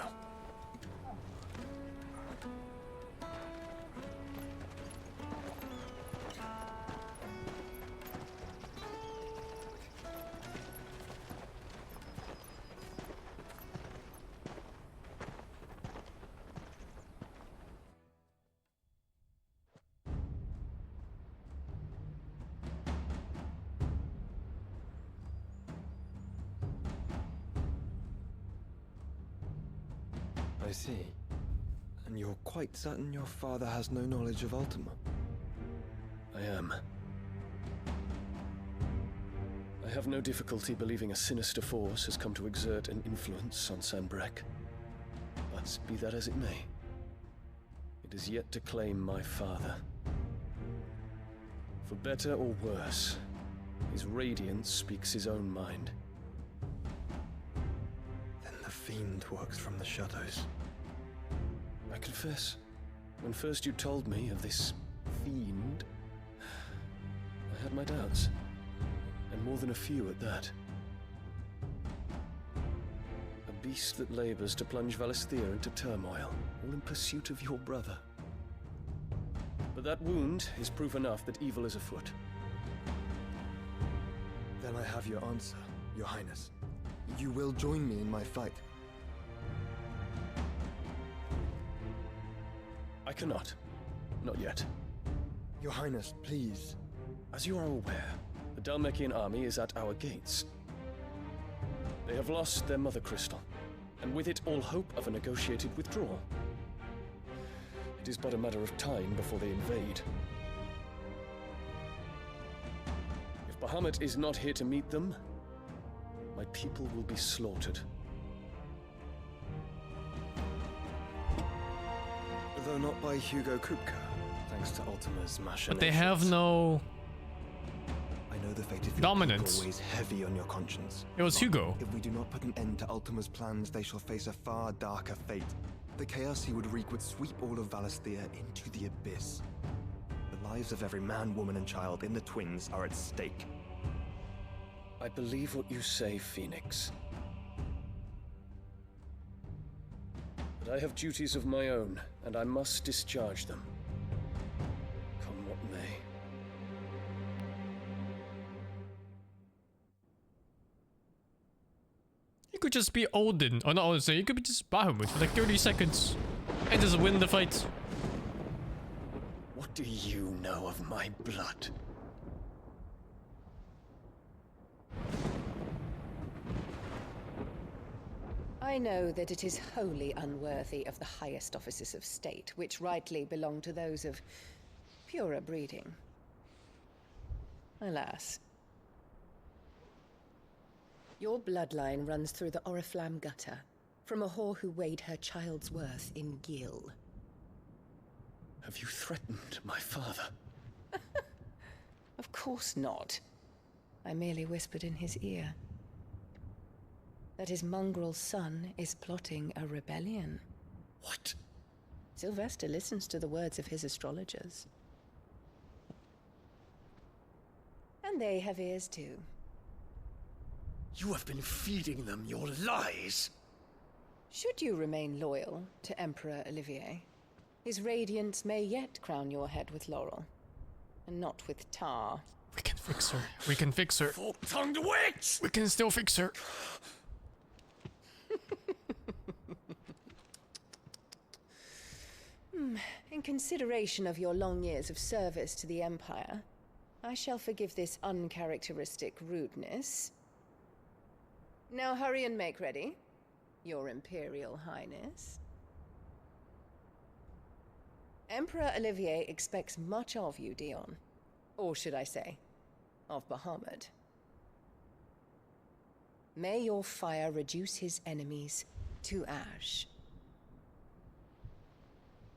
I see. And you're quite certain your father has no knowledge of Ultima? I am. I have no difficulty believing a sinister force has come to exert an influence on Sanbreque. But be that as it may, it is yet to claim my father. For better or worse, his radiance speaks his own mind. Then the fiend works from the shadows. I confess, when first you told me of this fiend, I had my doubts, and more than a few at that. A beast that labors to plunge Valisthea into turmoil, all in pursuit of your brother. But that wound is proof enough that evil is afoot. Then I have your answer, Your Highness. You will join me in my fight. I cannot. Not yet. Your Highness, please. As you are aware, the Dhalmekian army is at our gates. They have lost their mother crystal, and with it all hope of a negotiated withdrawal. It is but a matter of time before they invade. If Bahamut is not here to meet them, my people will be slaughtered. Though not by Hugo Kupka, thanks to Ultima's machinations. But they have no I know the fate of your dominance. people weighs heavy on your conscience. It was Hugo. If we do not put an end to Ultima's plans, they shall face a far darker fate. The chaos he would wreak would sweep all of Valisthea into the abyss. The lives of every man, woman, and child in the Twins are at stake. I believe what you say, Phoenix. But I have duties of my own, and I must discharge them. Come what may. You could just be Odin, or not Odin, you could be just Bahamut for like 30 seconds and just win the fight. What do you know of my blood? I know that it is wholly unworthy of the highest offices of state, which rightly belong to those of purer breeding. Alas. Your bloodline runs through the Oriflamme gutter, from a whore who weighed her child's worth in gill. Have you threatened my father? Of course not. I merely whispered in his ear that his mongrel son is plotting a rebellion. What? Sylvester listens to the words of his astrologers. And they have ears too. You have been feeding them your lies! Should you remain loyal to Emperor Olivier, his radiance may yet crown your head with laurel, and not with tar. We can fix her. We can fix her. Fork-tongued witch! We can still fix her. In consideration of your long years of service to the Empire, I shall forgive this uncharacteristic rudeness. Now hurry and make ready, Your Imperial Highness. Emperor Olivier expects much of you, Dion. Or should I say, of Bahamut. May your fire reduce his enemies to ash,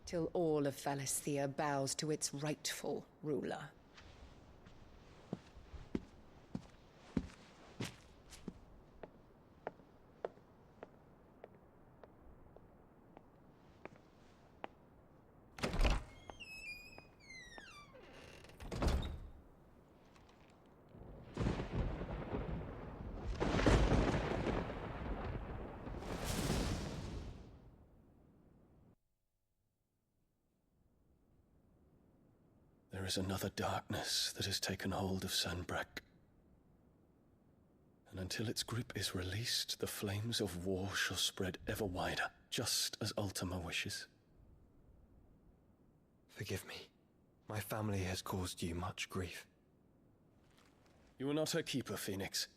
till all of Valisthea bows to its rightful ruler. There is another darkness that has taken hold of Sanbreque. And until its grip is released, the flames of war shall spread ever wider, just as Ultima wishes. Forgive me. My family has caused you much grief. You are not her keeper, Phoenix.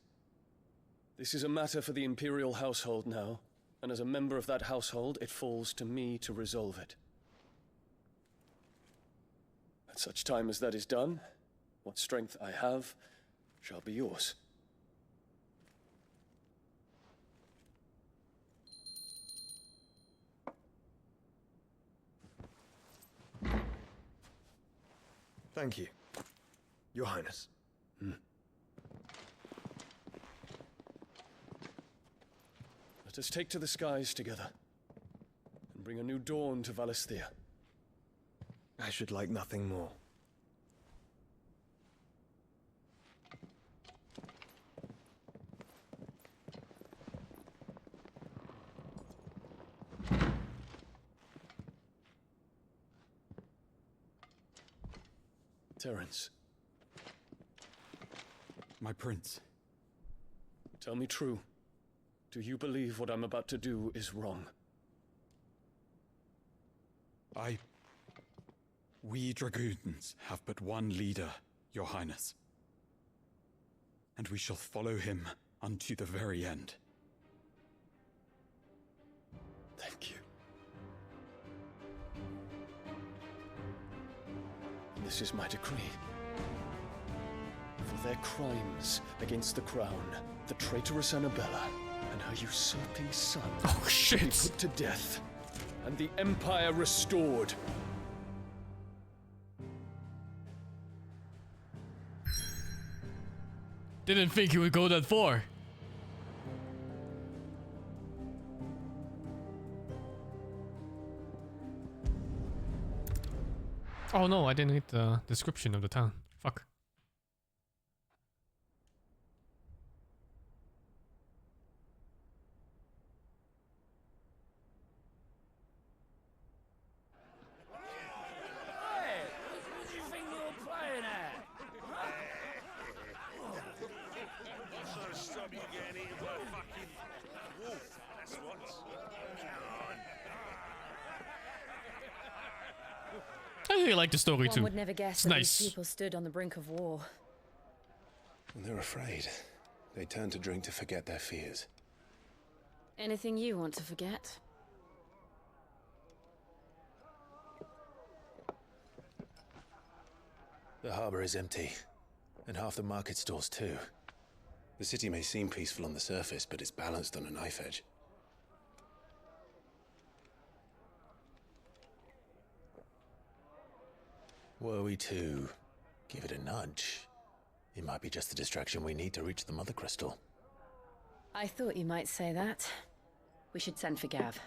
This is a matter for the Imperial household now, and as a member of that household, it falls to me to resolve it. At such time as that is done, what strength I have shall be yours. Thank you, Your Highness. Let us take to the skies together, and bring a new dawn to Valisthea. I should like nothing more. Terence. My prince. Tell me true. Do you believe what I'm about to do is wrong? I We dragoons have but one leader, Your Highness. And we shall follow him unto the very end. Thank you. This is my decree. For their crimes against the crown, the traitorous Annabella and her usurping son shall be put to death, and the Empire restored. Didn't think he would go that far. Oh no, I didn't read the description of the town. Fuck. Hey, what do you think you're playing at? I'm trying to stop you getting eaten by a fucking wolf. That's what. Come on. I really like the story One too. would never guess It's that nice. these people stood on the brink of war. They're afraid. They turn to drink to forget their fears. Anything you want to forget? The harbor is empty, and half the market stalls too. The city may seem peaceful on the surface, but it's balanced on a knife edge. Were we to give it a nudge, it might be just the distraction we need to reach the Mother Crystal. I thought you might say that. We should send for Gav.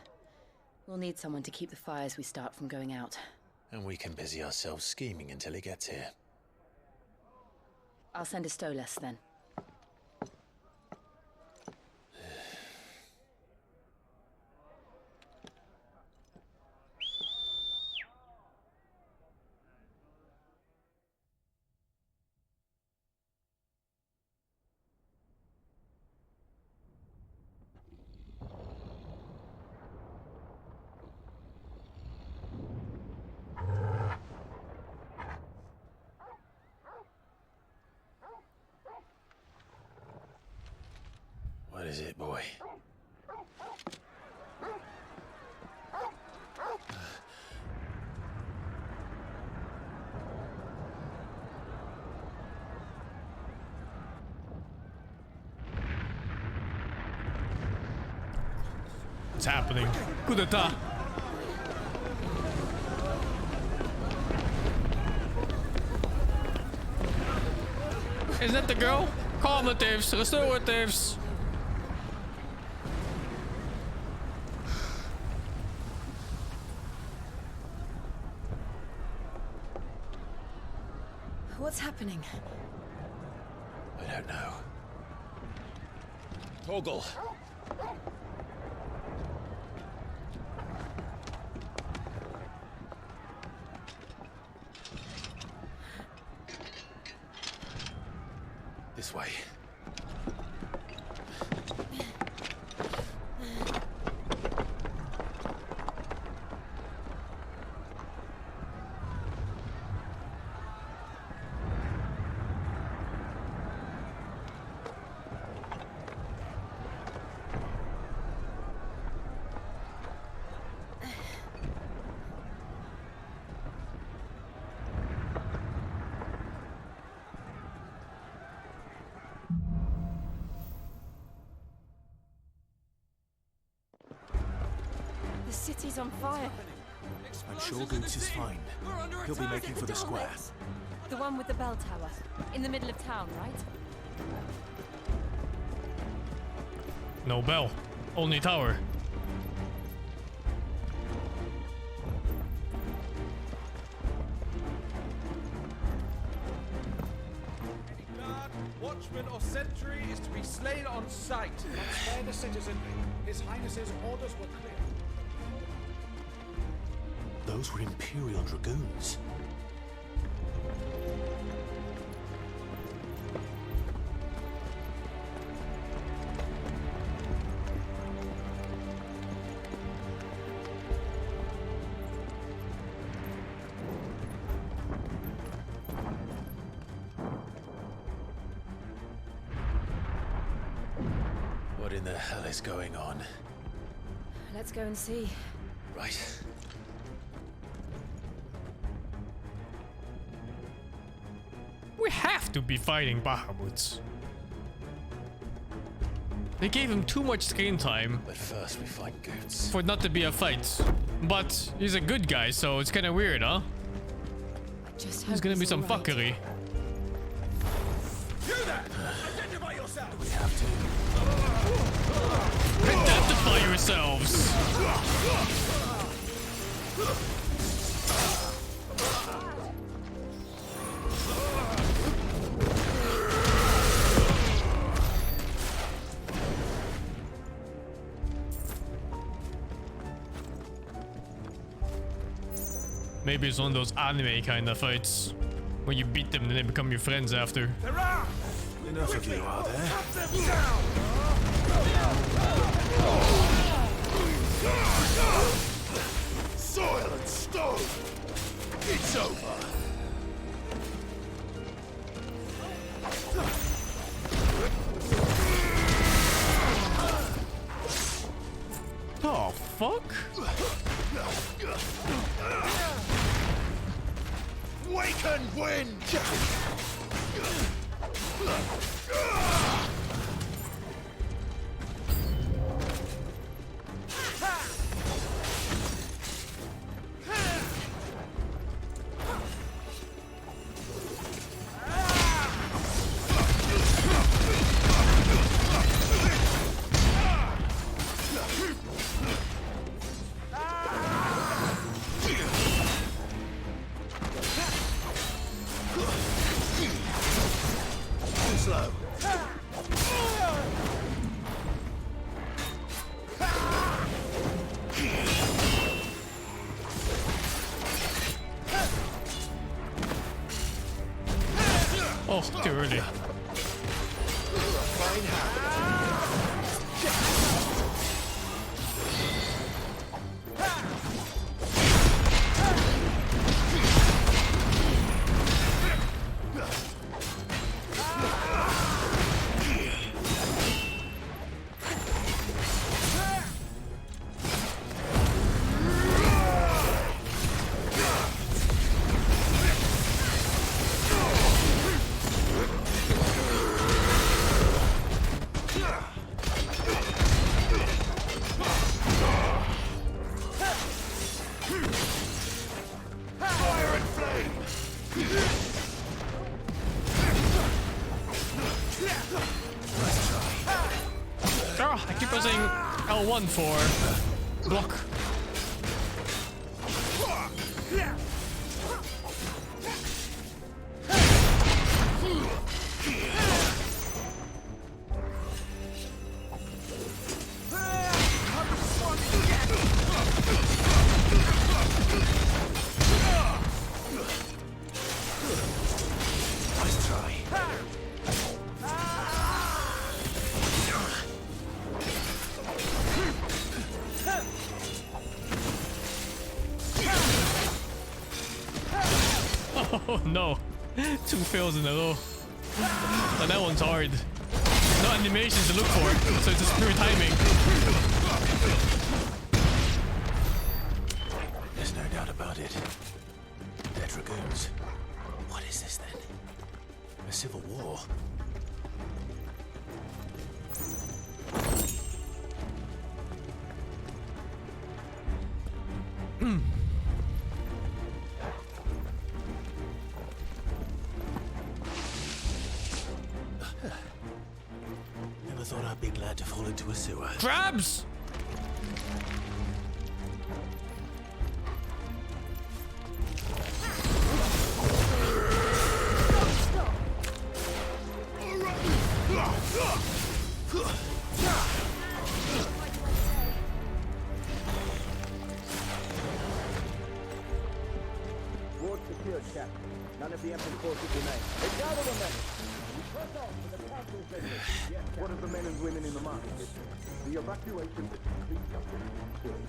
We'll need someone to keep the fires we start from going out. And we can busy ourselves scheming until he gets here. I'll send a Stolas then. What is it, boy? What's happening? Coup d'etat. Is that the girl? Calmatives, restoratives. What's happening? I don't know. Torgal! This way. The city's on fire. I'm sure Goots is fine. He'll be making for the square. The one with the bell tower. In the middle of town, right? No bell, only tower. Guard, watchman or sentry is to be slain on sight. Spare the citizenry. His Highness's orders were clear. Those were Imperial Dragoons. What in the hell is going on? Let's go and see. Right. We have to be fighting Bahamut. They gave him too much screen time. But first we find Goots. For it not to be a fight. But he's a good guy, so it's kind of weird, huh? There's gonna be some fuckery. You there! Identify yourself! We have to. Identify yourselves! Maybe it's one of those anime kind of fights where you beat them and they become your friends after. Enough of you, are there? Soil and stone! It's over! Oh, fuck? Wake and wind! Slow. Oh, too early. Fine habit. Oh, I keep pressing L1 for block. Nice try. Oh no, 2 fails in a row. Oh, that one's hard. No animations to look for, so it's just pure timing. There's no doubt about it. They're dragoons. What is this then? A civil war? Never thought I'd be glad to fall into a sewer. Crabs! Ward secured, Captain. None of the Emperor's forces remain. They gather the men. We press on to the council station. Yes, what of the men and women in the market district? The evacuation is complete. Good.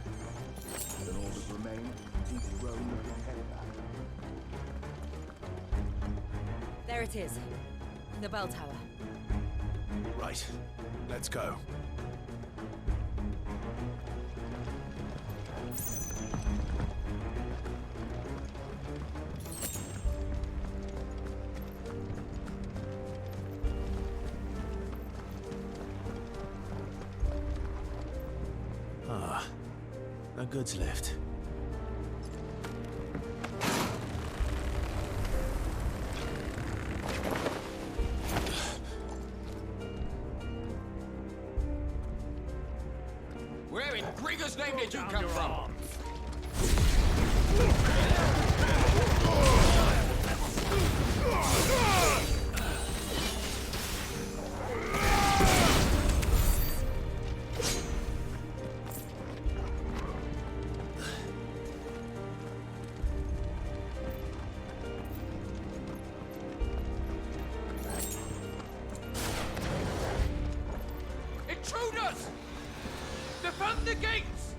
Then all that remains is Rome and Hellback. There it is. The bell tower. Right. Let's go. A goods lift. Where in Grieger's name did you come from? Intruders! Defend the gates!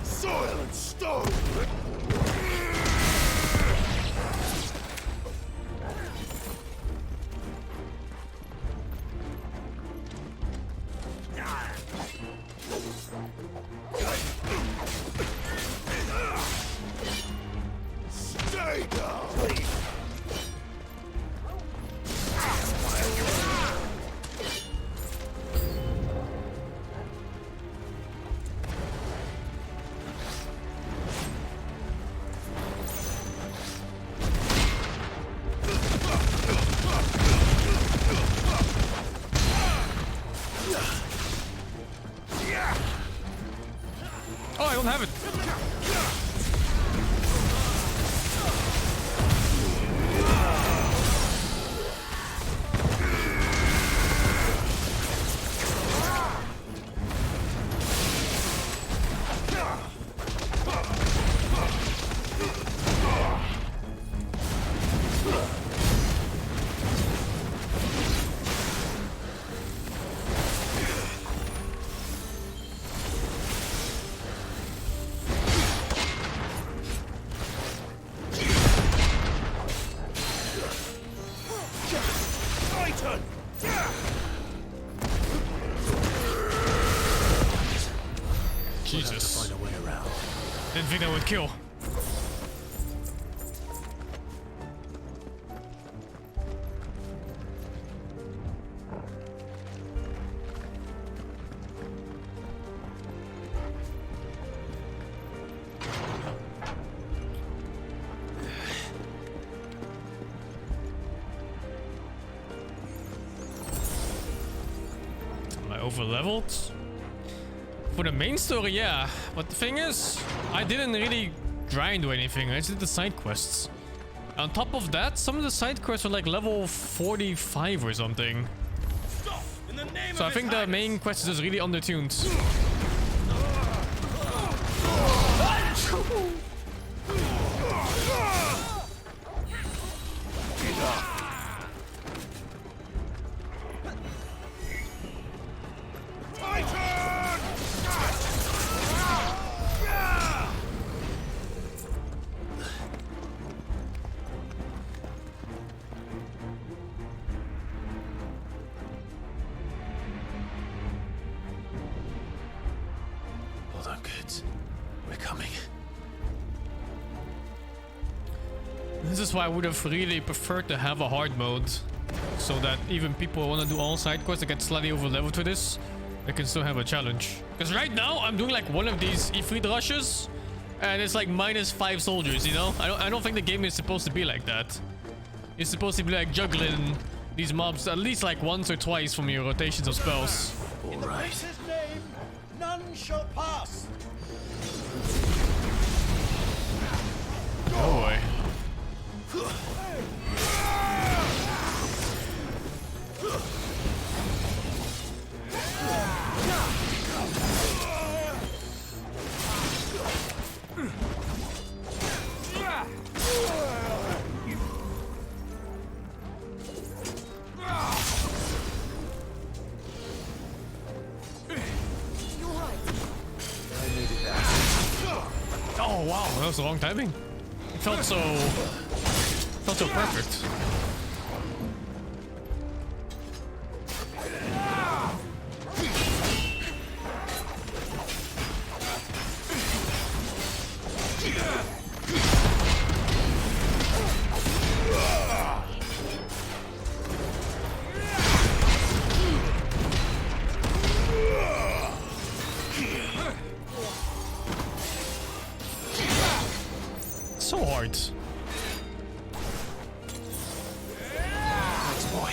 Soil and stone! Stay down! Oh, I don't have it. Jesus. Didn't think that would kill. Am I over-leveled? For the main story, yeah. But the thing is, I didn't really grind or anything. I just did the side quests. On top of that, some of the side quests were like level 45 or something. So I think the main quest is just really undertuned. Hold on, kids. We're coming. This is why I would have really preferred to have a hard mode. So that even people who want to do all side quests that get slightly over leveled to this, they can still have a challenge. Because right now, I'm doing like one of these Ifrit rushes. And it's like -5 soldiers, you know? I don't think the game is supposed to be like that. It's supposed to be like juggling these mobs at least like once or twice from your rotations of spells. In the Prince's name, none shall pass. Oh boy. Oh wow, that was a long timing. It felt so perfect. no heart. Thanks, boy.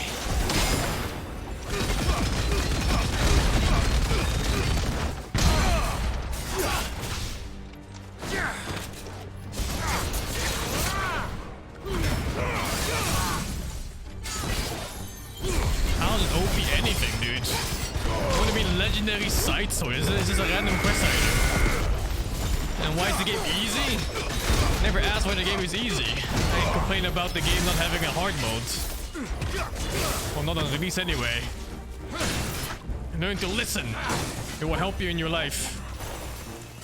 How does OP anything, dude? I want to be legendary side sword. Is this a random quest item? And why is the game easy? Never asked why the game is easy. I complain about the game not having a hard mode. Well, not on release anyway. Learn to listen. It will help you in your life.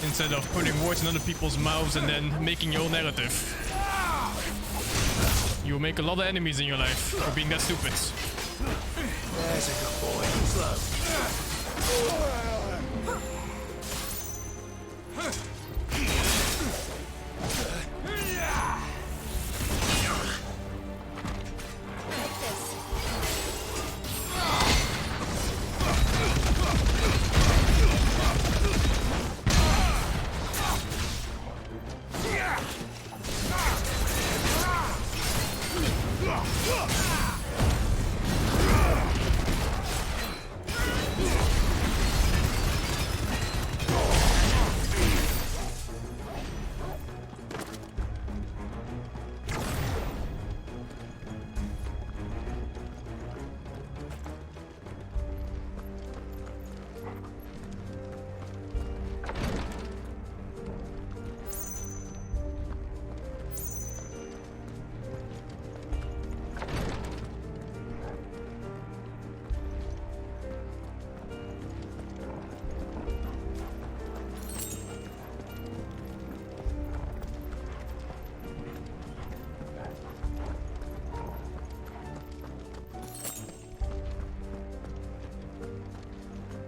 Instead of putting words in other people's mouths and then making your own narrative. You will make a lot of enemies in your life for being that stupid. There's a good boy. Slow.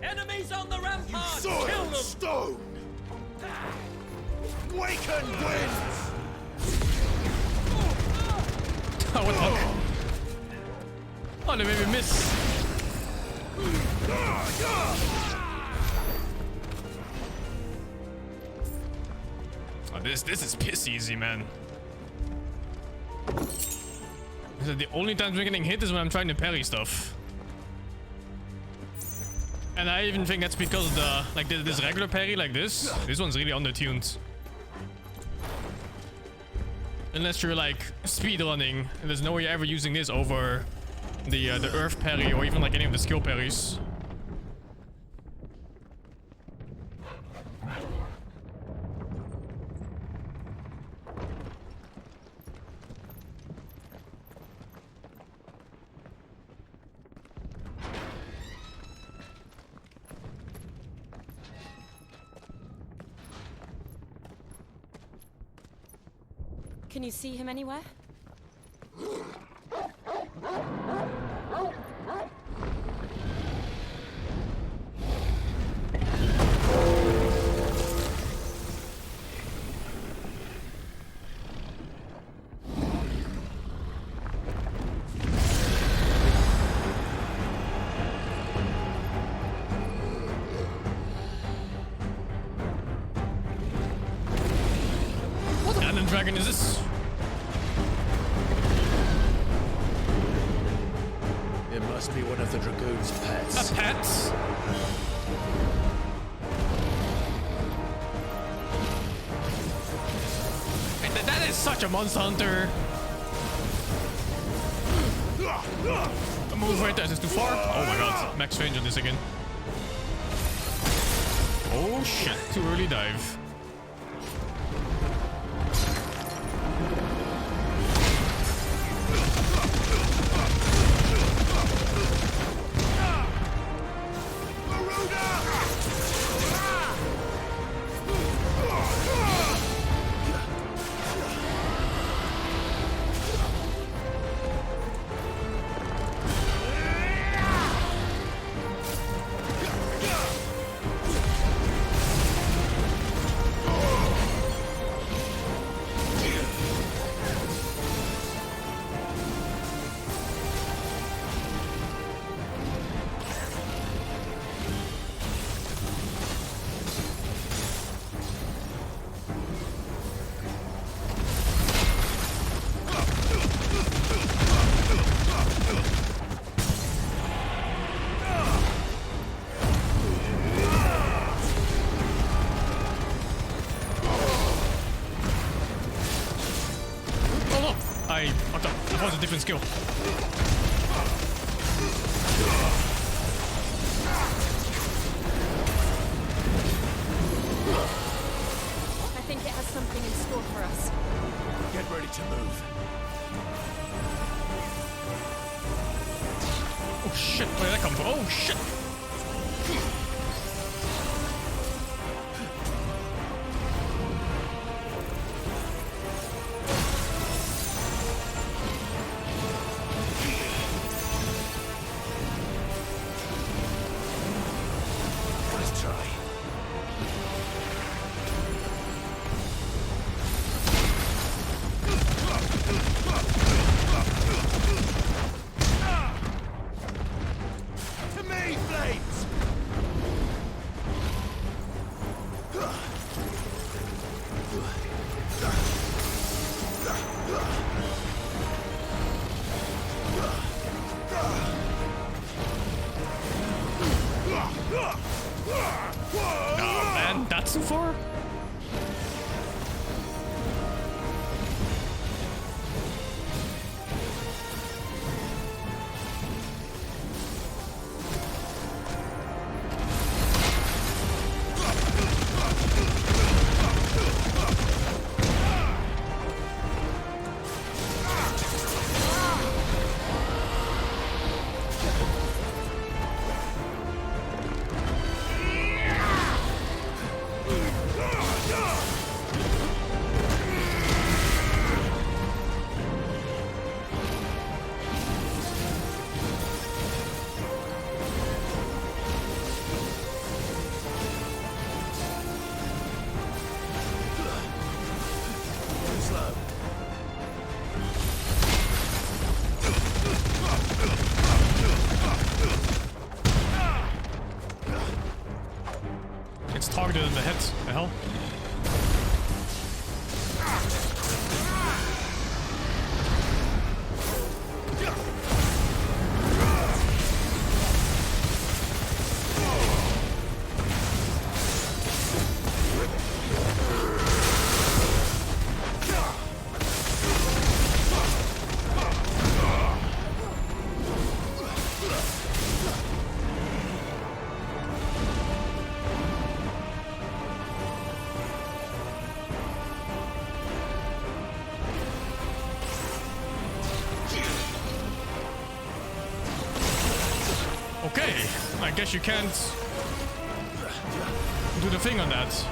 Enemies on the rampart! Soil Kill them! stone! Waken winds! Oh, what the fuck? Oh, they made me miss. Oh, this is piss easy, man. The only times we're getting hit is when I'm trying to parry stuff. And I even think that's because of the, like this regular parry like this one's really undertuned. Unless you're like speedrunning, and there's no way you're ever using this over the earth parry or even like any of the skill parries. Can you see him anywhere? What cannon dragon is this? It must be one of the Dragoon's pets. A pet? And that is such a monster hunter. A move right there. Is this too far? Oh my god. Max range on this again. Oh shit. Too early dive. I thought it was a different skill. I think it has something in store for us. Get ready to move. Oh shit, where did that come from? Oh shit! Nice try. To me, Blades! Oh man, that's too far? It's targeted in the head. The hell? Okay, I guess you can't do the thing on that.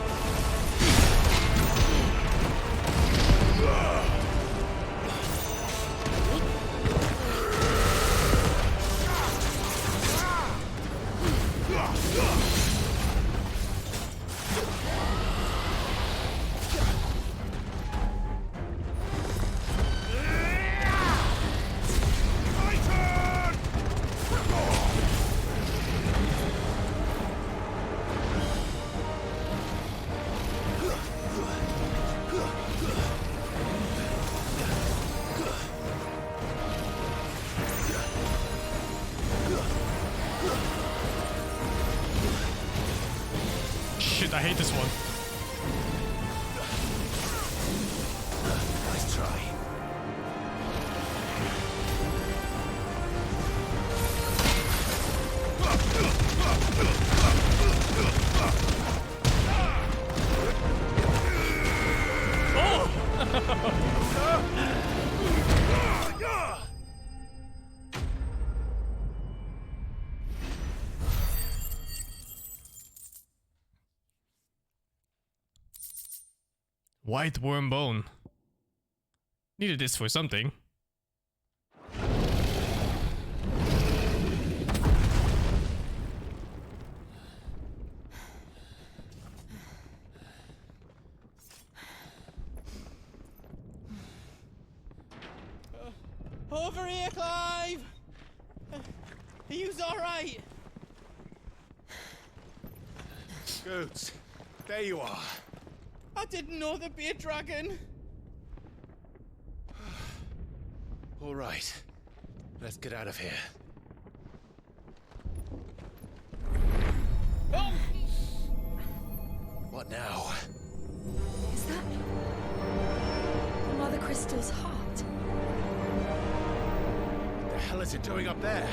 Shit, I hate this one. Nice try. White worm bone. Needed this for something. Over here, Clive! Are you alright? Scoots, there you are. I didn't know there'd be a dragon. All right, let's get out of here. Oh! What now? Is that Mother Crystal's heart? hell is it doing up there?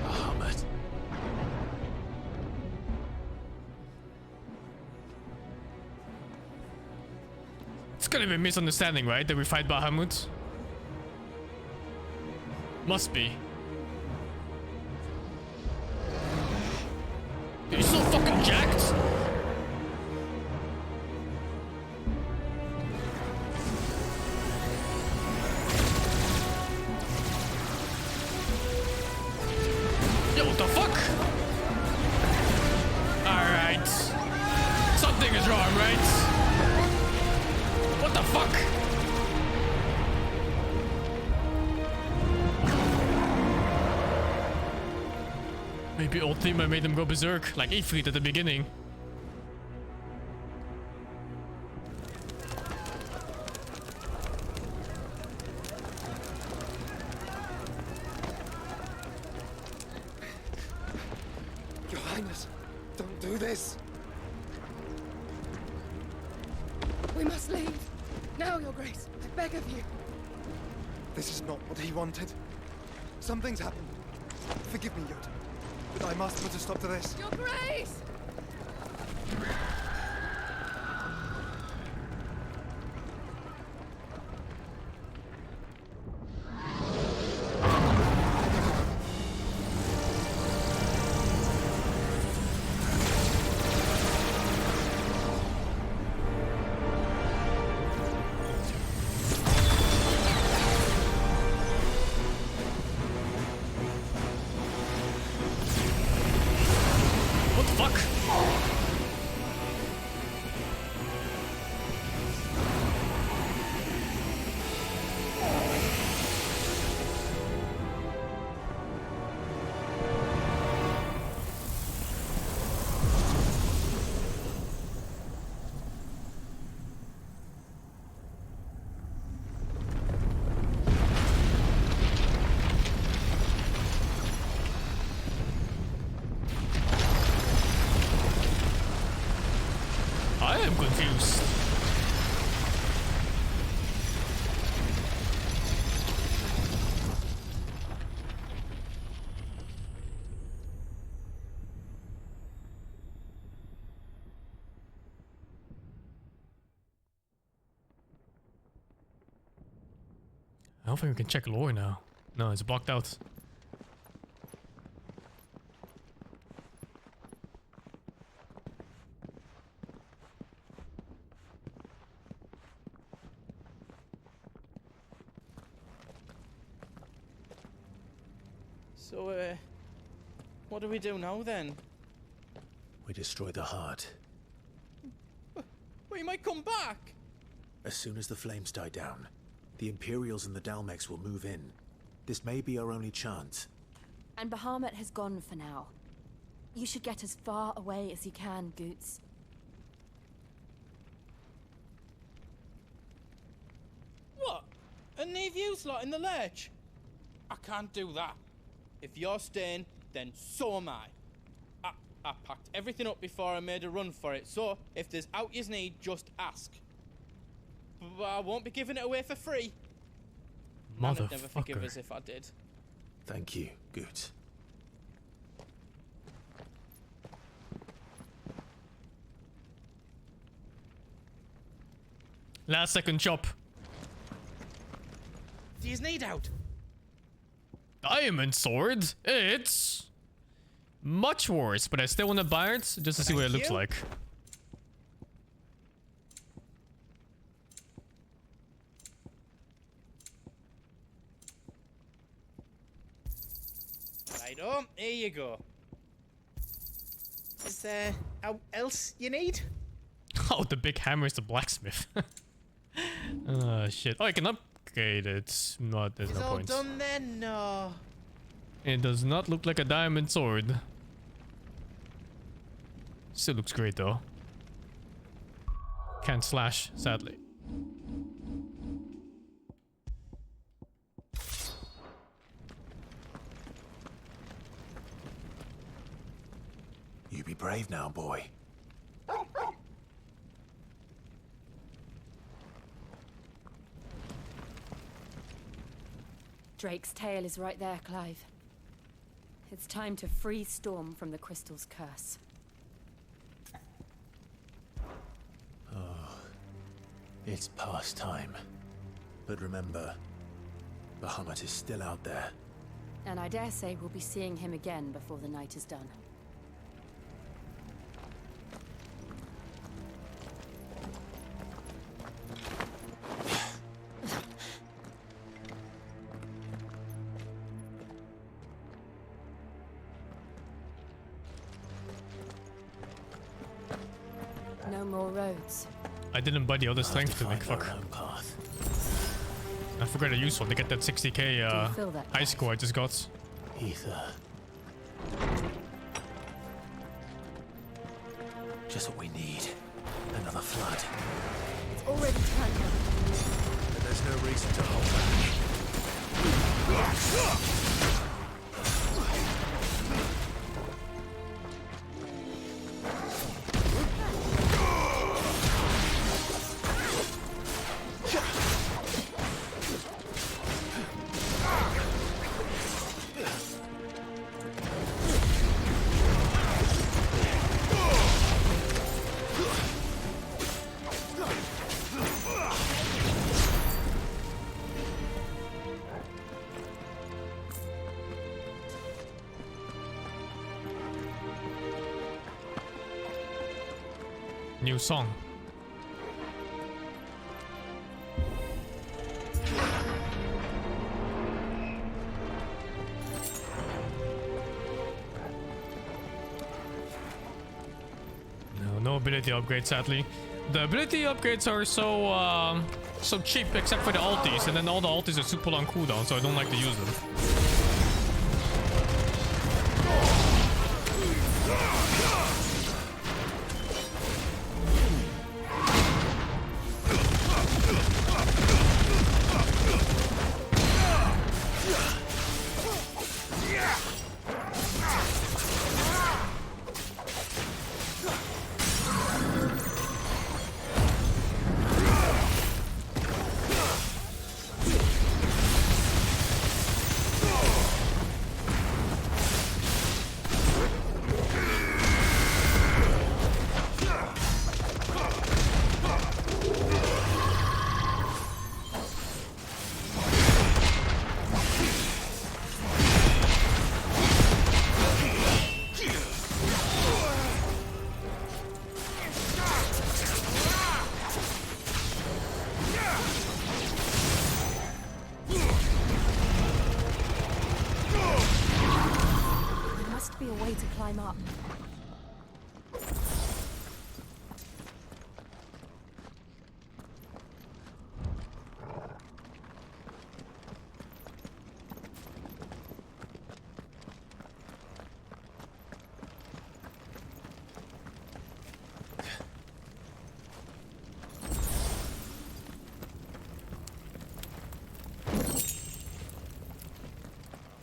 Bahamut. It's gonna be a misunderstanding, right? That we fight Bahamut? Must be. Dude, he's so fucking jacked. Yo, what the fuck? Alright. Something is wrong, right? What the fuck? Maybe old Thema made him go berserk, like Ifrit at the beginning. Your Highness, don't do this. We must leave. Now, Your Grace. I beg of you. This is not what he wanted. Something's happened. Forgive me, Yoda. But I must put a stop to this. Your Grace! I am confused. I don't think we can check lore now. No, it's blocked out. So, what do we do now then? We destroy the heart. We might come back! As soon as the flames die down, the Imperials and the Dalmex will move in. This may be our only chance. And Bahamut has gone for now. You should get as far away as you can, Goots. What? And leave you lot in the lurch? I can't do that. If you're staying, then so am I. I packed everything up before I made a run for it, so if there's out yous need, just ask. But I won't be giving it away for free. I'd never forgive us if I did. Thank you, Goots. Last second chop. Do you need out? Diamond sword? It's much worse, but I still want to buy it just to see what it looks like. Righto, here you go. Is there else you need? Oh, the big hammer is the blacksmith. Oh shit. Oh, I can upgrade it. No, there's no point. It's all done then? No. It does not look like a diamond sword. Still looks great though. Can't slash, sadly. You be brave now, boy. Drake's tail is right there, Clive. It's time to free Storm from the Crystal's curse. Oh, it's past time. But remember, Bahamut is still out there. And I dare say we'll be seeing him again before the night is done. No more roads. I didn't buy the other strength to make fuck. I forgot to use one to get that 60k high score I just got. Ether. Just what we need. Another flood. It's already turned on. But there's no reason to hold back. New song. No ability upgrades, sadly. The ability upgrades are so cheap except for the ultis, and then all the ultis are super long cooldown, so I don't like to use them. Up.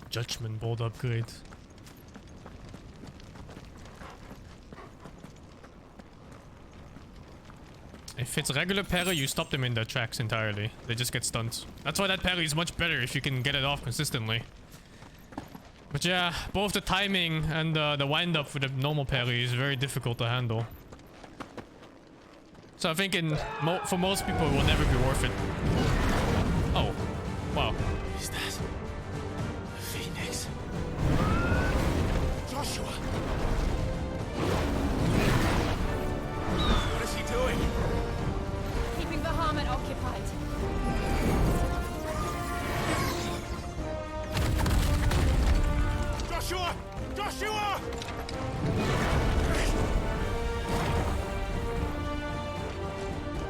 Judgment board upgrade. If it's regular parry, you stop them in their tracks entirely. They just get stunned. That's why that parry is much better if you can get it off consistently. But yeah, both the timing and the wind up for the normal parry is very difficult to handle. So I think for most people it will never be worth it. Oh, wow. Is that Phoenix? Joshua! What is he doing? Keeping the Bahamut occupied. Joshua! Joshua!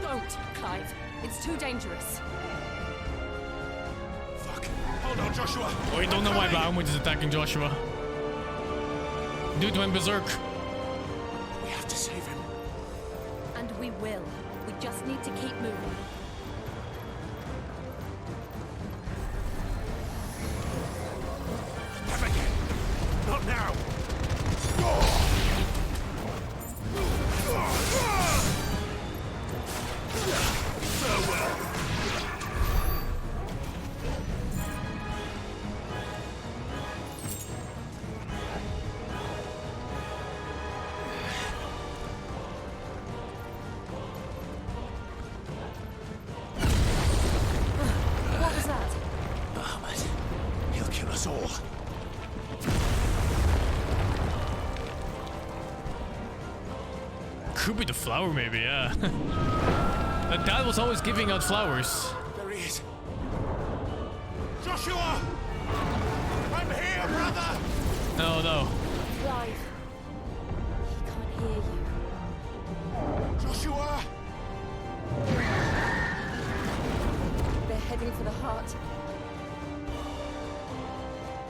Don't, Clive. It's too dangerous. Fuck. Hold on, Joshua. Oh, you don't know why Bahamut is attacking Joshua. Dude went berserk. We have to save him. And we will. We just need to keep moving. Never again. Not now. Farewell. Could be the flower, maybe, yeah. That dad was always giving out flowers. There he is. Joshua! I'm here, brother! No, no. Clive. He can't hear you. Joshua! They're heading for the heart.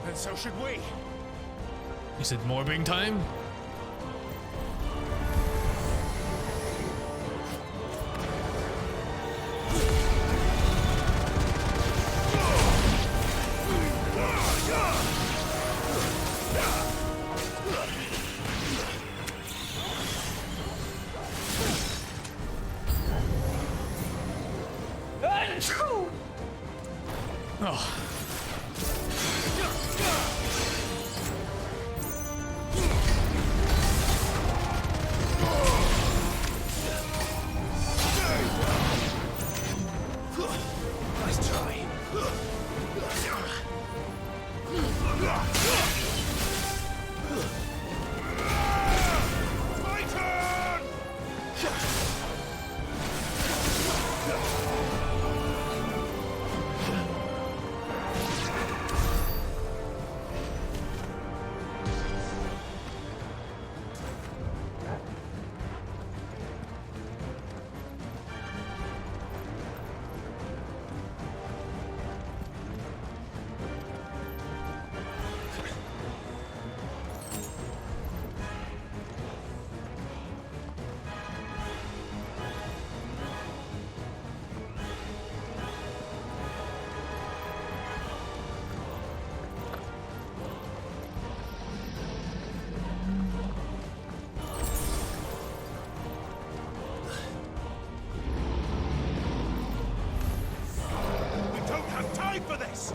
And so should we. Is it morbing time? Oh. Nice try. My turn! For this.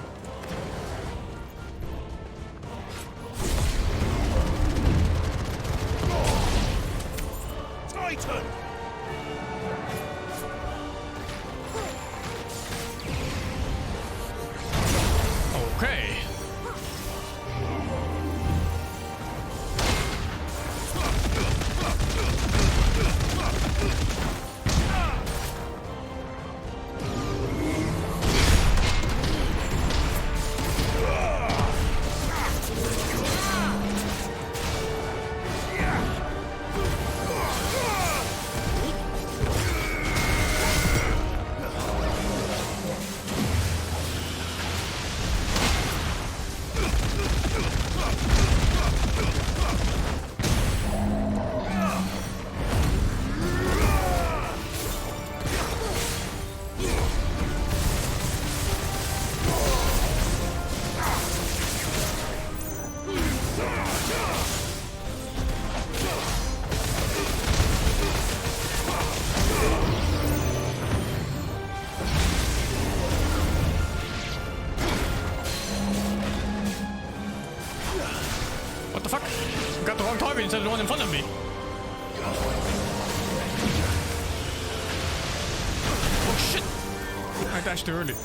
Titan. Okay. What the fuck? Got the wrong target instead of the one in front of me. Oh shit! I dashed too early.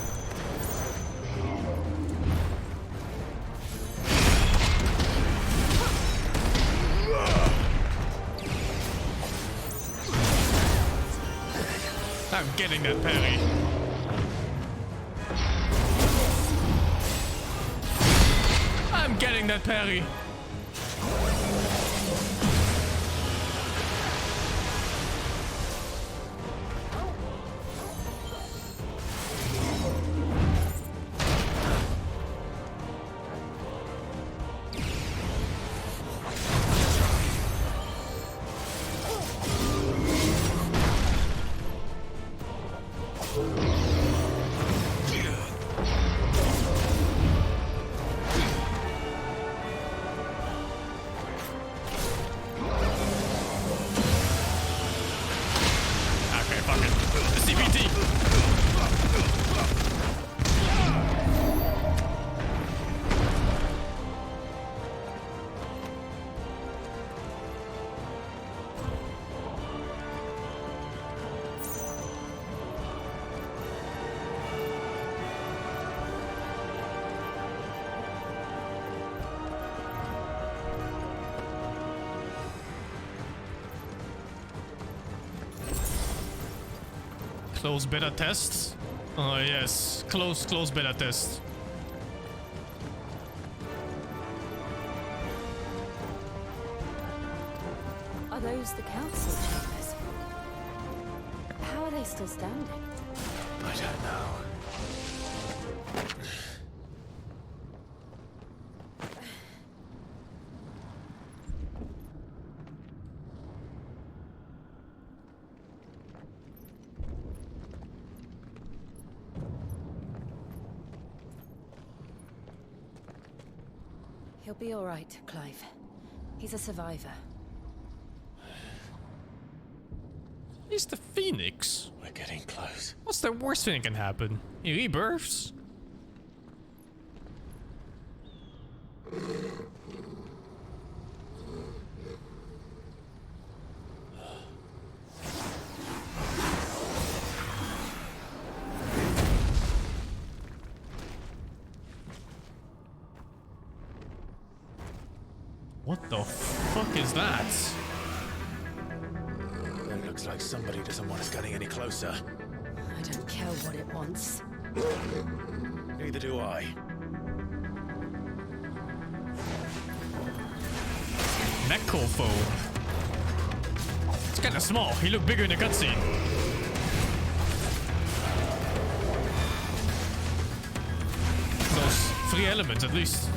I'm getting that parry. I'm getting that parry. Close beta test. Oh yes, close beta test. Are those the council chambers? How are they still standing? I don't know. He'll be all right, Clive. He's a survivor. He's the Phoenix. We're getting close. What's the worst thing that can happen? He rebirths? What the fuck is that? It looks like somebody doesn't want us getting any closer. I don't care what it wants. Neither do I. Necrofo. It's kinda small. He looked bigger in the cutscene. Those 3 elements at least.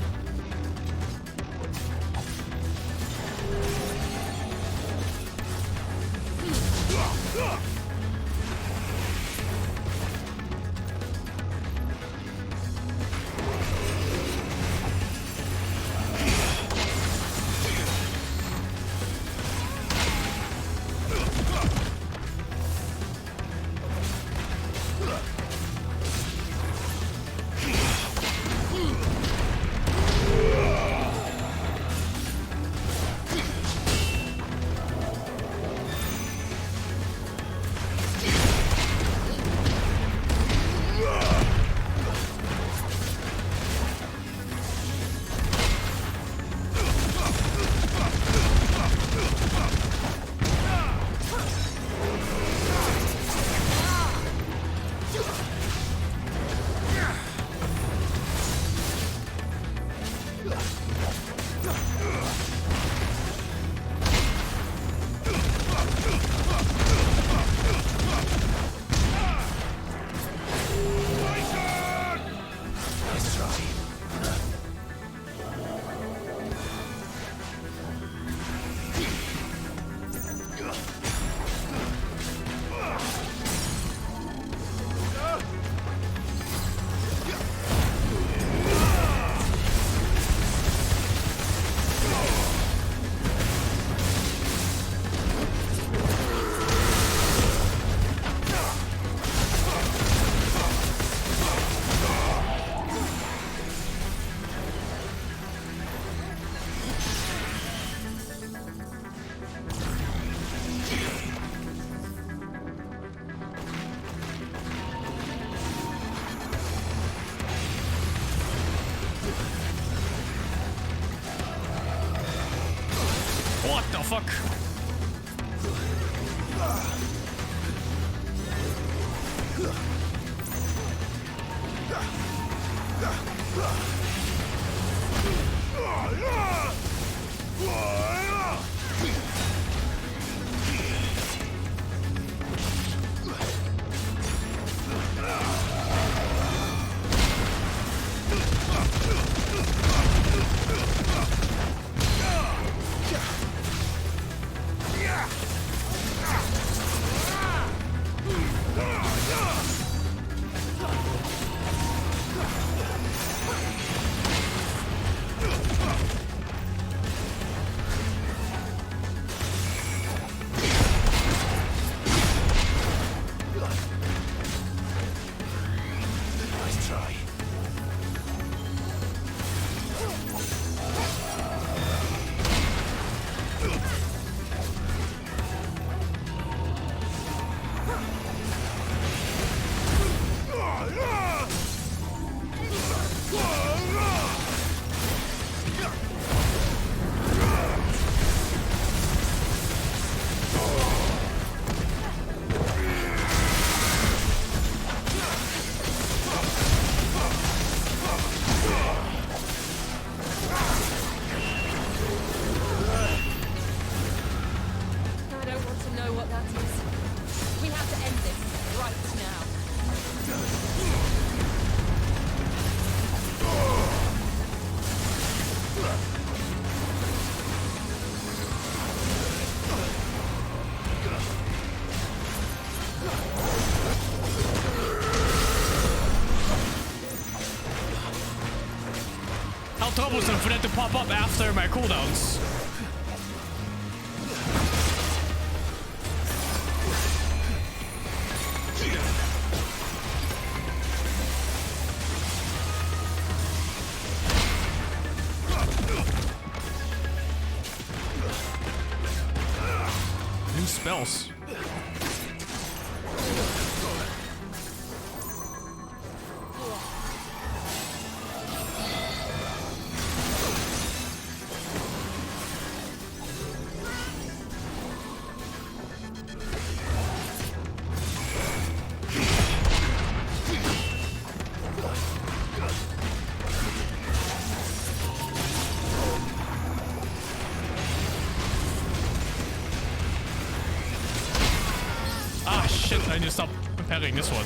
What the fuck? want to know what that is? We have to end this right now. How troublesome for that to pop up after my cooldowns. New spells. Ah shit, I need to stop preparing this one.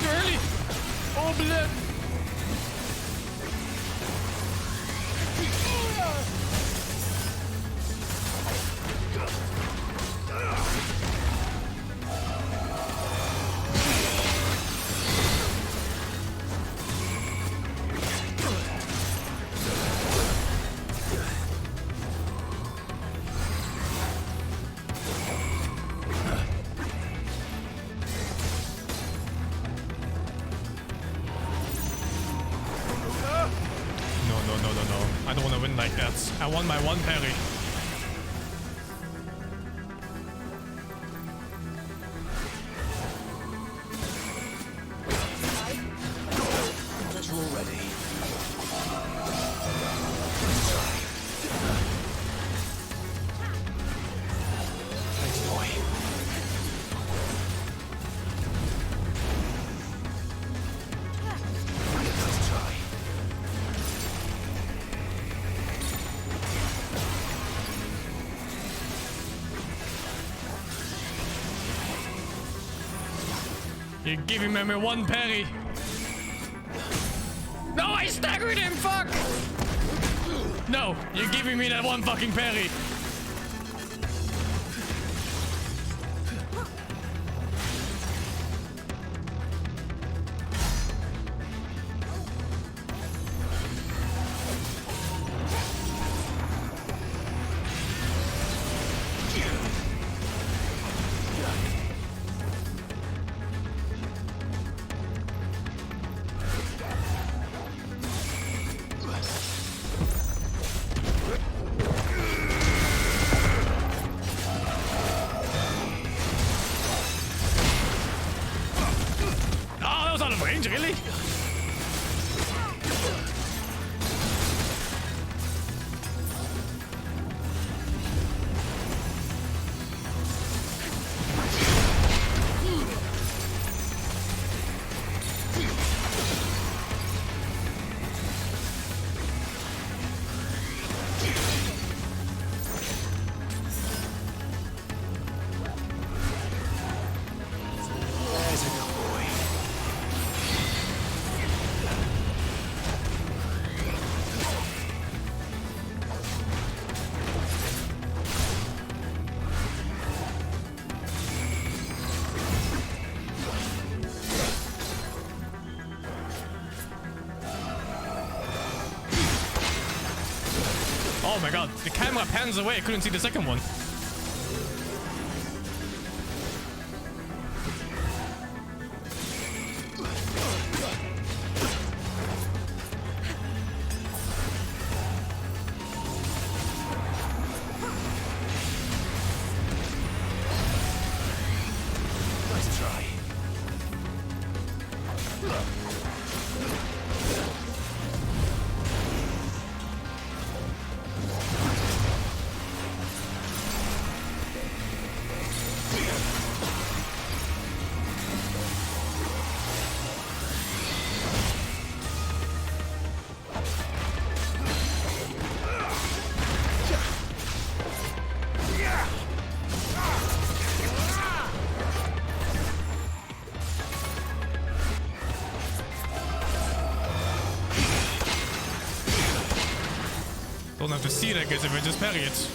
Early! Oh, bleh! No. I don't want to win like that. I want my one parry. That you're all ready. Thanks, boy. Let's try. You're giving me my one parry. No, I staggered him, fuck! No, you're giving me that one fucking parry. Out of range, really? There's a good boy. Oh my god, the camera pans away. I couldn't see the second one. Nice try. Don't have to see that guys if I just parry it.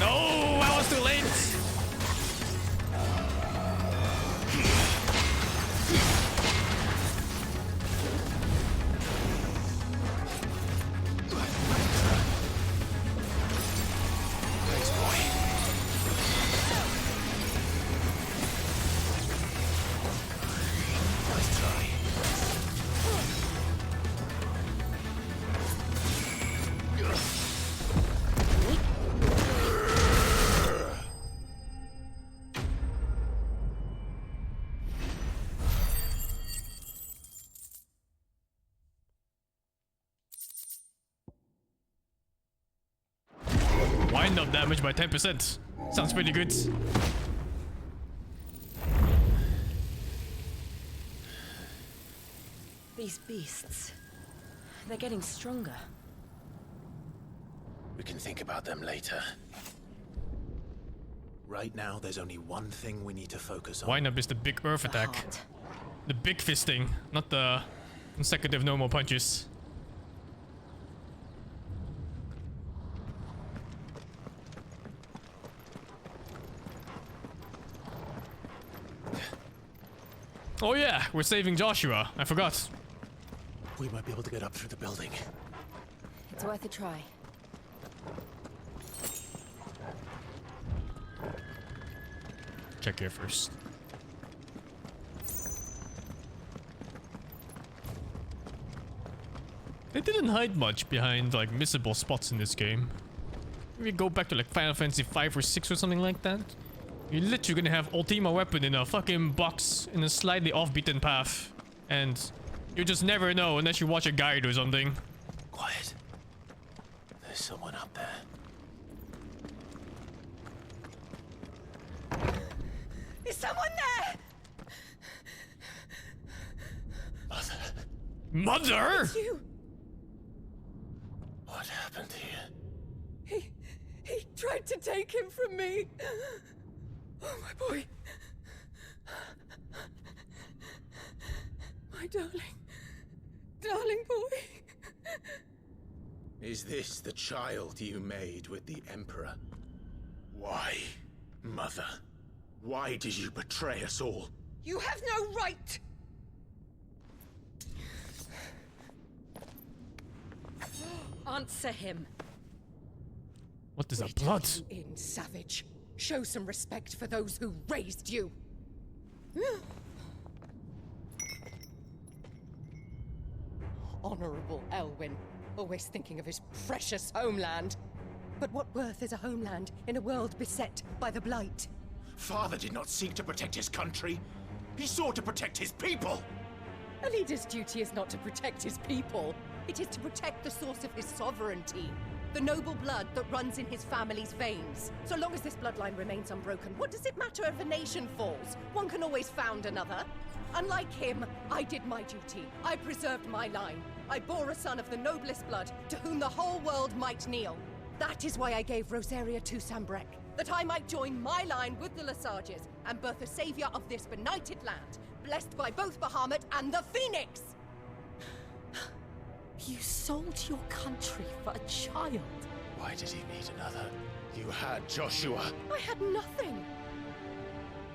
No, I was too late. Wind up damage by 10%. Sounds pretty good. These beasts, they're getting stronger. We can think about them later. Right now, there's only one thing we need to focus on. Wind up is the big earth attack. The big fisting, not the consecutive normal punches. Oh yeah, we're saving Joshua. I forgot. We might be able to get up through the building. It's worth a try. Check here first. They didn't hide much behind like missable spots in this game. Maybe go back to like Final Fantasy 5 or 6 or something like that. You're literally gonna have Ultima weapon in a fucking box in a slightly off-beaten path. And you just never know unless you watch a guide or something. Quiet. There's someone up there. Is someone there? Mother. Mother? It's you. What happened here? He tried to take him from me. Oh, my boy. My darling boy. Is this the child you made with the Emperor? Why, Mother? Why did you betray us all? You have no right. Answer him. What is that blood? You in, savage. Show some respect for those who raised you. Honorable Elwyn, always thinking of his precious homeland. But what worth is a homeland in a world beset by the Blight? Father did not seek to protect his country. He sought to protect his people. A leader's duty is not to protect his people. It is to protect the source of his sovereignty. The noble blood that runs in his family's veins. So long as this bloodline remains unbroken, what does it matter if a nation falls? One can always found another. Unlike him, I did my duty. I preserved my line. I bore a son of the noblest blood, to whom the whole world might kneel. That is why I gave Rosaria to Sambrek, that I might join my line with the Lesages and birth a savior of this benighted land, blessed by both Bahamut and the Phoenix! You sold your country for a child. Why did he need another? You had Joshua. I had nothing.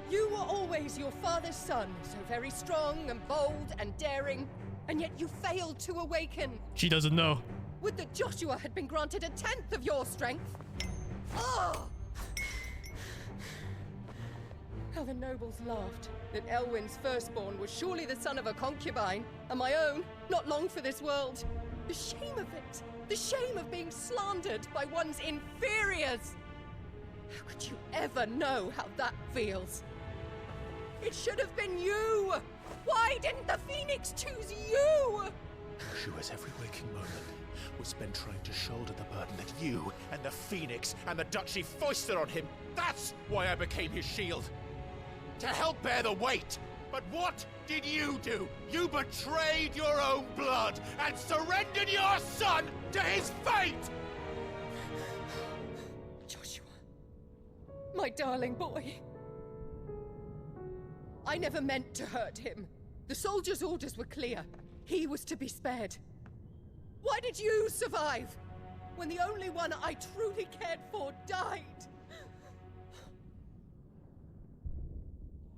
You were always your father's son, so very strong and bold and daring, and yet you failed to awaken. She doesn't know. Would that Joshua had been granted a tenth of your strength? Oh! How the nobles laughed that Elwyn's firstborn was surely the son of a concubine, and my own, not long for this world. The shame of it! The shame of being slandered by one's inferiors! How could you ever know how that feels? It should have been you! Why didn't the Phoenix choose you? Joshua's every waking moment was spent trying to shoulder the burden that you and the Phoenix and the Duchy foisted on him. That's why I became his shield. To help bear the weight. But what did you do? You betrayed your own blood and surrendered your son to his fate! Joshua. My darling boy. I never meant to hurt him. The soldiers' orders were clear. He was to be spared. Why did you survive when the only one I truly cared for died?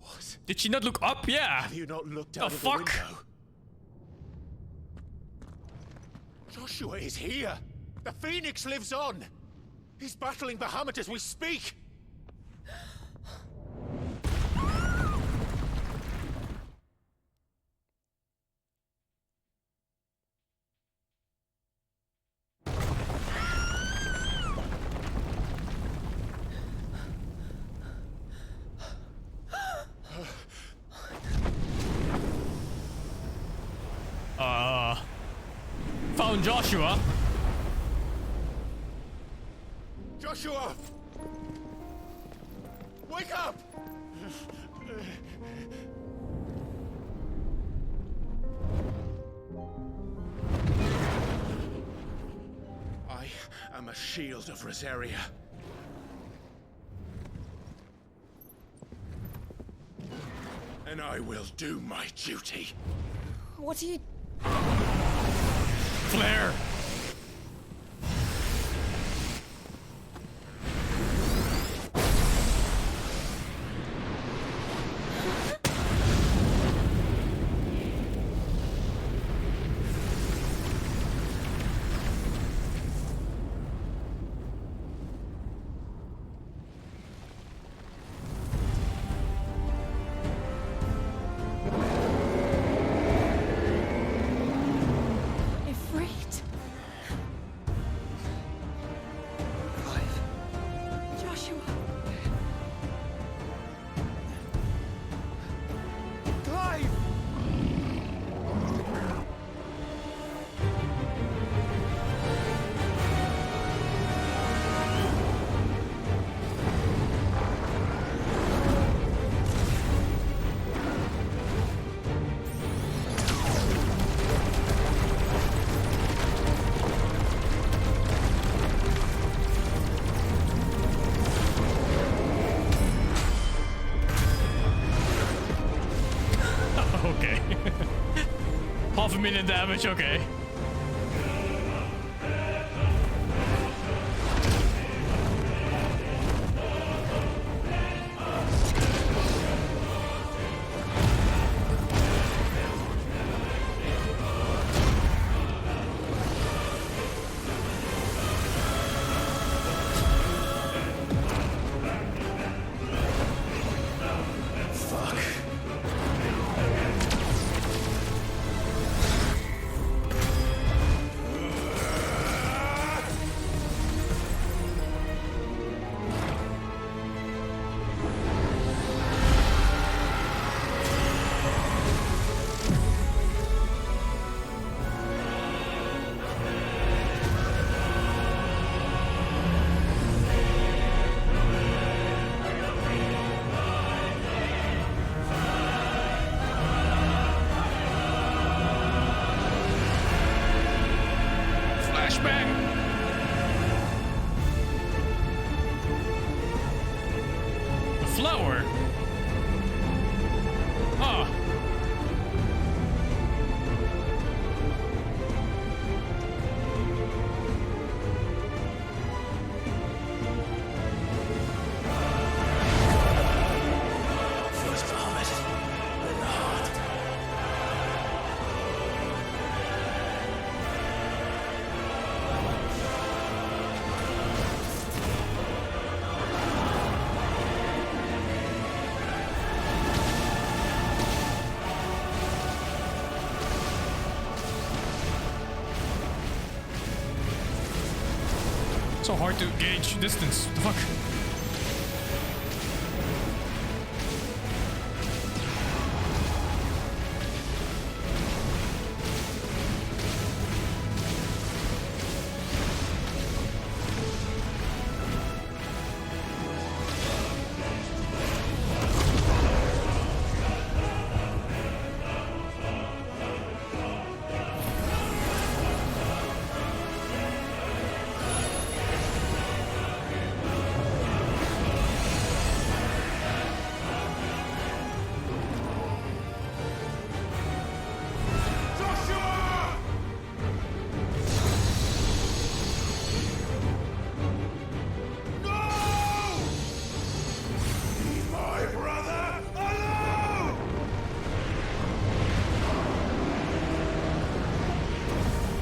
What? Did she not look up? Yeah. Have you not looked out of the window? Joshua is here. The Phoenix lives on. He's battling Bahamut as we speak. Found Joshua. Joshua! Wake up! I am a shield of Rosaria. And I will do my duty. What are you... Flare! Half a million damage, okay. Flower. Ah. First Bahamut, then the heart. So hard to gauge distance. What the fuck?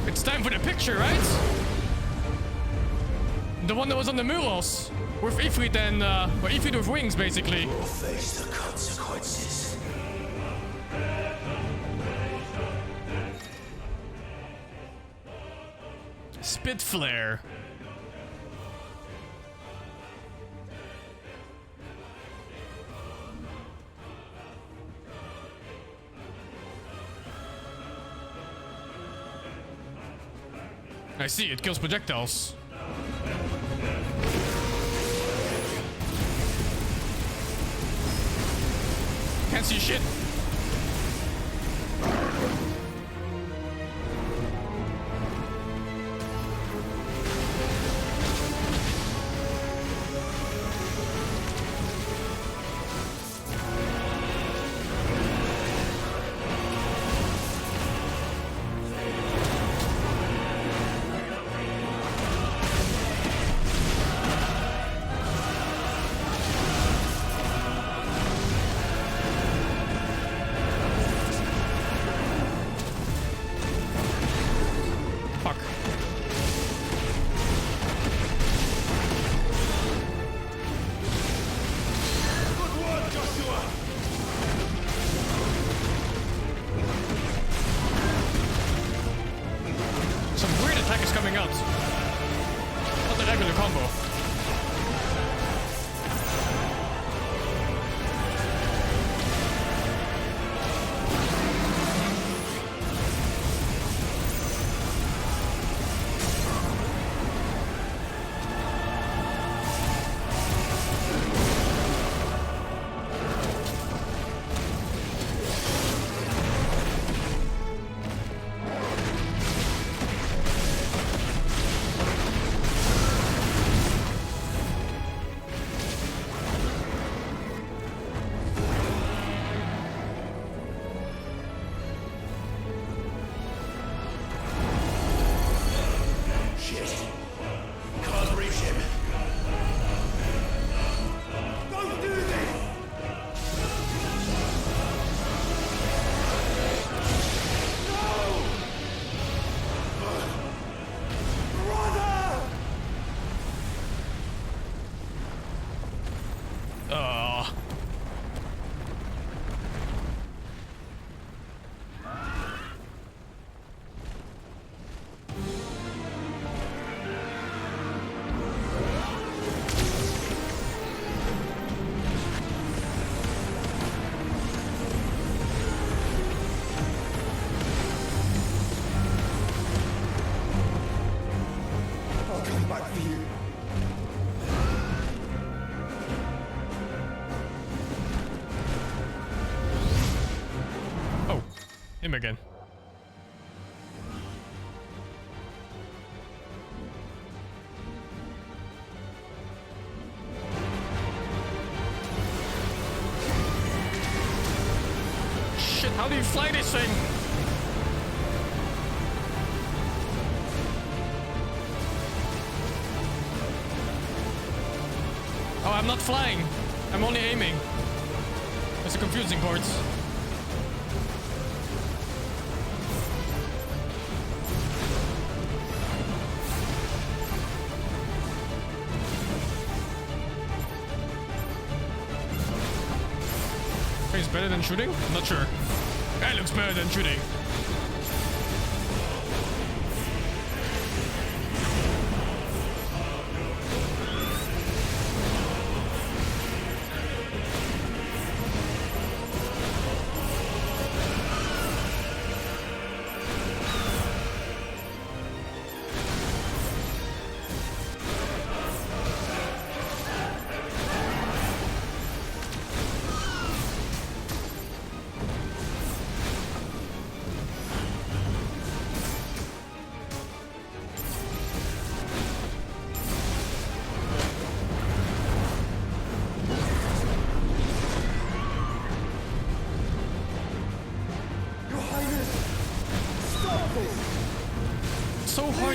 It's time for the picture, right? The one that was on the murals with Ifrit and well, Ifrit with wings, basically. We'll face the consequences. Spit flare. I see, it kills projectiles. Can't see shit. Him again. Shit, how do you fly this thing? Oh, I'm not flying. I'm only aiming. It's a confusing part. It's better than shooting? I'm not sure. That looks better than shooting.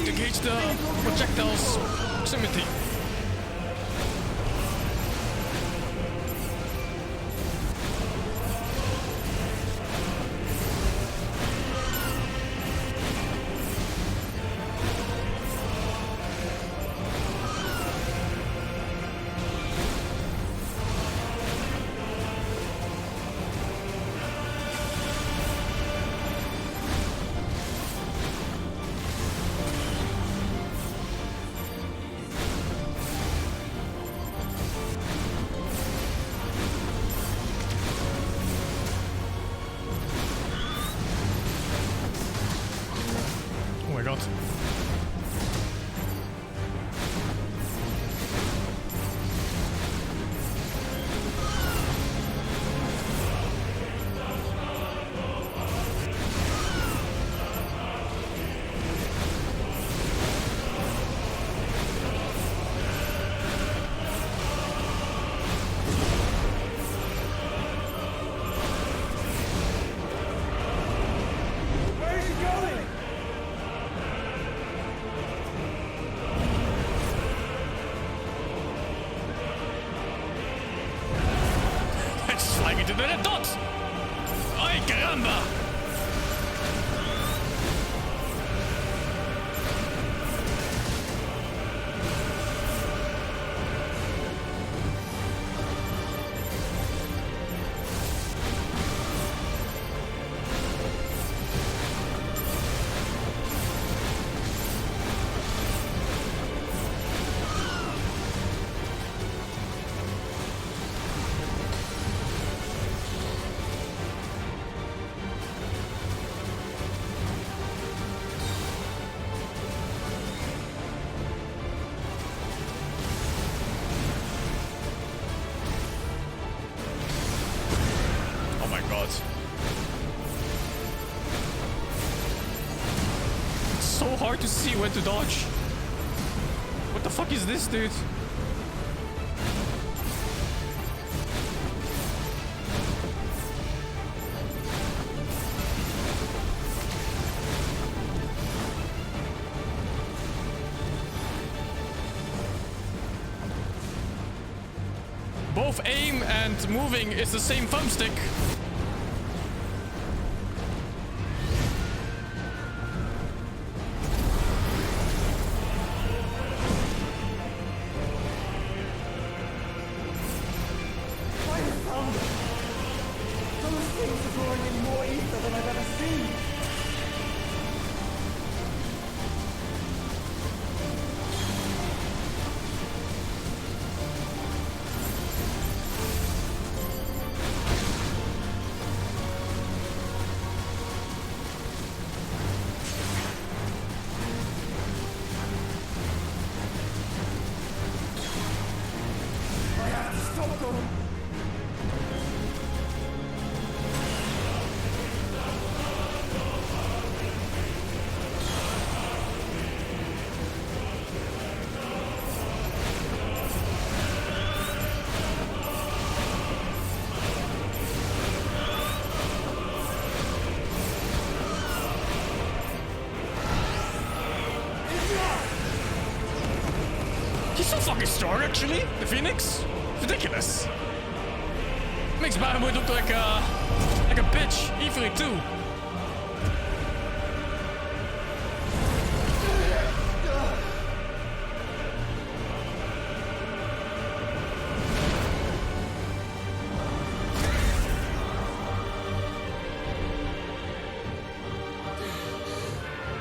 to gauge the projectile's proximity. Oh my god. Where is he going? It's flying into the red dot! Ay, caramba! Oh my god. It's so hard to see when to dodge. What the fuck is this, dude? Both aim and moving is the same thumbstick. Fire thunder! Those things are drawing in more ether than I've ever seen! I have to stop them! He's so fucking strong, actually. The Phoenix. Ridiculous. Makes Bahamut look like a bitch. Easily too.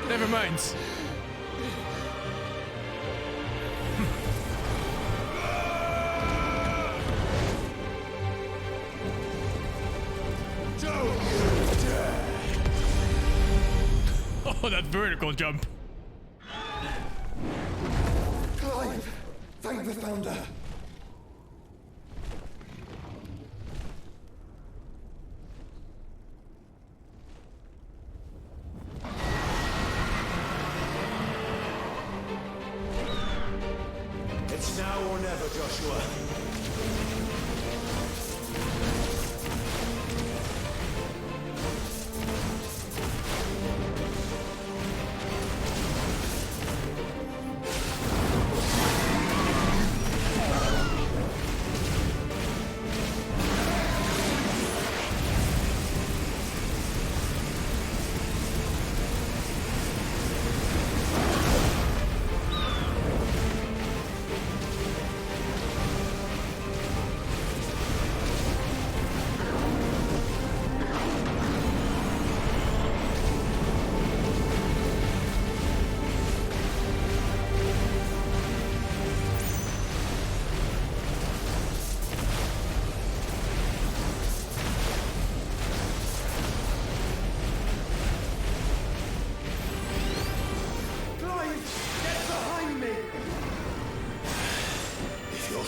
Never mind. Oh, that vertical jump. Clive! Thank the founder! It's now or never, Joshua.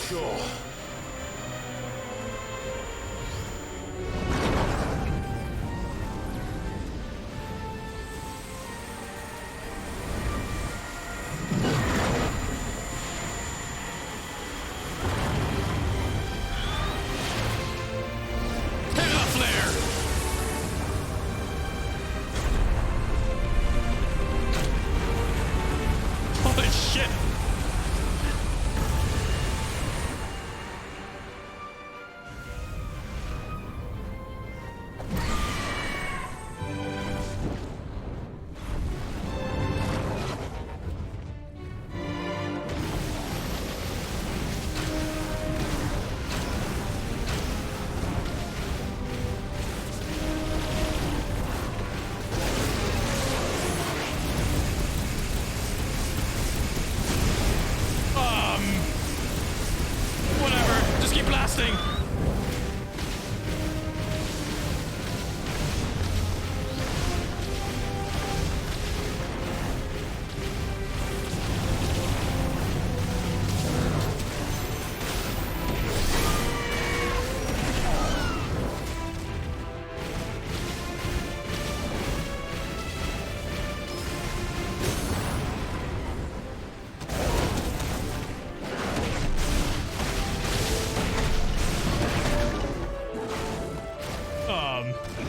sure. Holy shit! Whatever, just keep blasting.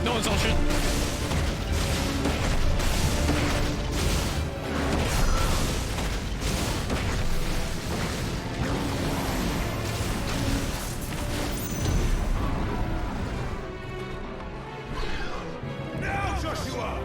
No one's all shit. Now, Joshua!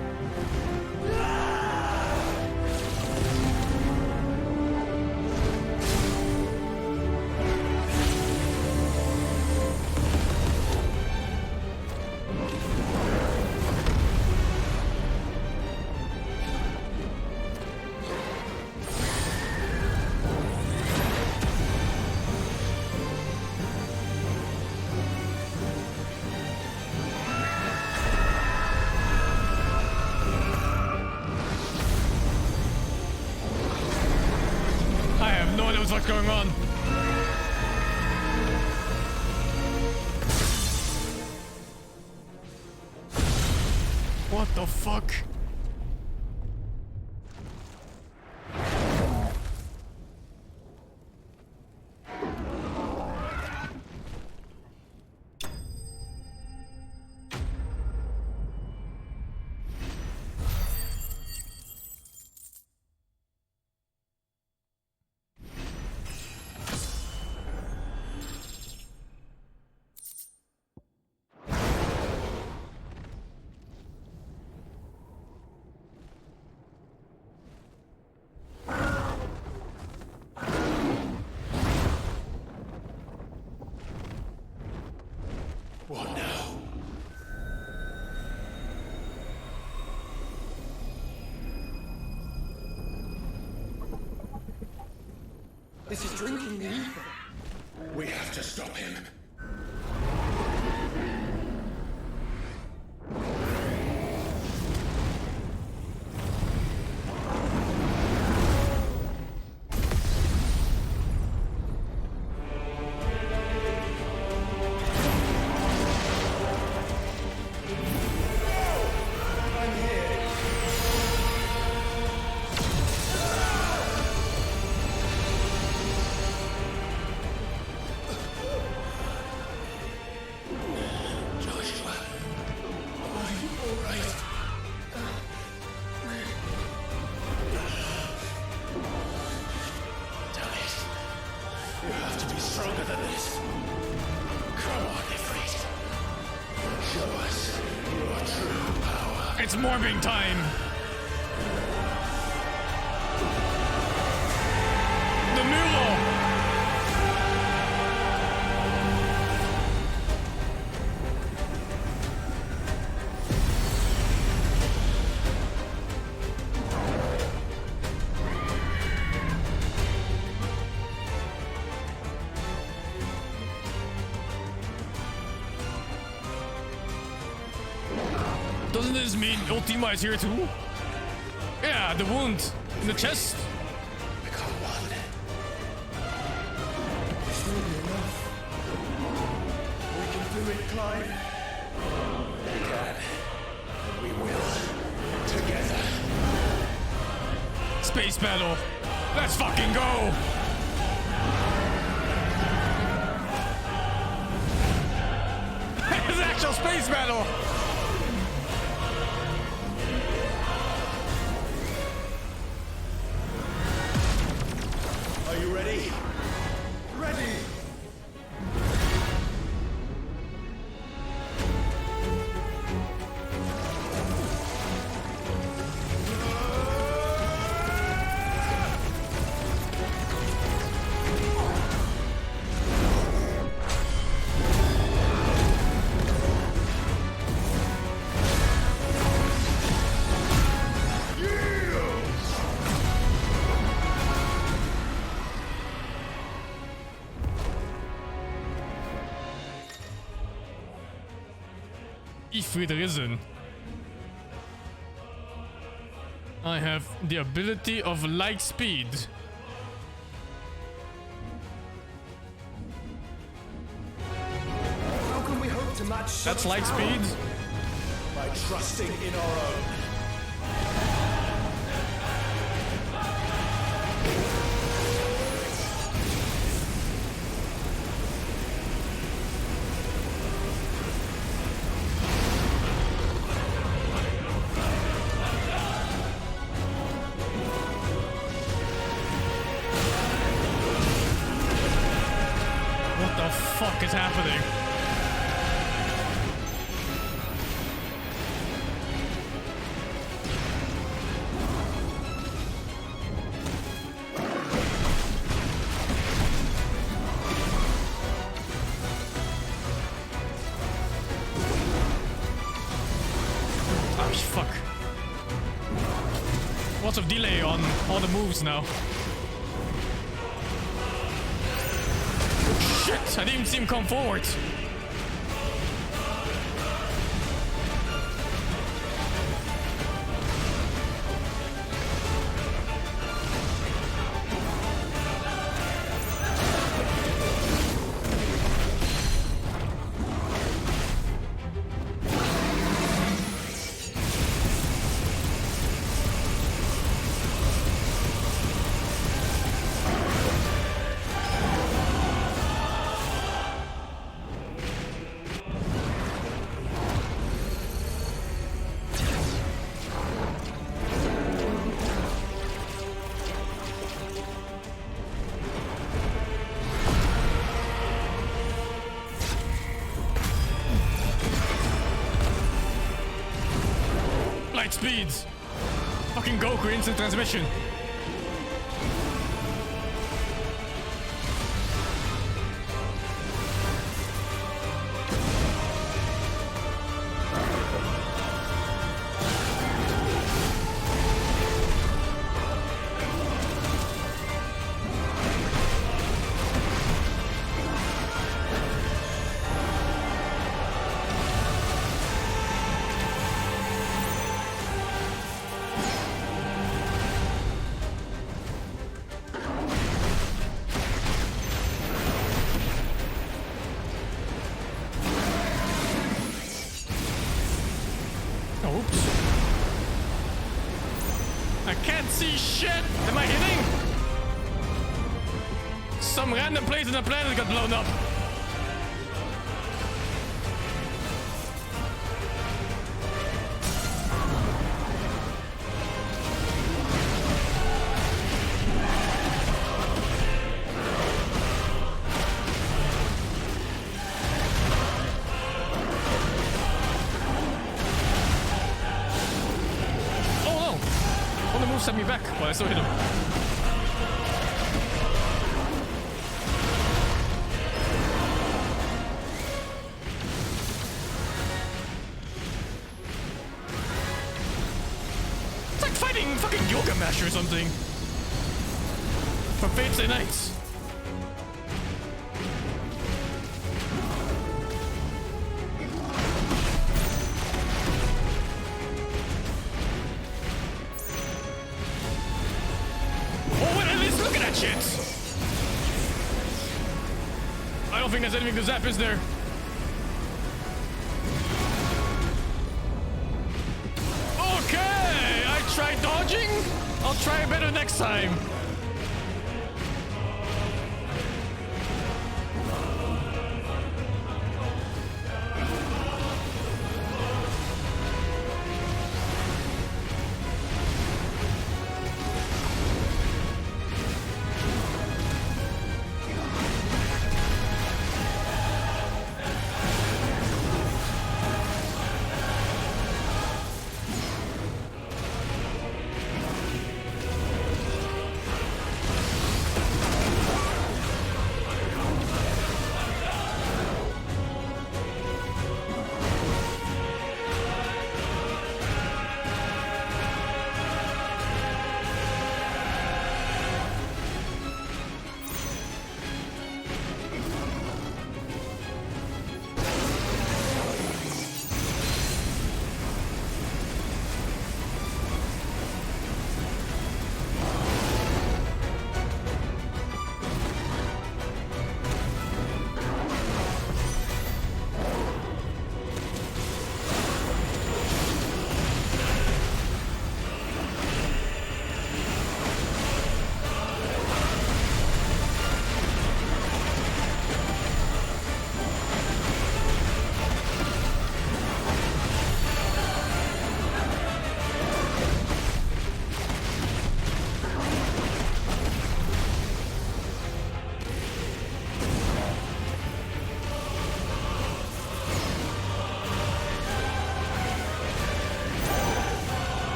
I have no idea what's going on. What the fuck? What now? This is drinking the ether. We have to stop him. Stronger than this. Come on, Ifrit. Show us your true power. It's morbing time. The mule. Doesn't this mean Ultima is here too? Yeah, the wound in the chest. Become one. time. We can. We will. Together. Space battle. Let's fucking go. It's an actual space battle. Are you ready? Ready! Ifrit risen. I have the ability of light speed. How can we hope to match That's such light power? speed. By trusting in our own. What the fuck is happening? Oh, fuck. Lots of delay on all the moves now. Shit, I didn't even see him come forward. Light speeds. Fucking Goku instant transmission. Oops. I can't see shit. Am I hitting? Some random place on the planet got blown up. Sent me back, but I still hit him. It's like fighting fucking Yoga Mash or something. From Fate's Day Nights. I don't think there's anything to zap, is there? I'll try better next time.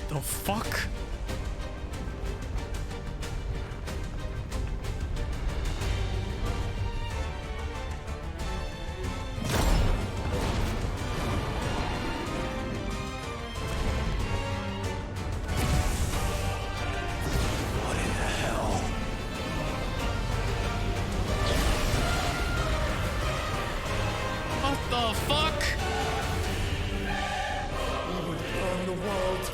The fuck? What in the hell? What the fuck? We would burn the world.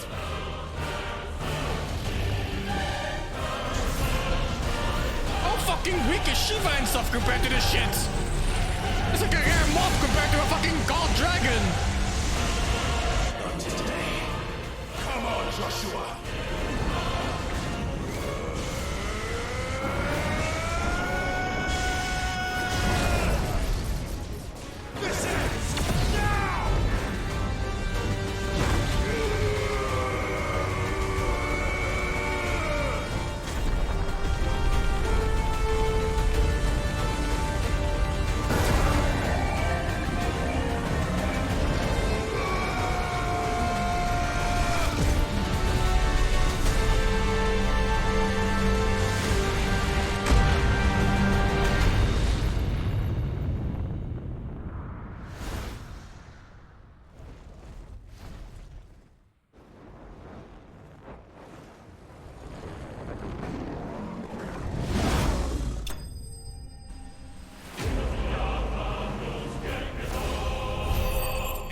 How fucking weak is Shiva and stuff compared to this shit? It's like a rare mob compared to a fucking god dragon. Not today. Come on, Joshua. This ends now.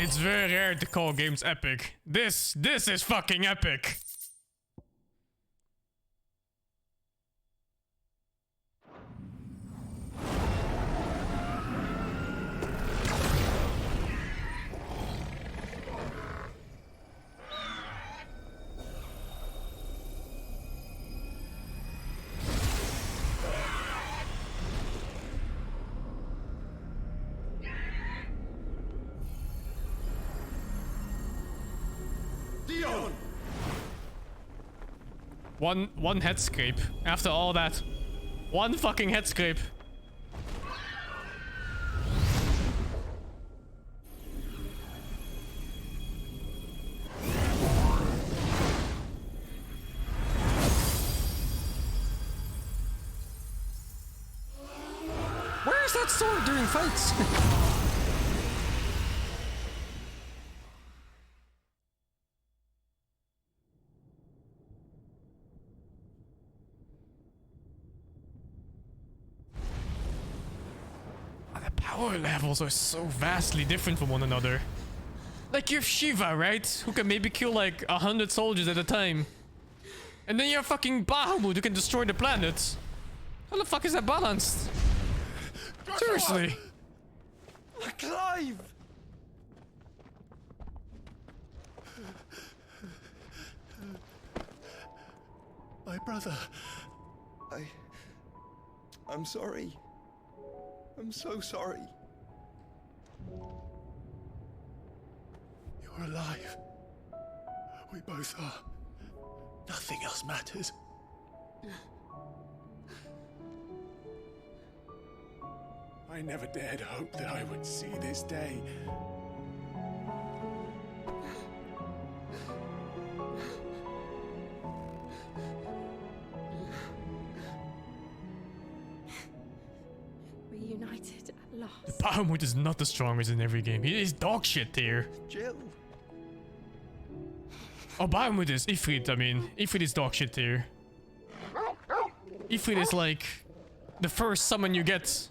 It's very rare to call games epic. This is fucking epic. Dion! One head scrape. After all that. One fucking head scrape. Where is that sword during fights? The power levels are so vastly different from one another. Like you have Shiva, right? Who can maybe kill like 100 soldiers at a time. And then you have fucking Bahamut who can destroy the planet. How the fuck is that balanced? Seriously. Clive! My brother. I'm sorry. I'm so sorry. You're alive. We both are. Nothing else matters. I never dared hope that I would see this day. Reunited at last. The Bahamut is not the strongest in every game. He is dog shit tier. Jill. Oh, Bahamut is Ifrit, I mean. Ifrit is dog shit tier. Ifrit is like the first summon you get.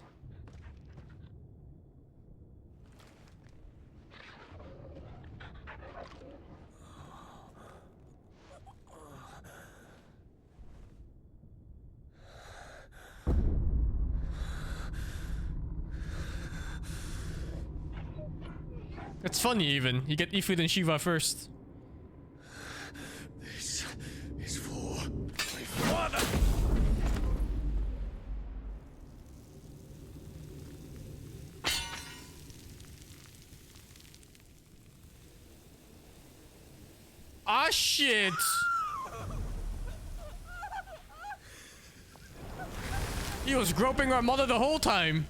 It's funny even. You get Ifrit and Shiva first. This is for my father. Ah shit! He was groping our mother the whole time.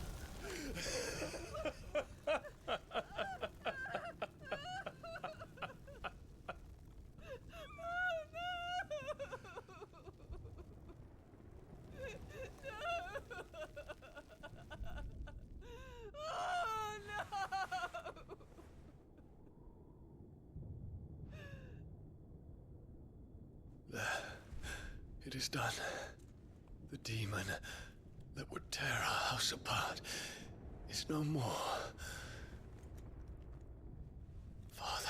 It is done. The demon that would tear our house apart is no more. Father.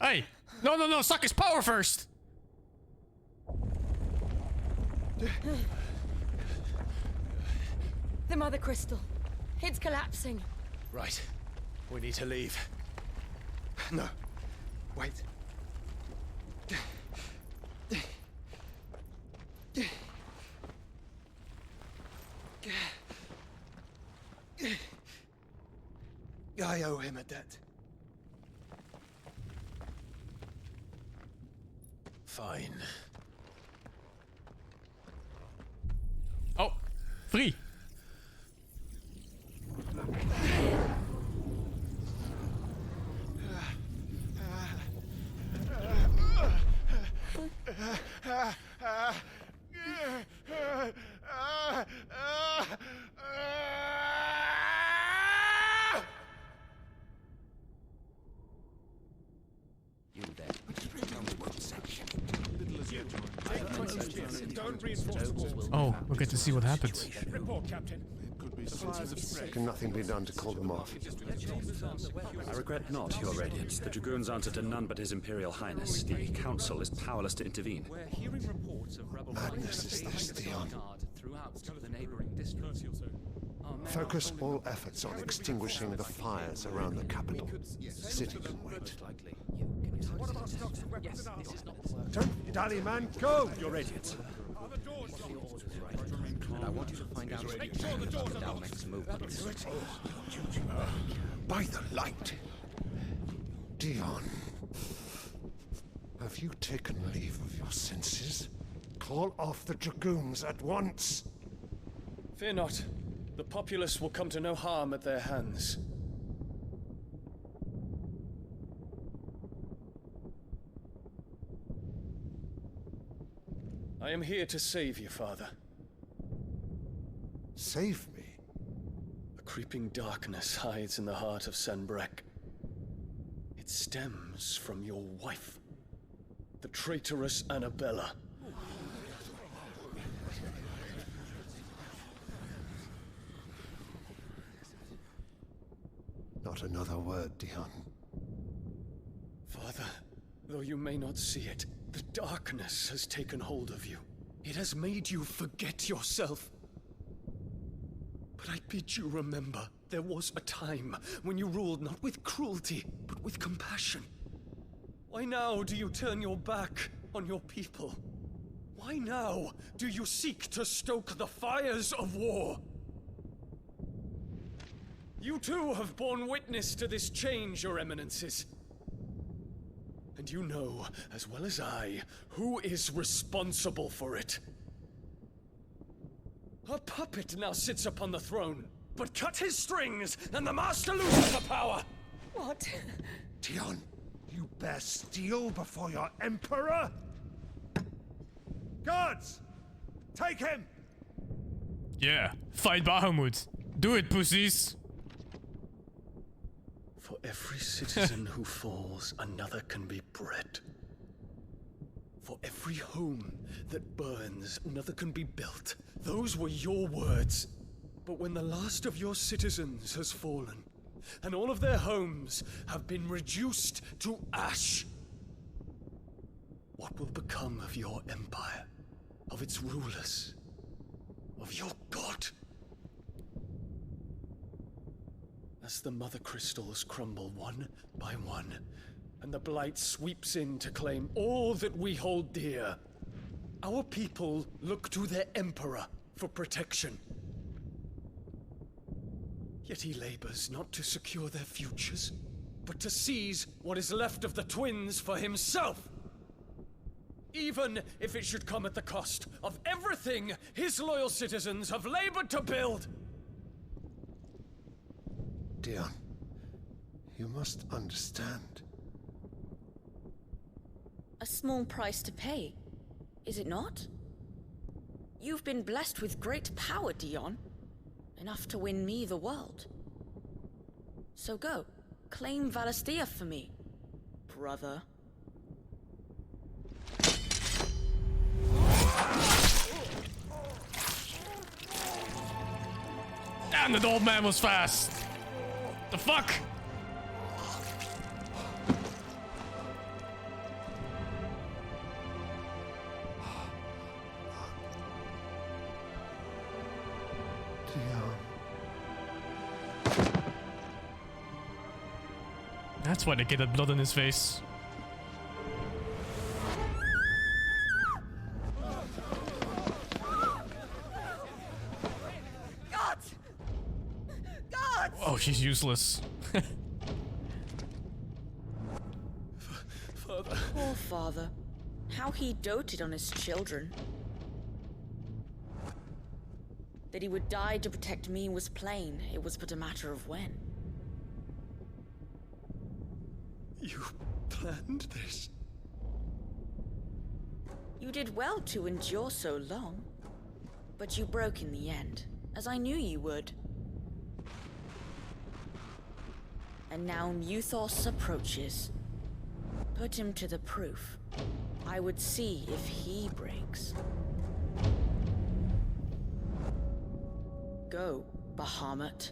Hey! No, suck his power first! The Mother Crystal. It's collapsing. Right. We need to leave. No. Wait. I owe him a debt. Fine. Oh, free. You there. Tell me what section. Don't reinforce walls. Oh, we'll get to see what happens. Report, Captain. Can nothing be done to call them off? I regret not, Your Radiance. The Dragoons answer to none but His Imperial Highness. The Council is powerless to intervene. We're hearing reports of rebel Madness is this, Theon. throughout the neighboring districts. Focus all efforts on extinguishing the fires around the capital. The city can wait. Don't dally, man. Go! Your Radiance. and I want you to find out Make sure the doors are locked. next move. By the light! Dion, have you taken leave of your senses? Call off the dragoons at once! Fear not. The populace will come to no harm at their hands. I am here to save you, Father. Save me? A creeping darkness hides in the heart of Sanbrek. It stems from your wife, the traitorous Annabella. Not another word, Dion. Father, though you may not see it, the darkness has taken hold of you. It has made you forget yourself. But I bid you remember, there was a time when you ruled not with cruelty, but with compassion. Why now do you turn your back on your people? Why now do you seek to stoke the fires of war? You too have borne witness to this change, Your Eminences. And you know, as well as I, who is responsible for it. A puppet now sits upon the throne, but cut his strings, and the master loses the power! What? Dion, you bear steel before your emperor? Guards! Take him! Yeah, fight Bahamut. Do it, pussies! For every citizen who falls, another can be bred. For every home that burns, another can be built. Those were your words. But when the last of your citizens has fallen, and all of their homes have been reduced to ash, what will become of your empire, of its rulers, of your god? As the mother crystals crumble one by one, and the blight sweeps in to claim all that we hold dear, our people look to their emperor for protection. Yet he labors not to secure their futures, but to seize what is left of the twins for himself. Even if it should come at the cost of everything his loyal citizens have labored to build. Dion, you must understand. A small price to pay, is it not? You've been blessed with great power, Dion. Enough to win me the world. So go, claim Valisthea for me, brother. Damn, that old man was fast! The fuck? That's why they get that blood on his face. God! God! Oh, she's useless. Father. Poor father. How he doted on his children. That he would die to protect me was plain. It was but a matter of when. You planned this? You did well to endure so long. But you broke in the end, as I knew you would. And now Muthos approaches. Put him to the proof. I would see if he breaks. Go, Bahamut.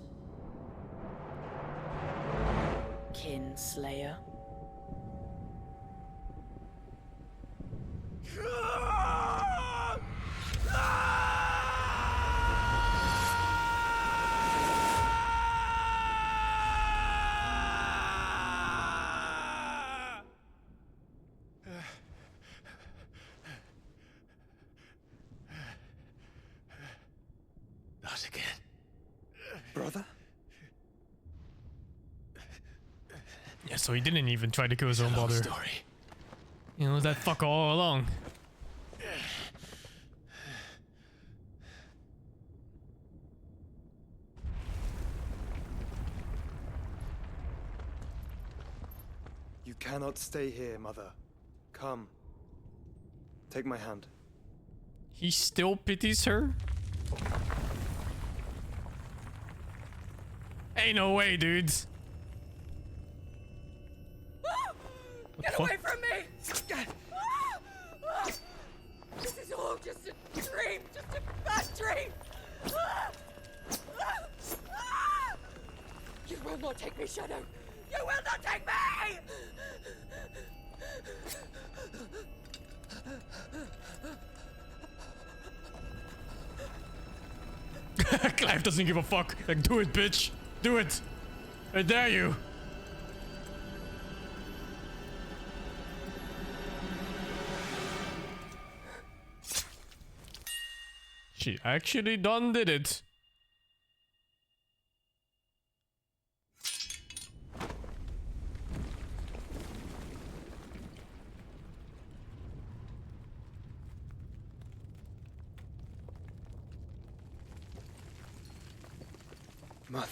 Kinslayer. again. Brother? Yeah, so he didn't even try to kill his own brother. Story. You know, that fucker all along. You cannot stay here, Mother. Come. Take my hand. He still pities her? Ain't no way, dudes. Get away from me! This is all just a dream, just a bad dream! You will not take me, Shadow! You will not take me! Clive doesn't give a fuck. Like, do it, bitch. Do it. I dare you. She actually done did it. Mother.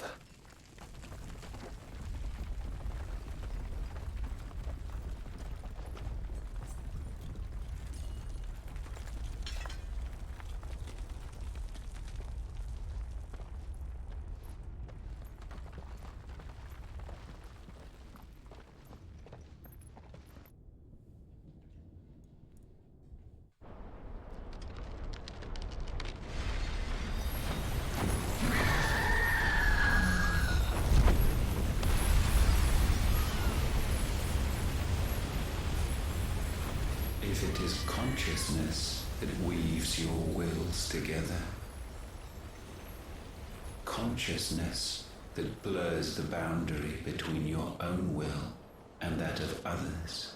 If it is consciousness that weaves your wills together, consciousness that blurs the boundary between your own will and that of others,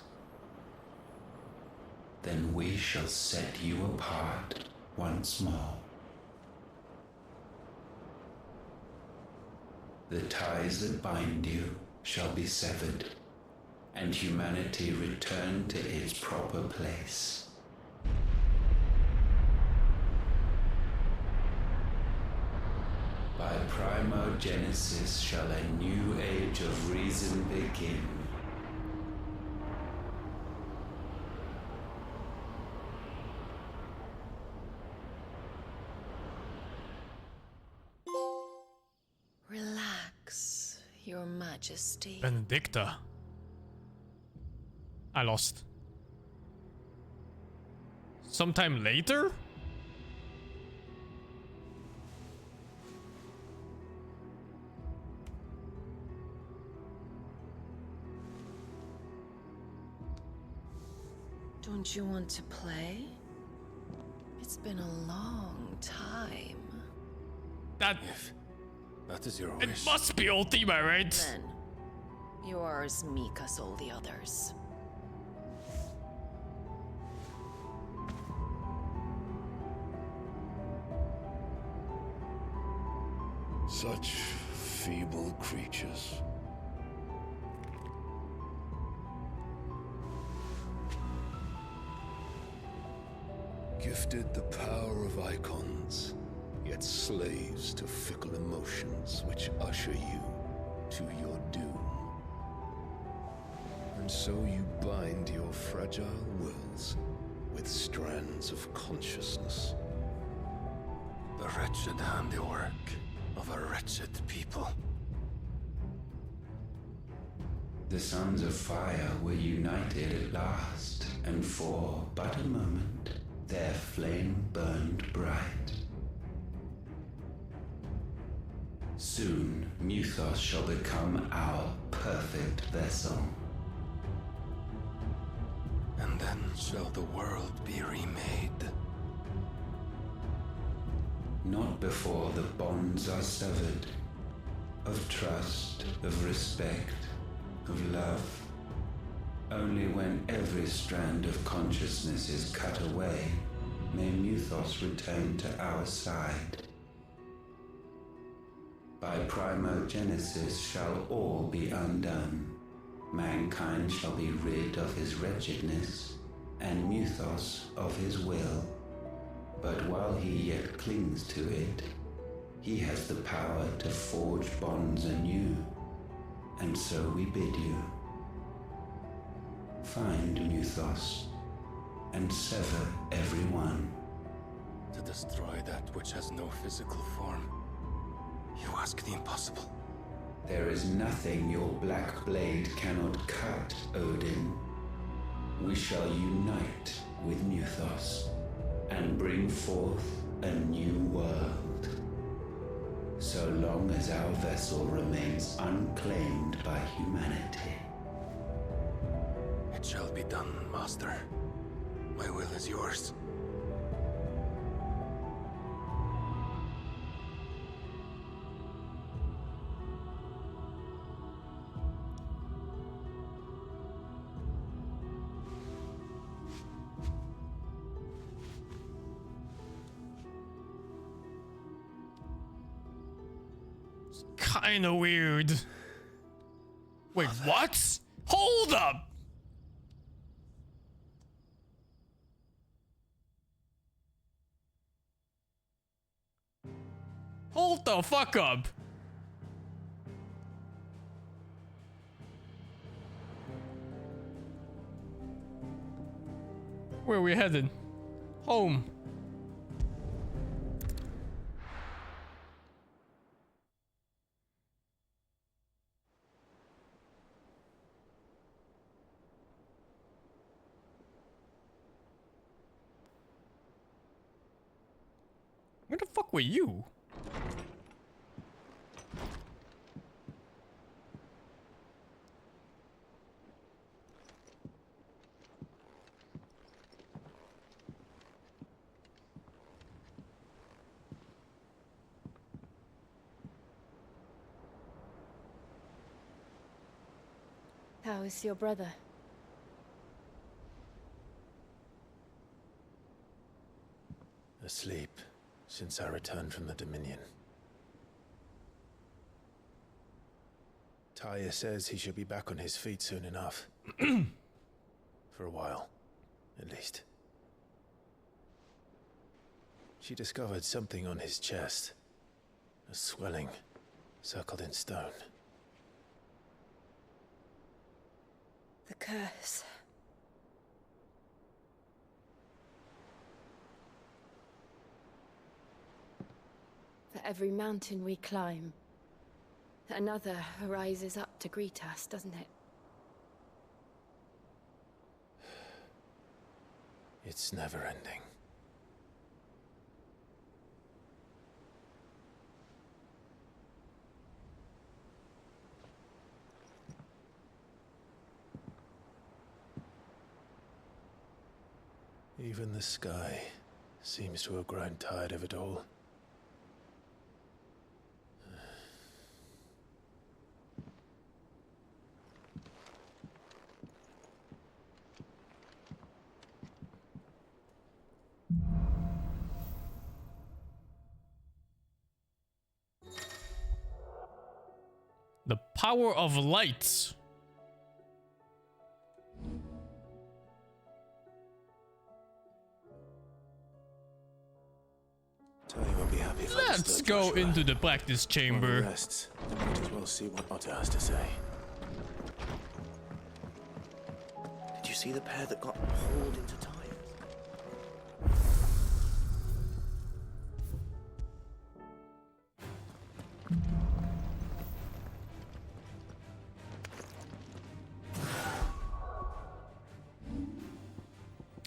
then we shall set you apart once more. The ties that bind you shall be severed, and humanity return to its proper place. By primogenesis shall a new age of reason begin. Relax, Your Majesty. Benedicta. I lost. Sometime later? Don't you want to play? It's been a long time. That is your wish. It must be Ultima, right? Then, you are as meek as all the others. Such feeble creatures. Gifted the power of icons, yet slaves to fickle emotions which usher you to your doom. And so you bind your fragile wills with strands of consciousness. The wretched handiwork of a wretched people. The Sons of Fire were united at last, and for but a moment, their flame burned bright. Soon, Muthos shall become our perfect vessel. And then shall the world be remade. Not before the bonds are severed, of trust, of respect, of love. Only when every strand of consciousness is cut away, may Muthos return to our side. By primogenesis shall all be undone. Mankind shall be rid of his wretchedness, and Muthos of his will. But while he yet clings to it, he has the power to forge bonds anew. And so we bid you. Find Muthos, and sever every one. To destroy that which has no physical form. You ask the impossible. There is nothing your black blade cannot cut, Odin. We shall unite with Muthos, and bring forth a new world. So long as our vessel remains unclaimed by humanity. It shall be done, Master. My will is yours. Kinda weird. Wait, what? Hold up! Hold the fuck up! Where are we headed? Home. Where the fuck were you? How is your brother? Asleep since I returned from the Dominion. Taya says he should be back on his feet soon enough. For a while, at least. She discovered something on his chest. A swelling, circled in stone. The curse. For every mountain we climb, another rises up to greet us, doesn't it? It's never ending. Even the sky seems to have grown tired of it all. The power of light. Let's go into the practice chamber. Rests. Might as well see what Otter has to say. Did you see the pair that got hauled into time?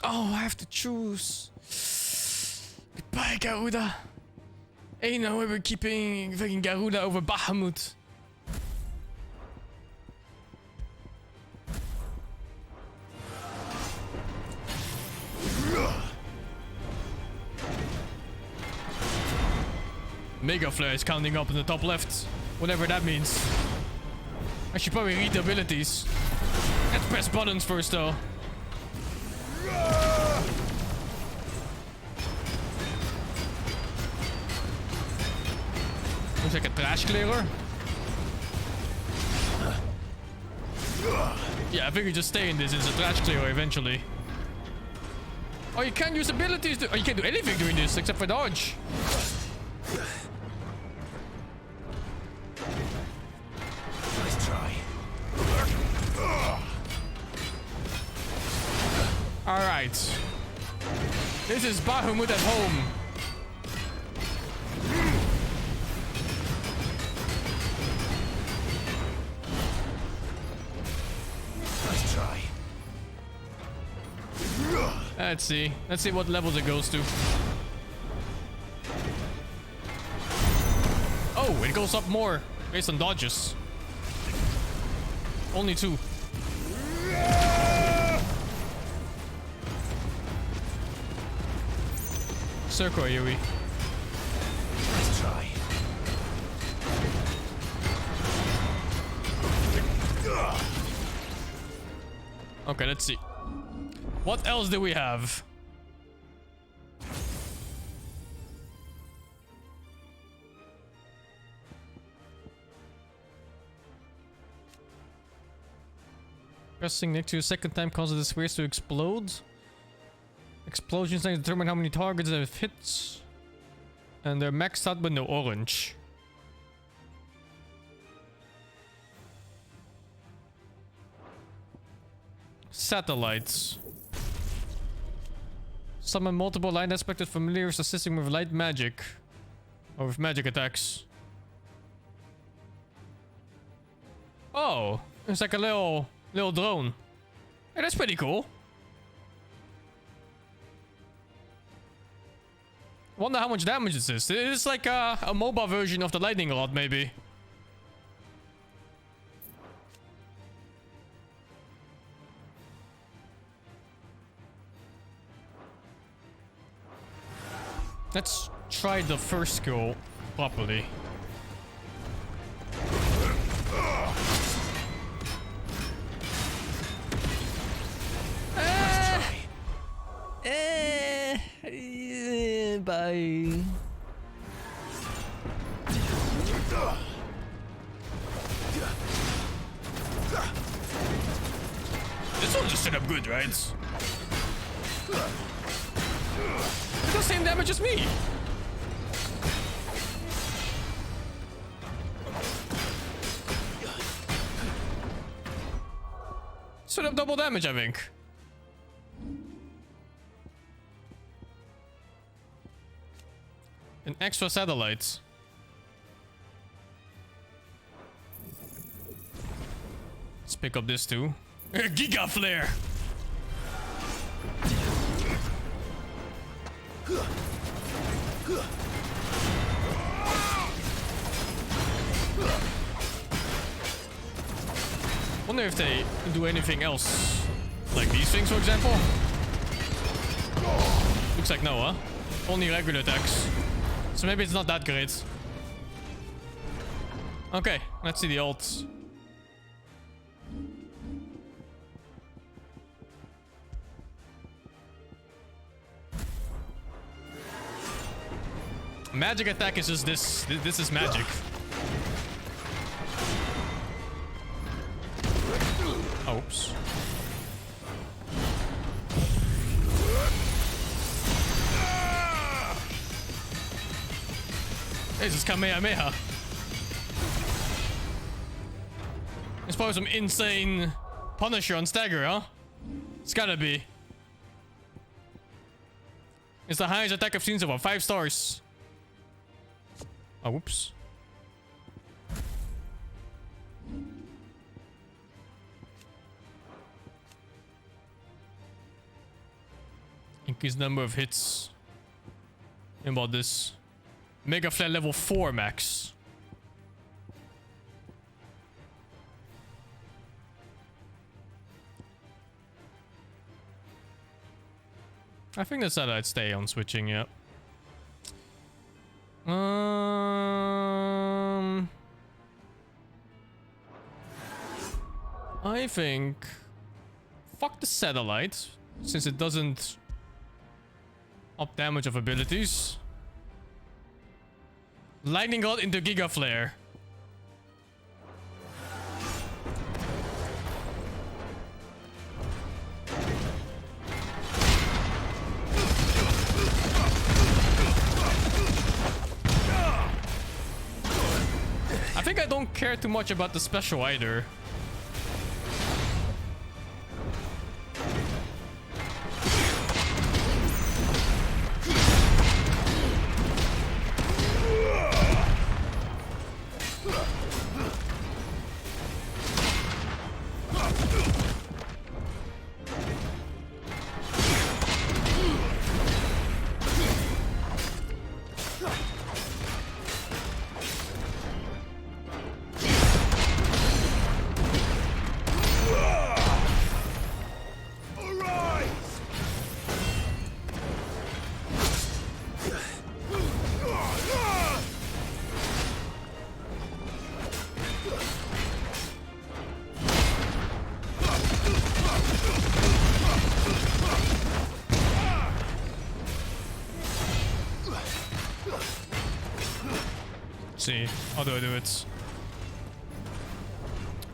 Oh, I have to choose. Goodbye, Garuda. Ain't no way we're keeping fucking Garuda over Bahamut. Mega Flare is counting up in the top left. Whatever that means. I should probably read the abilities. Let's press buttons first though. Looks like a trash clearer. Yeah, I figured just stay in this as a trash clearer eventually. Oh, you can't use abilities. Oh, you can't do anything doing this except for dodge. Nice try. Alright. This is Bahamut at home. Nice try. Let's see. Let's see what levels it goes to. Oh, it goes up more based on dodges. Only 2. Circle Yui. Nice try. Okay, let's see. What else do we have? Pressing next to a second time causes the spheres to explode. Explosions can determine how many targets it hits. And they're maxed out but no orange. Satellites. Summon multiple light aspected familiars assisting with light magic. Or with magic attacks. Oh, it's like a little drone. Hey, that's pretty cool. Wonder how much damage this is. It's like a mobile version of the lightning rod, maybe. Let's try the first skill properly. Bye. This one just set up good, right? It does the same damage as me. Set up double damage, I think. An extra satellite. Let's pick up this too. Giga Flare! Wonder if they do anything else. Like these things, for example? Looks like no, huh? Only regular attacks. So maybe it's not that great. Okay, let's see the ults. Magic attack is just this. This is magic. Oops. This is Kamehameha. It's probably some insane Punisher on Stagger, huh? It's gotta be. It's the highest attack I've seen so far. 5 stars. Oh, whoops. Increase number of hits. And about this. Mega Flare level 4 max. I think that's that I'd stay on switching, yeah. I think fuck the satellite, since it doesn't up damage of abilities. Lightning God into Giga Flare. I think I don't care too much about the special either. See, how do I do it?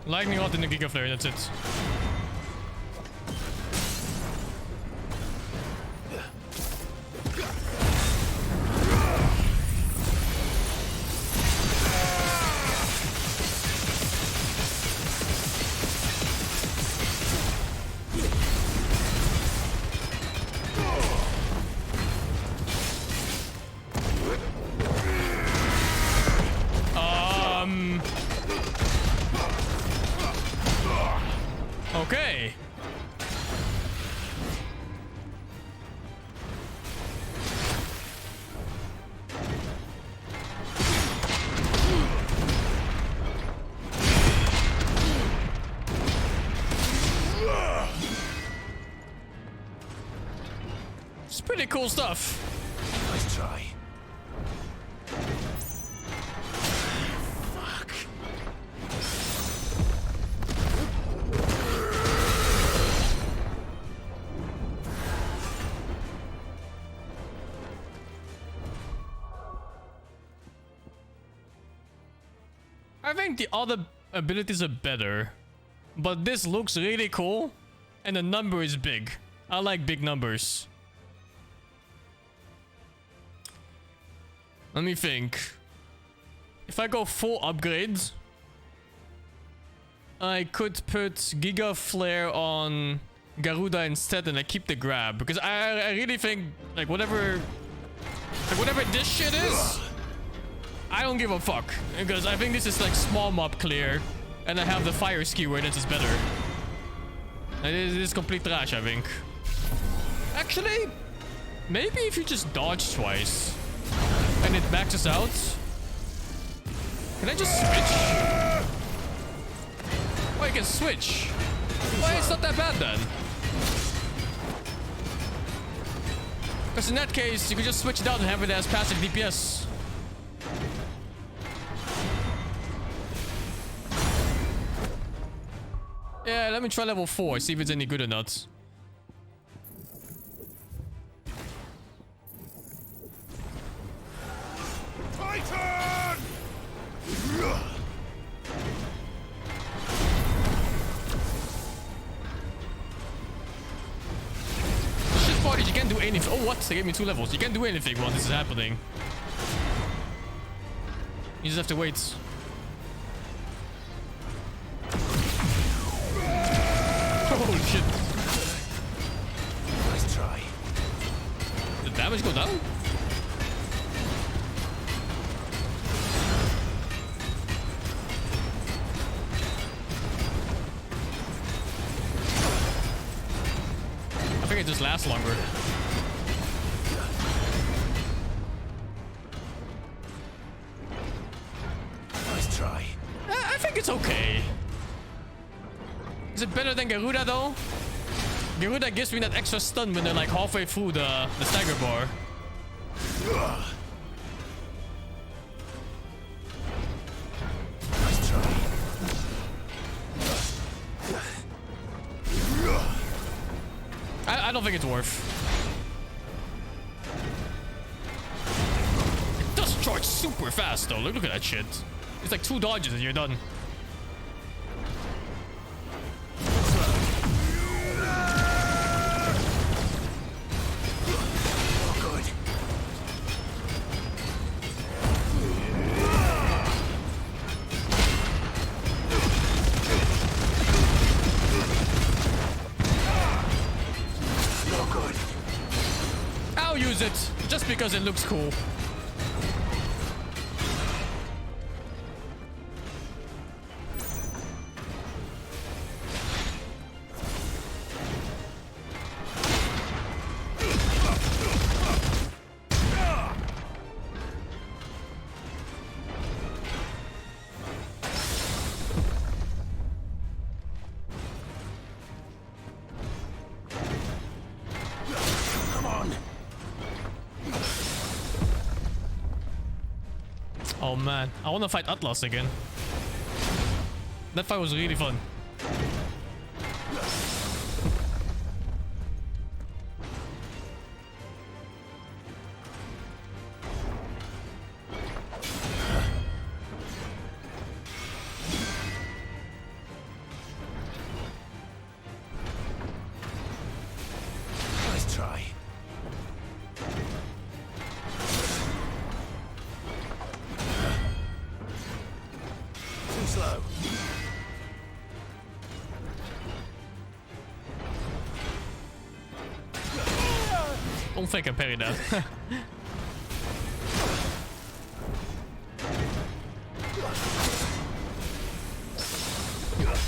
Lightning out in the Giga Flare, that's it. Okay. It's pretty cool stuff. Nice try. I think the other abilities are better, but this looks really cool and the number is big. I like big numbers. Let me think. If I go full upgrades, I could put Giga Flare on Garuda instead and I keep the grab, because I really think like whatever this shit is, I don't give a fuck, because I think this is like small mob clear, and I have the fire skewer that is better. And it is complete trash, I think. Actually, maybe if you just dodge twice and it maxes out. Can I just switch? Oh, you can switch. Well, it's not that bad then. Because in that case, you could just switch it out and have it as passive DPS. Yeah, let me try level 4, see if it's any good or not. Titan! Shit parties, you can't do anything. Oh, what? They gave me 2 levels. You can't do anything while this is happening. You just have to wait. Holy shit. Nice try. Did damage go down? I think it just lasts longer. Nice try. I think it's okay. Is it better than Garuda though? Garuda gives me that extra stun when they're like halfway through the stagger bar. Nice try. I don't think it's worth. It does charge super fast though. Look at that shit. It's like 2 dodges and you're done. I'll use it just because it looks cool. Oh man, I want to fight Atlas again. That fight was really fun. Nice try. Too slow. Don't think I parried that.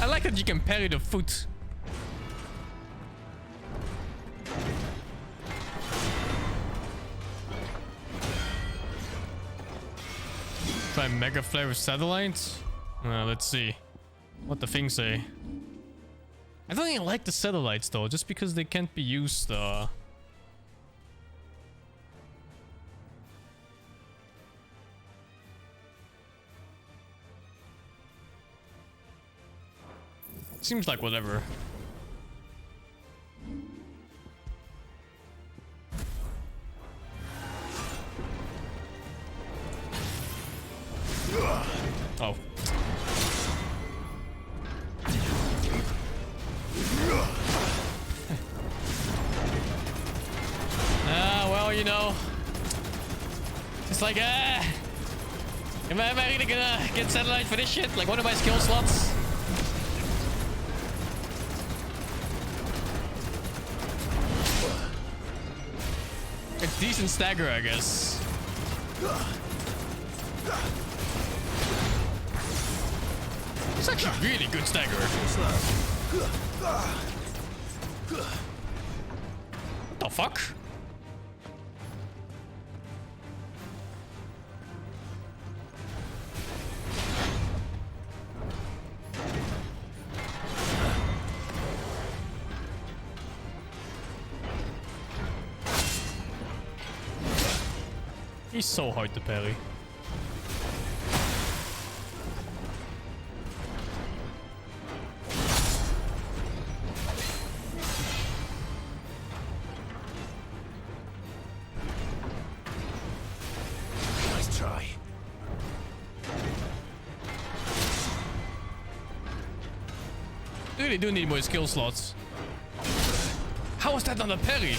I like that you can parry the foot. Try Mega Flare with satellites? Let's see what the things say. I don't even like the satellites though, just because they can't be used. Seems like whatever. Oh. Well, you know, it's like, am I really gonna get satellite for this shit? Like one of my skill slots? A decent stagger, I guess. It's actually really good stagger. What the fuck? He's so hard to parry. Nice try. Really do need more skill slots. How was that not a parry?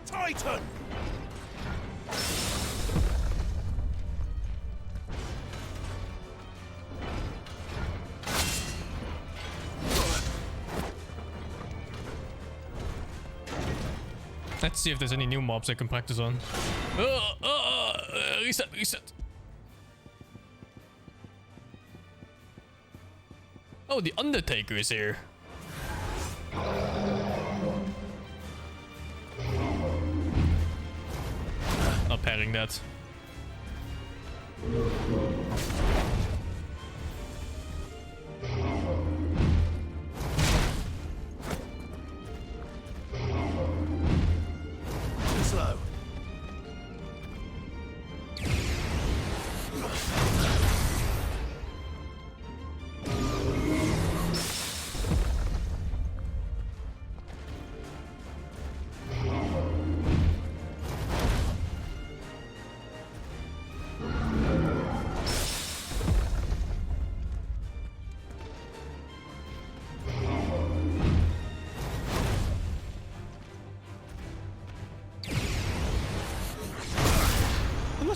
Titan! Let's see if there's any new mobs I can practice on. Reset, reset. Oh, the Undertaker is here. Not parrying that.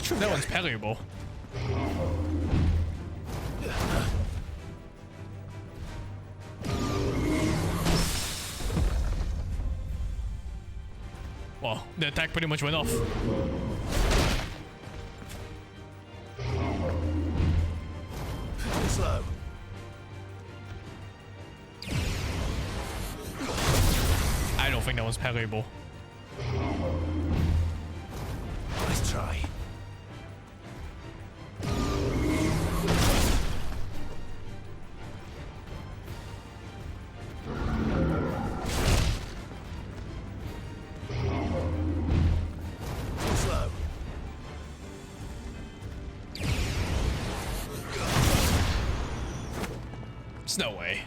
Not sure if that one's parryable. Well, the attack pretty much went off. Slow. I don't think that was parryable. Nice try. Slow. There's no way.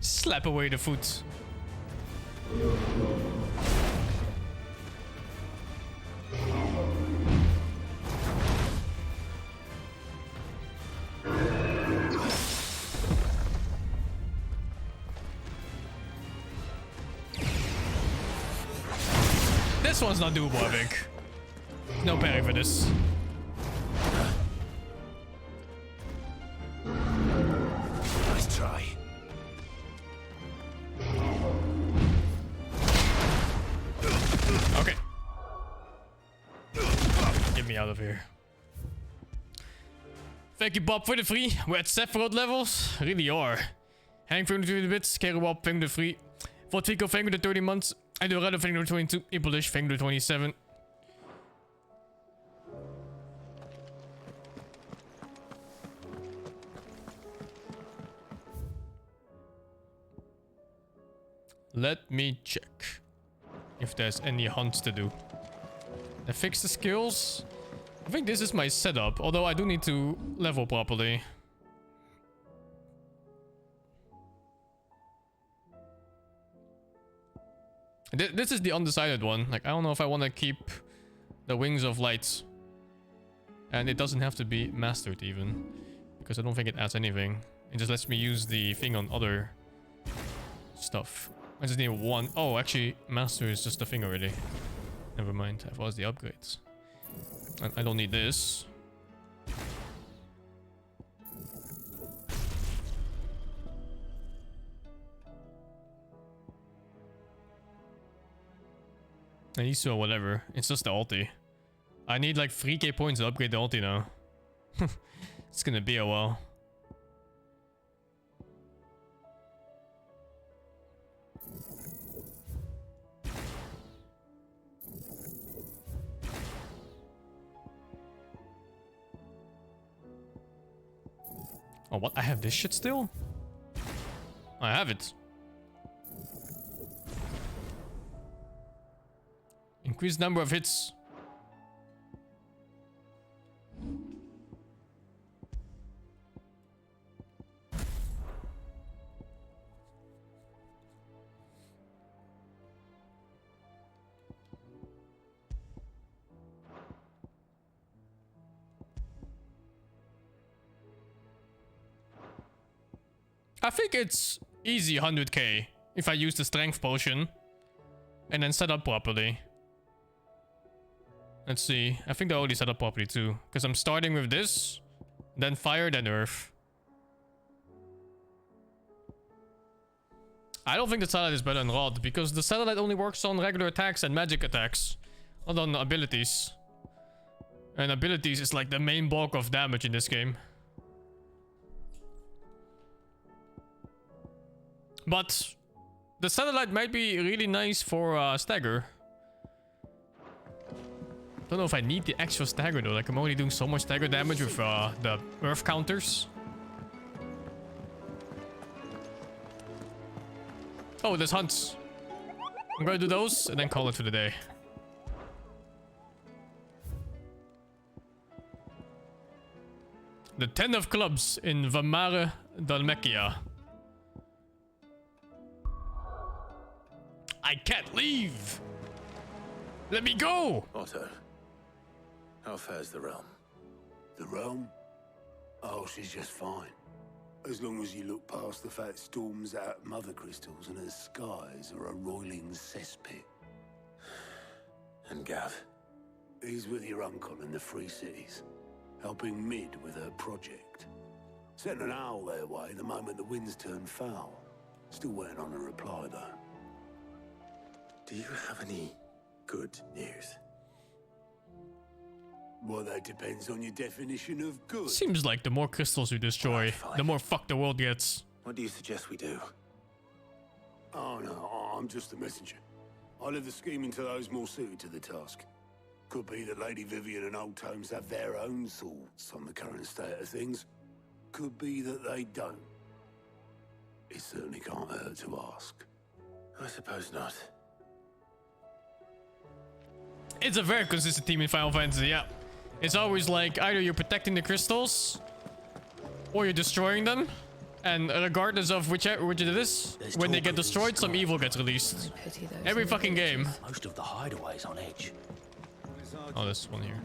Slap away the foot. This one's not doable, I think. No parry for this. Nice try. Okay. Get me out of here. Thank you, Bob, for the free. We're at Sephiroth levels. Really are. Hank, thank you for the bits. Kerry Bob, thank you for the free. Fortico, thank you for the 30 months. I do rather thank you for 22. Ipolish, thank you for 27. Let me check if there's any hunts to do. I fix the skills. I think this is my setup, although I do need to level properly. This is the undecided one. Like, I don't know if I want to keep the Wings of Light. And it doesn't have to be mastered even, because I don't think it adds anything. It just lets me use the thing on other stuff. I just need one. Oh, actually, master is just a thing already. Never mind. I thought it was the upgrades. And I don't need this. I used to or whatever. It's just the ulti. I need like 3k points to upgrade the ulti now. It's gonna be a while. Oh, what? I have this shit still? I have it. Increased number of hits. I think it's easy 100k if I use the strength potion and then set up properly. Let's see. I think they're already set up properly too, because I'm starting with this, then fire, then earth. I don't think the satellite is better than Rod, because the satellite only works on regular attacks and magic attacks, not on abilities. And abilities is like the main bulk of damage in this game. But the satellite might be really nice for stagger. Don't know if I need the extra stagger though. Like, I'm only doing so much stagger damage with the earth counters. Oh, there's hunts. I'm gonna do those and then call it for the day. The 10 of clubs in Vamare Dalmekia. I can't leave! Let me go! Otto, how fares the realm? The realm? Oh, she's just fine. As long as you look past the fat storms out mother crystals and her skies are a roiling cesspit. And Gav? He's with your uncle in the Free Cities, helping Mid with her project. Sent an owl their way the moment the winds turned foul. Still waiting on a reply, though. Do you have any good news? Well, that depends on your definition of good. Seems like the more crystals we destroy, the more fucked the world gets. What do you suggest we do? Oh, no, I'm just the messenger. I'll leave the scheming to those more suited to the task. Could be that Lady Vivian and Old Tomes have their own thoughts on the current state of things. Could be that they don't. It certainly can't hurt to ask. I suppose not. It's a very consistent team in Final Fantasy, yeah. It's always like either you're protecting the crystals or you're destroying them. And regardless of which it is, when they get destroyed, some evil gets released. Every fucking game. Most of the hideaways on edge. Oh, this one here.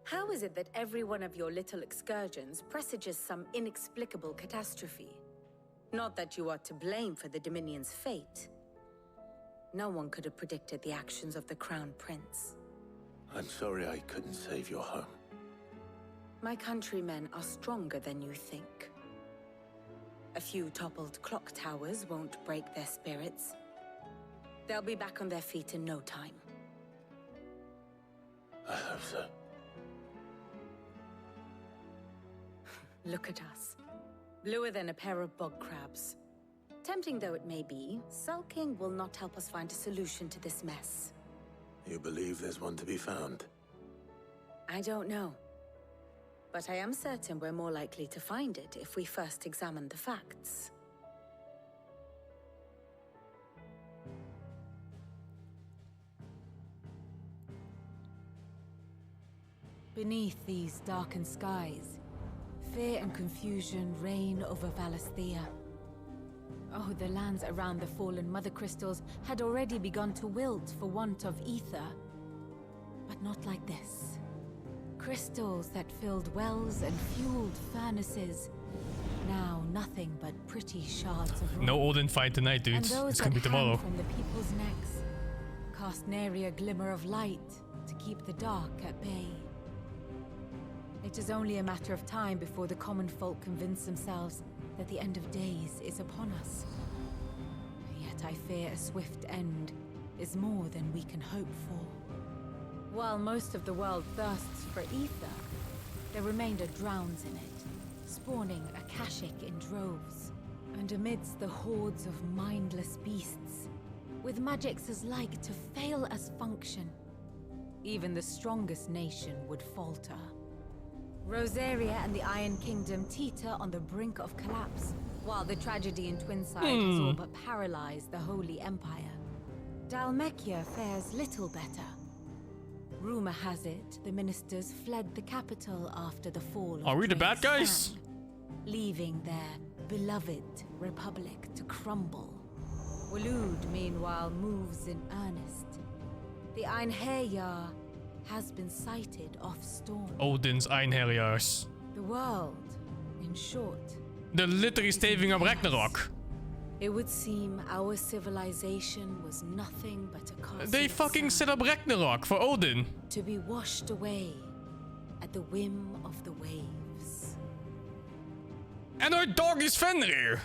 How is it that every one of your little excursions presages some inexplicable catastrophe? Not that you are to blame for the Dominion's fate. No one could have predicted the actions of the Crown Prince. I'm sorry I couldn't save your home. My countrymen are stronger than you think. A few toppled clock towers won't break their spirits. They'll be back on their feet in no time. I hope so. Look at us. Bluer than a pair of bog crabs. Tempting though it may be, sulking will not help us find a solution to this mess. You believe there's one to be found? I don't know. But I am certain we're more likely to find it if we first examine the facts. Beneath these darkened skies, fear and confusion reign over Valisthea. Oh, the lands around the fallen Mother Crystals had already begun to wilt for want of ether. But not like this. Crystals that filled wells and fueled furnaces. Now nothing but pretty shards of rock. No Odin fight tonight, dudes. It's gonna be tomorrow. From the people's necks, cast nary a glimmer of light to keep the dark at bay. It is only a matter of time before the common folk convince themselves that the end of days is upon us. Yet I fear a swift end is more than we can hope for. While most of the world thirsts for ether, the remainder drowns in it, spawning Akashic in droves. And amidst the hordes of mindless beasts, with magics as like to fail as function, even the strongest nation would falter. Rosaria and the Iron Kingdom teeter on the brink of collapse, while the tragedy in Twinside has all but paralyzed the Holy Empire. Dalmekia fares little better. Rumor has it the ministers fled the capital after the fall of Are we the bad guys? leaving their beloved republic to crumble. Waloed, meanwhile, moves in earnest. The Einherjar has been sighted off storm. Odin's Einherjars. The world, in short. They're literally staving up Ragnarok. It would seem our civilization was nothing but a castle. They fucking set up Ragnarok for Odin. To be washed away at the whim of the waves. And our dog is Fenrir.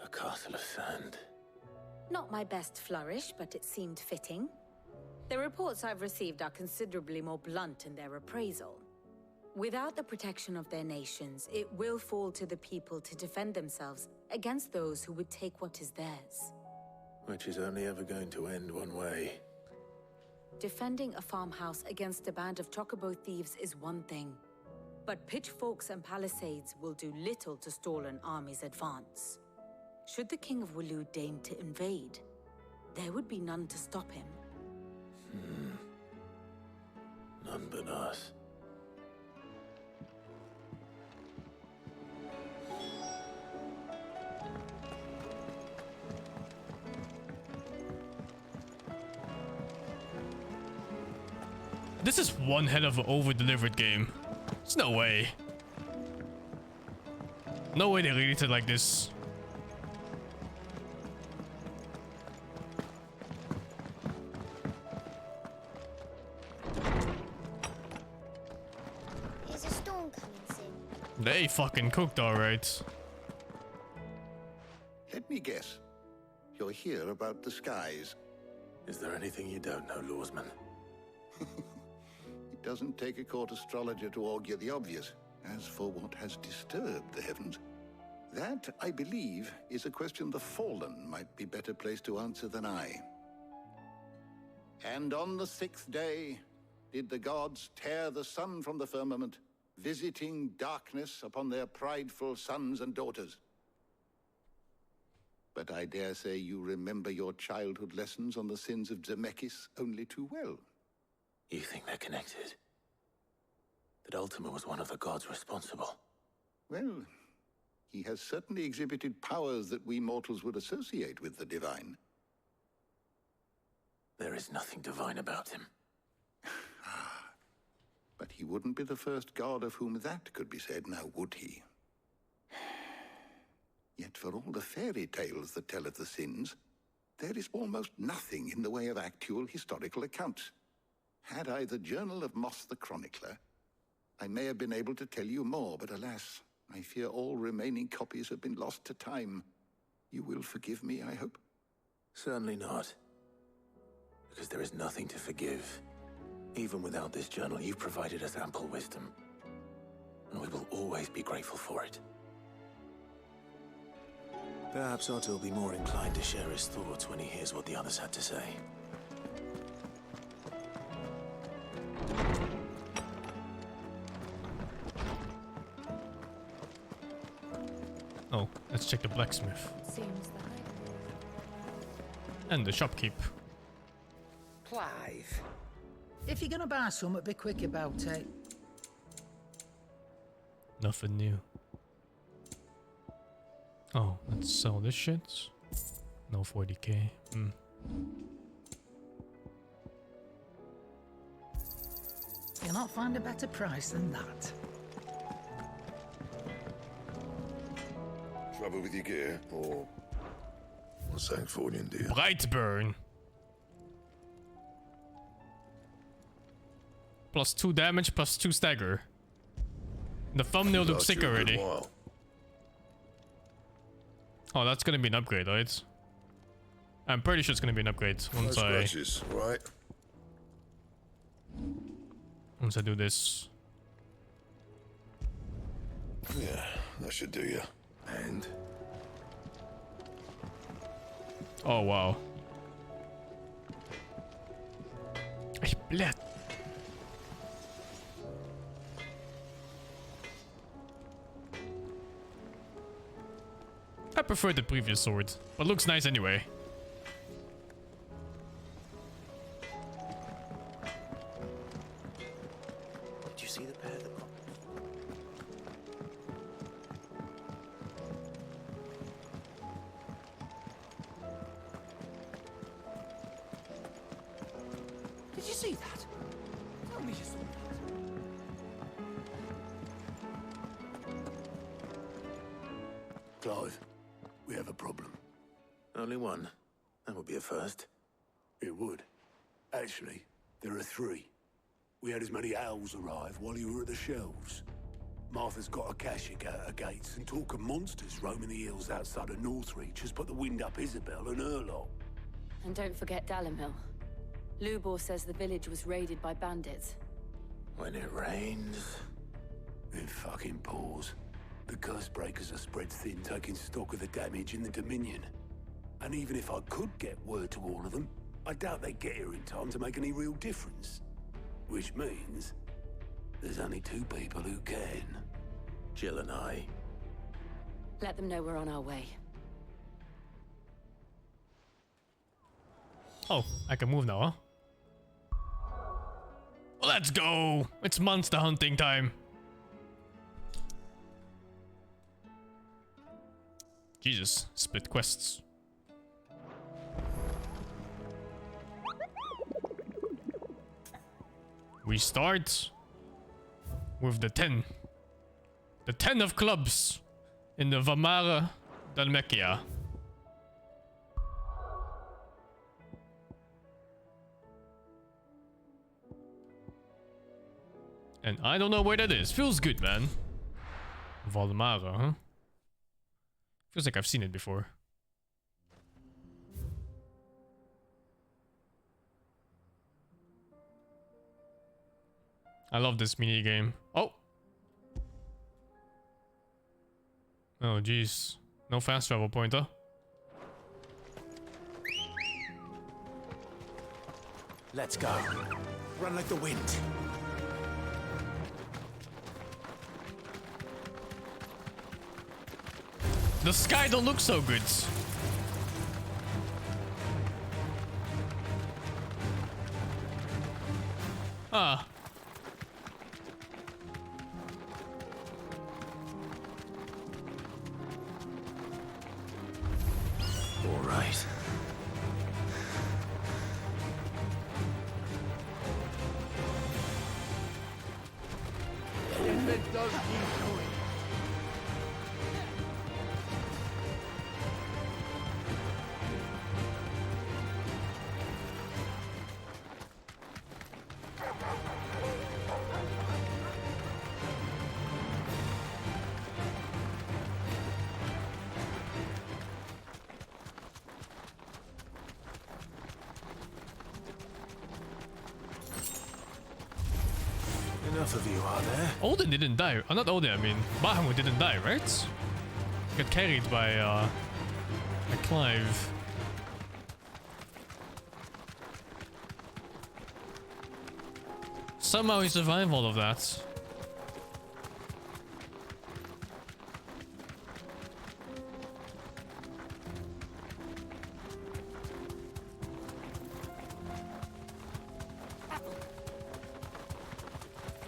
A castle of sand. Not my best flourish, but it seemed fitting. The reports I've received are considerably more blunt in their appraisal. Without the protection of their nations, it will fall to the people to defend themselves against those who would take what is theirs. Which is only ever going to end one way. Defending a farmhouse against a band of chocobo thieves is one thing, but pitchforks and palisades will do little to stall an army's advance. Should the King of Waloed deign to invade, there would be none to stop him. None but us. This is one hell of an over-delivered game. There's no way. No way they released it like this. Is a storm coming soon? They fucking cooked alright. Let me guess. You're here about the skies. Is there anything you don't know, Lawsman? It doesn't take a court astrologer to augur the obvious. As for what has disturbed the heavens, that, I believe, is a question the Fallen might be better placed to answer than I. And on the 6th day did the gods tear the sun from the firmament, visiting darkness upon their prideful sons and daughters. But I dare say you remember your childhood lessons on the sins of Zemeckis only too well. You think they're connected? That Ultima was one of the gods responsible? Well, he has certainly exhibited powers that we mortals would associate with the divine. There is nothing divine about him. But he wouldn't be the first god of whom that could be said, now would he? Yet for all the fairy tales that tell of the sins, there is almost nothing in the way of actual historical accounts. Had I the Journal of Moss the Chronicler, I may have been able to tell you more, but alas, I fear all remaining copies have been lost to time. You will forgive me, I hope? Certainly not. Because there is nothing to forgive. Even without this journal, you've provided us ample wisdom. And we will always be grateful for it. Perhaps Otto will be more inclined to share his thoughts when he hears what the others had to say. Oh, let's check the blacksmith. Seems that. And the shopkeep. Clive, if you're gonna buy something, be quick about it. Nothing new. Oh, let's sell this shit. No 40k. You'll not find a better price than that. Trouble with your gear, or something for you, dear? Brightburn. Plus 2 damage, plus 2 stagger. The thumbnail looks sick already. Oh, that's gonna be an upgrade, right? I'm pretty sure it's gonna be an upgrade once scratches, right? Once I do this. Yeah, that should do you. And oh wow. Ich bled. I prefer the previous sword, but looks nice anyway. Did you see the pair that got... Did you see that? Tell me you saw that. Clive, we have a problem. Only one. That would be a first. It would. Actually, there are 3. We had as many owls arrive while you were at the shelves. Martha's got a cashier out her gates, and talk of monsters roaming the hills outside of Northreach has put the wind up Isabel and her lot. And don't forget Dalimil. Lubor says the village was raided by bandits. When it rains... It fucking pours. The curse breakers are spread thin, taking stock of the damage in the Dominion. And even if I could get word to all of them, I doubt they'd get here in time to make any real difference. Which means there's only 2 people who can. Jill and I. Let them know we're on our way. Oh, I can move now, huh? Let's go! It's monster hunting time. Jesus, split quests. We start with the 10. The 10 of clubs in the Vamara Dalmekia. And I don't know where that is. Feels good, man. Valmara, huh? Feels like I've seen it before. I love this mini game. Oh! Oh, jeez. No fast travel point, huh? Let's go. Run like the wind. The sky don't look so good. Ah. All right. If it does keep going. Enough of you, are there? Odin didn't die. Not Odin, I mean, Bahamut didn't die, right? Got carried by Clive. Somehow he survived all of that.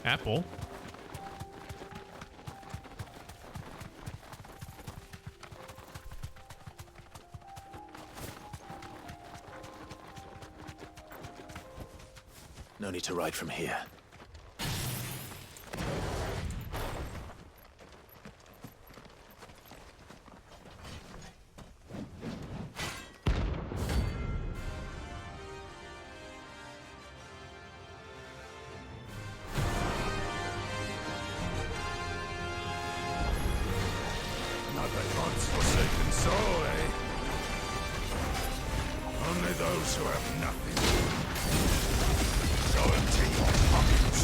Apple? No need to ride from here. Another god's forsaken soul, eh? Only those who have nothing. So empty your pockets.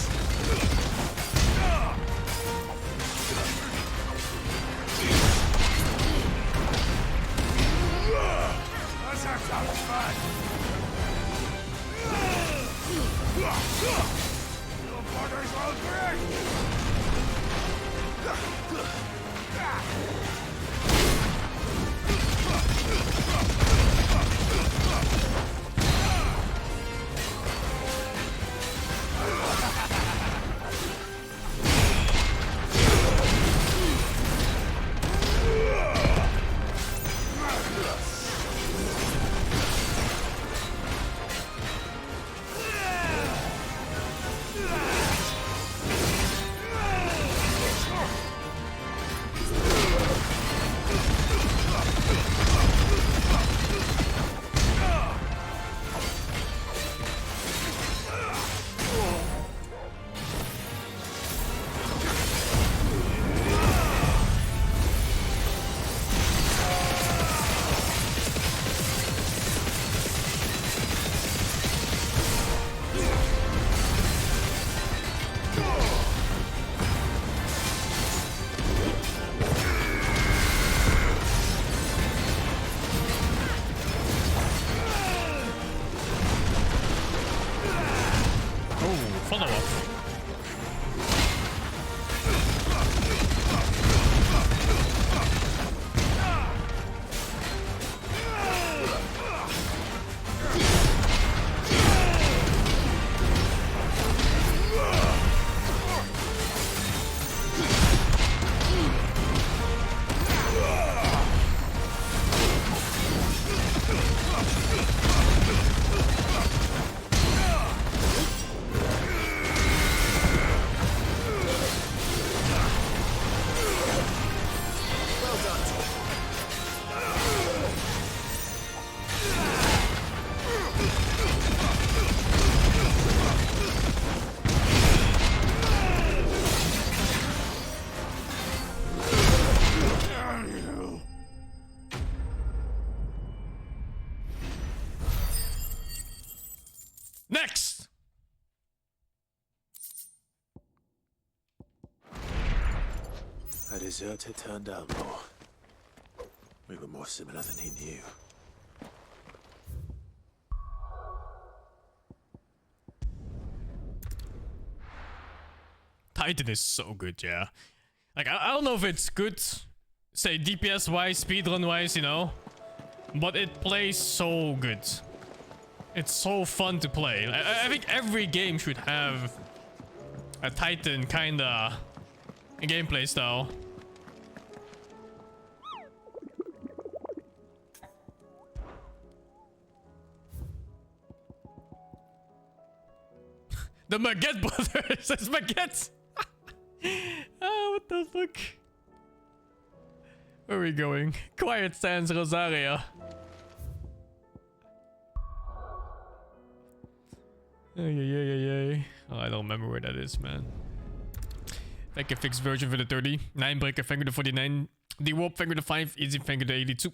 Let's have some fun. Your borders will break. Next! A deserter turned outlaw. We were more similar than he knew. Titan is so good, yeah. Like, I don't know if it's good, say, DPS-wise, speedrun-wise, you know? But it plays so good. It's so fun to play. I think every game should have a Titan kinda gameplay style. The Maguette brothers! It's Maguette! Oh, what the fuck? Where are we going? Quiet Sands, Rosaria. Oh, I don't remember where that is, man. Thank you, fixed version for the 30. 9breaker, thank you to 49. D-Warp, thank you to 5. Easy, thank you to 82.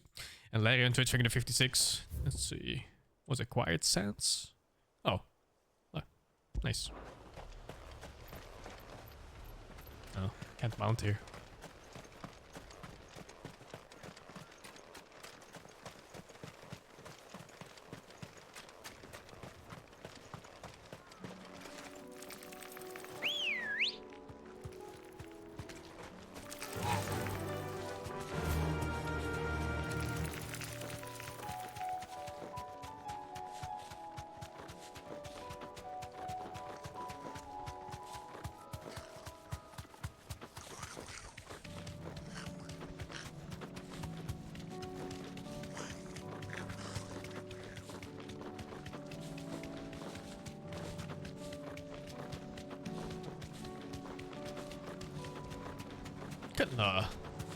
And Larry on Twitch, thank you to 56. Let's see. Was it Quiet Sands? Oh. Oh. Nice. Oh, can't mount here.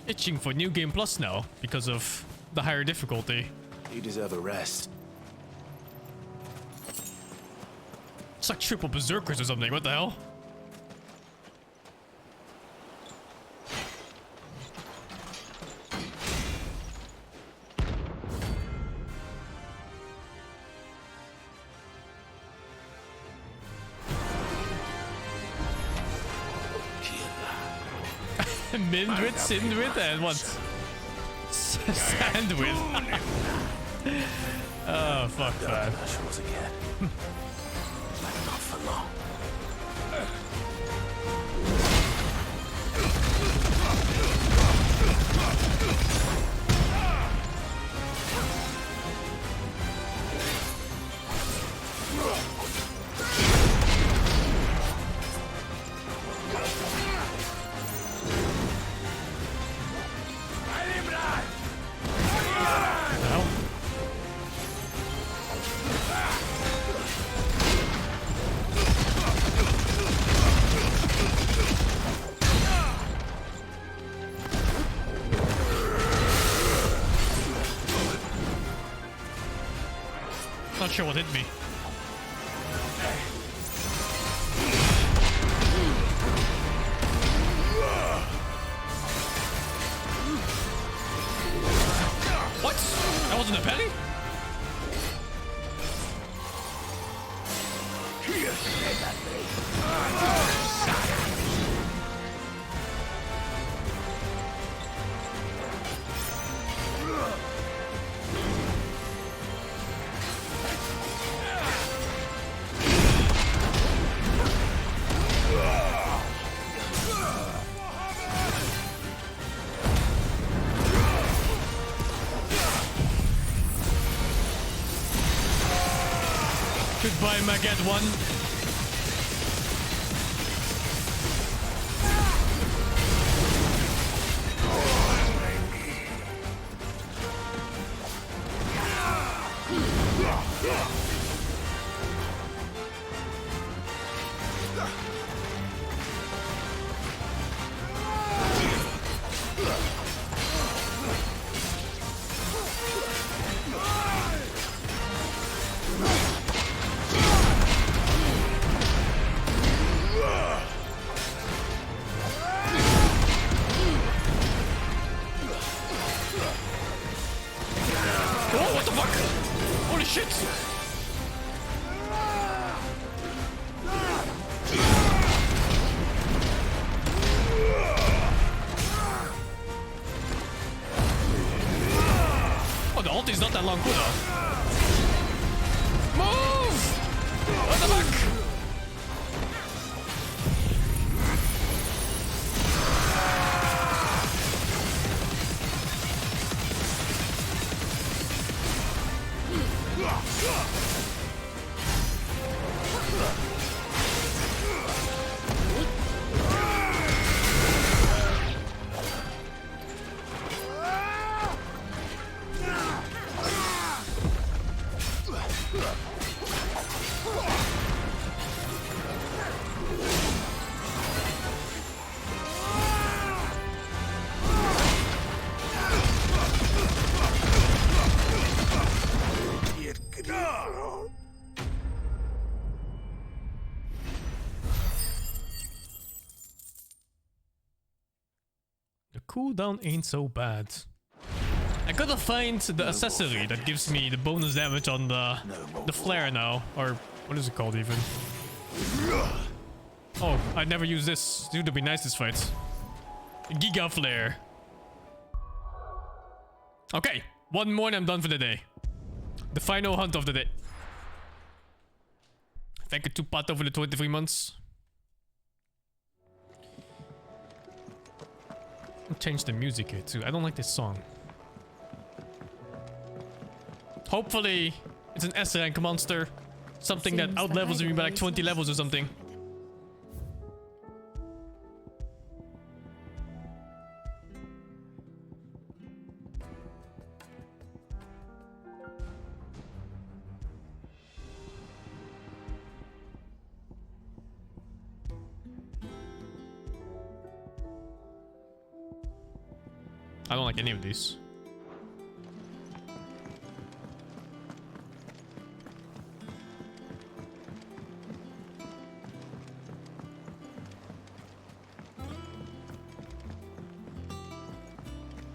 Itching for New Game Plus now because of the higher difficulty. You deserve a rest. It's like triple berserkers or something. What the hell? Mindwidth, Sindwidth, and what? Sandwidth. Oh, fuck that. Not for long. Not sure what hit me. What? That wasn't a penny? Goodbye, Maguette 1. Oh, what the fuck? Holy shit! ulti's not that long cooldown. Move! What the fuck? Cooldown ain't so bad. I gotta find the accessory that gives me the bonus damage on the flare now, or what is it called even? Oh, I never use this. Dude, it'd be nice this fight. Giga flare. Okay, one more and I'm done for the day. The final hunt of the day. Thank you to Pato for the 23 months. Change the music here too. I don't like this song. Hopefully, it's an S rank monster. Something that outlevels me by like 20 levels or something. I don't like any of these.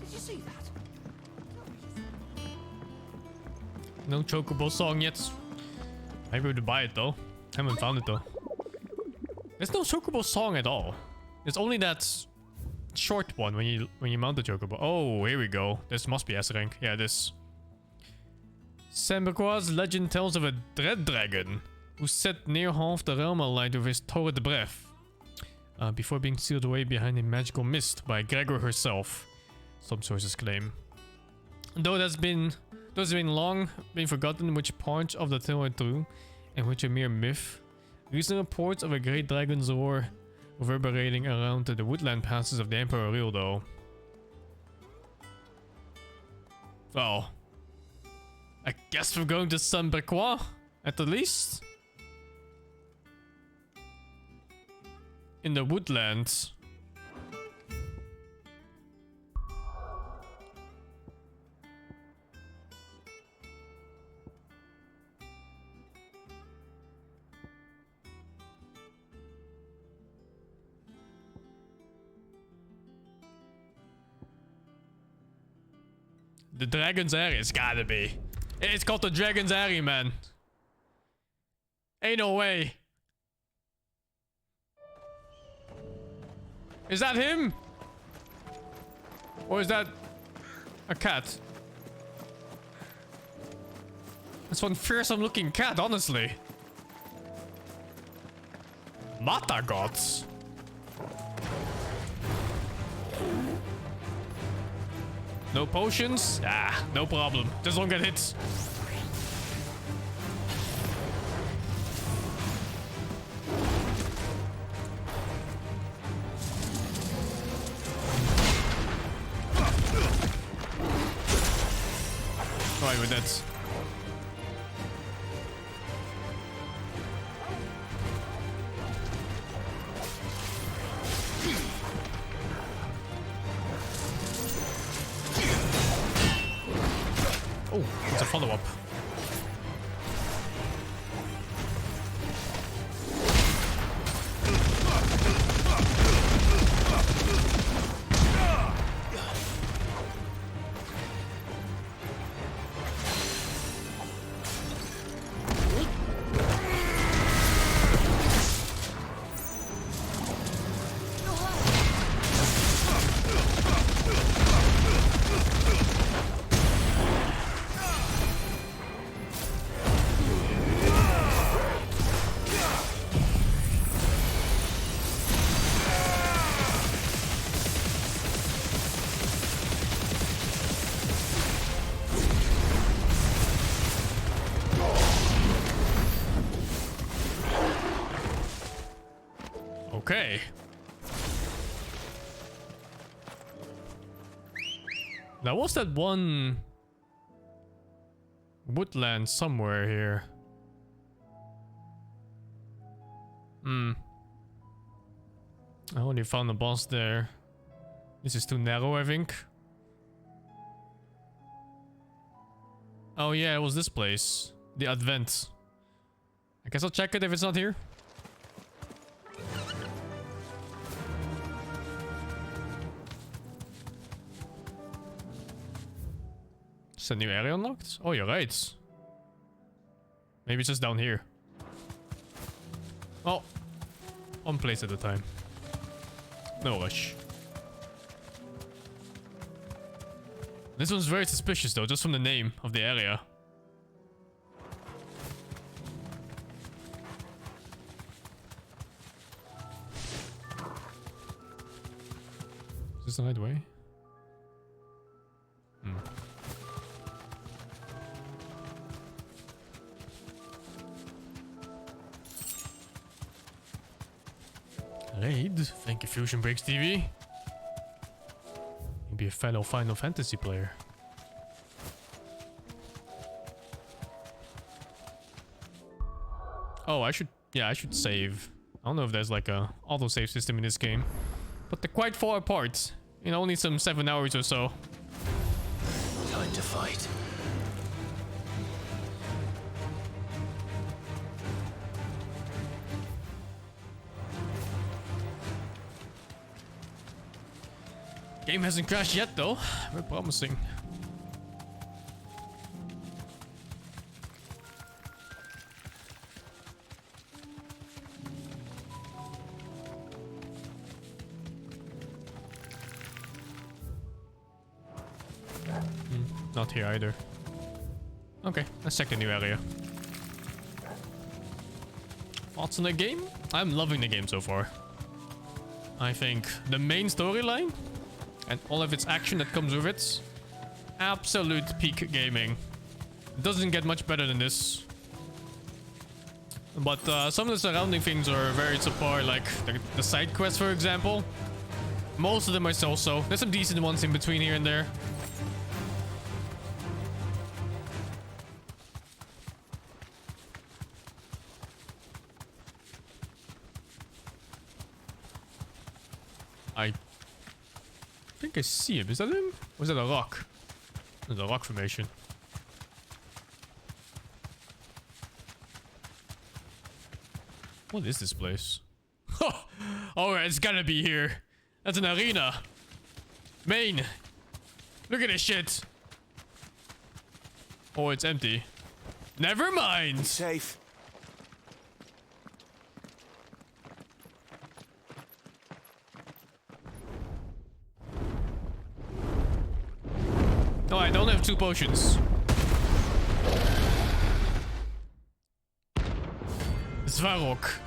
Did you see that? No chocobo song yet. Maybe we would buy it though. Haven't found it though. There's no chocobo song at all. There's only that short one when you mount the chocobo. Oh, here we go. This must be S rank. Yeah, this. Saint-Berquois' legend tells of a dread dragon who set near half the realm alight with his torrid breath, before being sealed away behind a magical mist by Gregor herself, some sources claim. Though it's been long forgotten which parts of the tale are true and which are mere myth, recent reports of a great dragon's roar reverberating around the woodland passes of the Emperor real though. Well, I guess we're going to Saint-Berquois at the least. In the woodlands. The Dragon's Area, it's gotta be. It's called the Dragon's Area, man. Ain't no way. Is that him? Or is that a cat? That's one fearsome looking cat, honestly. Mata gods. No potions? Ah, no problem. Just don't get hit. Alright, with that. Oh, it's a follow-up. Okay. There was that one woodland somewhere here. I only found a boss there. This is too narrow, I think. Oh yeah, it was this place. The Advent. I guess I'll check it if it's not here. Is a new area unlocked? Oh, you're right. Maybe it's just down here. Well, one place at a time. No rush. This one's very suspicious though, just from the name of the area. Is this the right way? Raid. Thank you, Fusion Breaks TV. Maybe a fellow Final Fantasy player. Oh, I should save. I don't know if there's like a auto-save system in this game. But they're quite far apart. In only some 7 hours or so. Time to fight. Game hasn't crashed yet though. We're promising. Not here either. Okay, let's check the new area. Thoughts on the game? I'm loving the game so far. I think the main storyline and all of its action that comes with it, absolute peak gaming. It doesn't get much better than this. But some of the surrounding things are very subpar, like the side quests, for example. Most of them are so-so. There's some decent ones in between here and there. I think I see him. Is that him? Or is that a rock? There's a rock formation. What is this place? Alright, it's gotta be here. That's an arena. Main. Look at this shit. Oh, it's empty. Never mind. It's safe. Oh, I don't have 2 potions. Svarok.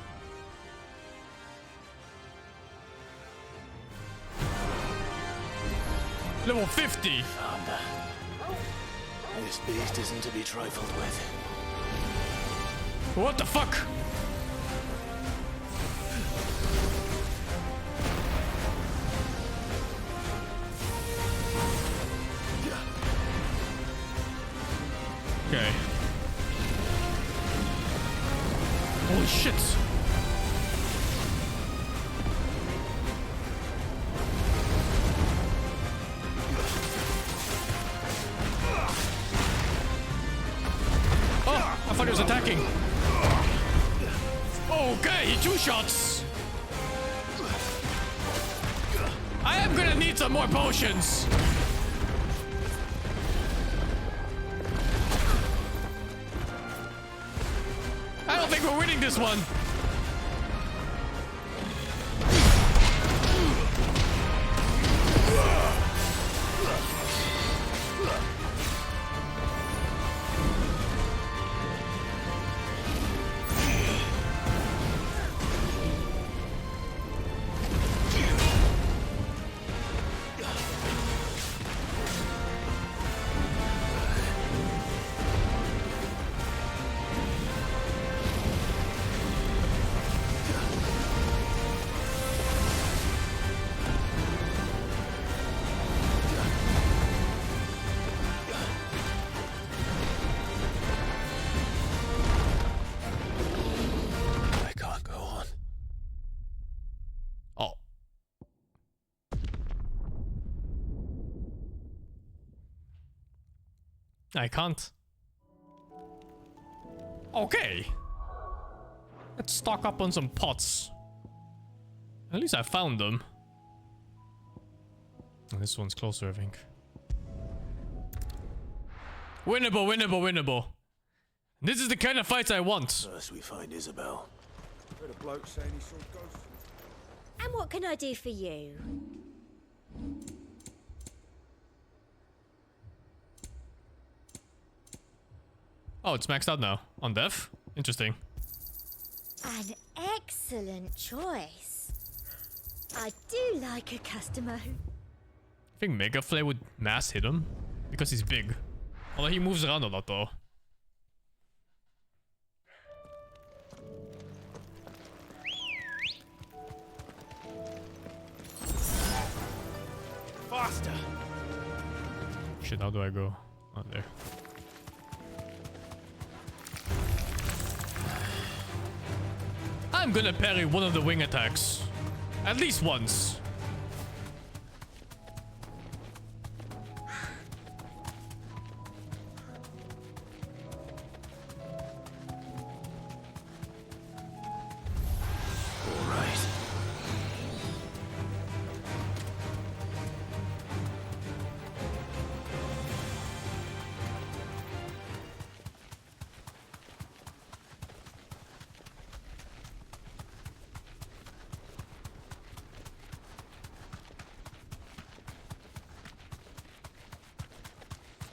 Level 50. Founder. This beast isn't to be trifled with. What the fuck? Okay. Holy shit. Oh, I thought he was attacking. Okay, he 2 shots. I am gonna need some more potions. I don't think we're winning this one. I can't. Okay. Let's stock up on some pots. At least I found them. And this one's closer, I think. Winnable, winnable, winnable. This is the kind of fights I want. First we find Isabel. Heard a bloke saying he saw ghosts. And what can I do for you? Oh, it's maxed out now. On death? Interesting. An excellent choice. I do like a customer who... I think Mega Flare would mass hit him. Because he's big. Although he moves around a lot though. Faster! Shit, how do I go? Oh, there. I'm gonna parry one of the wing attacks. At least once.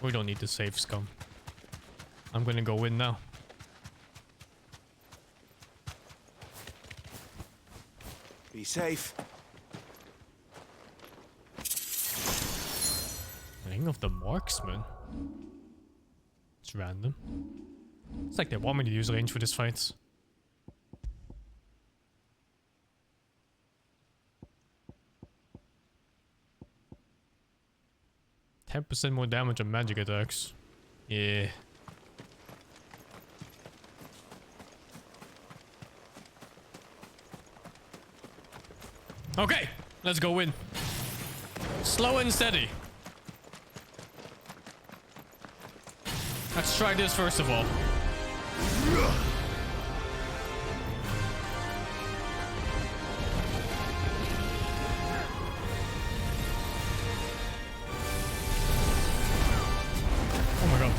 We don't need to save, scum. I'm gonna go in now. Be safe. Ring of the Marksman. It's random. It's like they want me to use range for this fight. %10 more damage on magic attacks. Yeah. Okay, let's go in. Slow and steady. Let's try this first of all. Oh my god.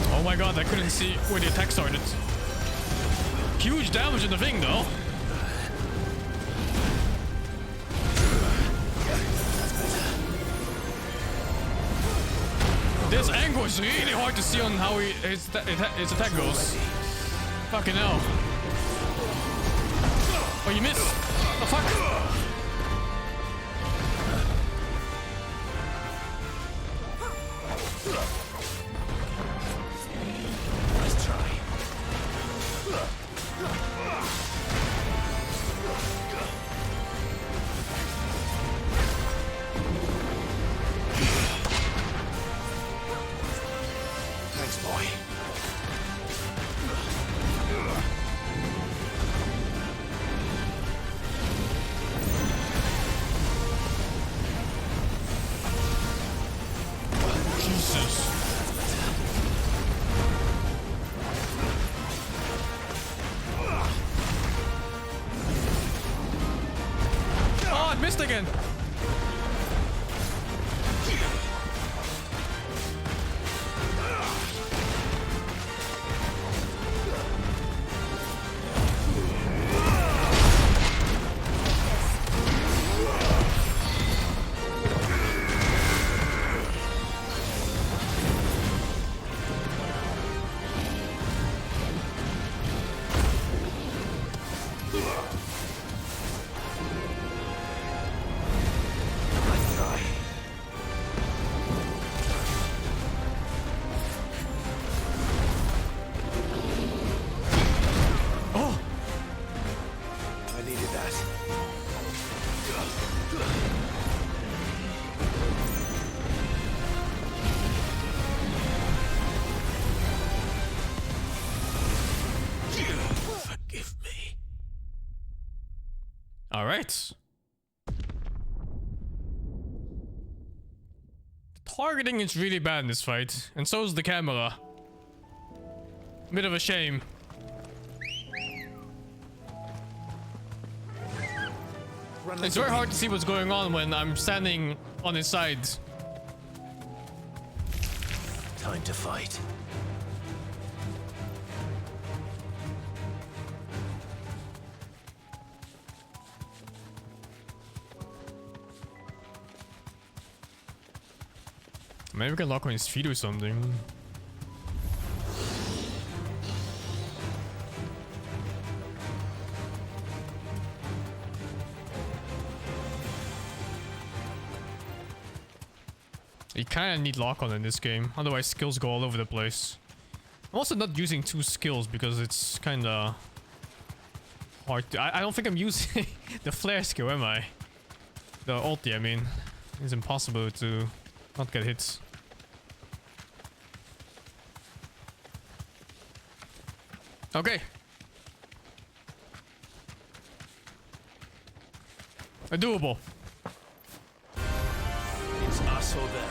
Oh my god, I couldn't see where the attack started. Huge damage in the thing though. This angle is really hard to see on how his attack goes. Fucking hell. Oh, you missed. The fuck? Missed again. All right. The targeting is really bad in this fight, and so is the camera. Bit of a shame. It's very hard to see what's going on when I'm standing on his side. Time to fight. Maybe we can lock on his feet or something. You kind of need lock on in this game, otherwise skills go all over the place. I'm also not using 2 skills because it's kind of hard to... I don't think I'm using the flare skill, am I? The ulti, I mean. It's impossible to not get hits. Okay. Doable. It's us or them.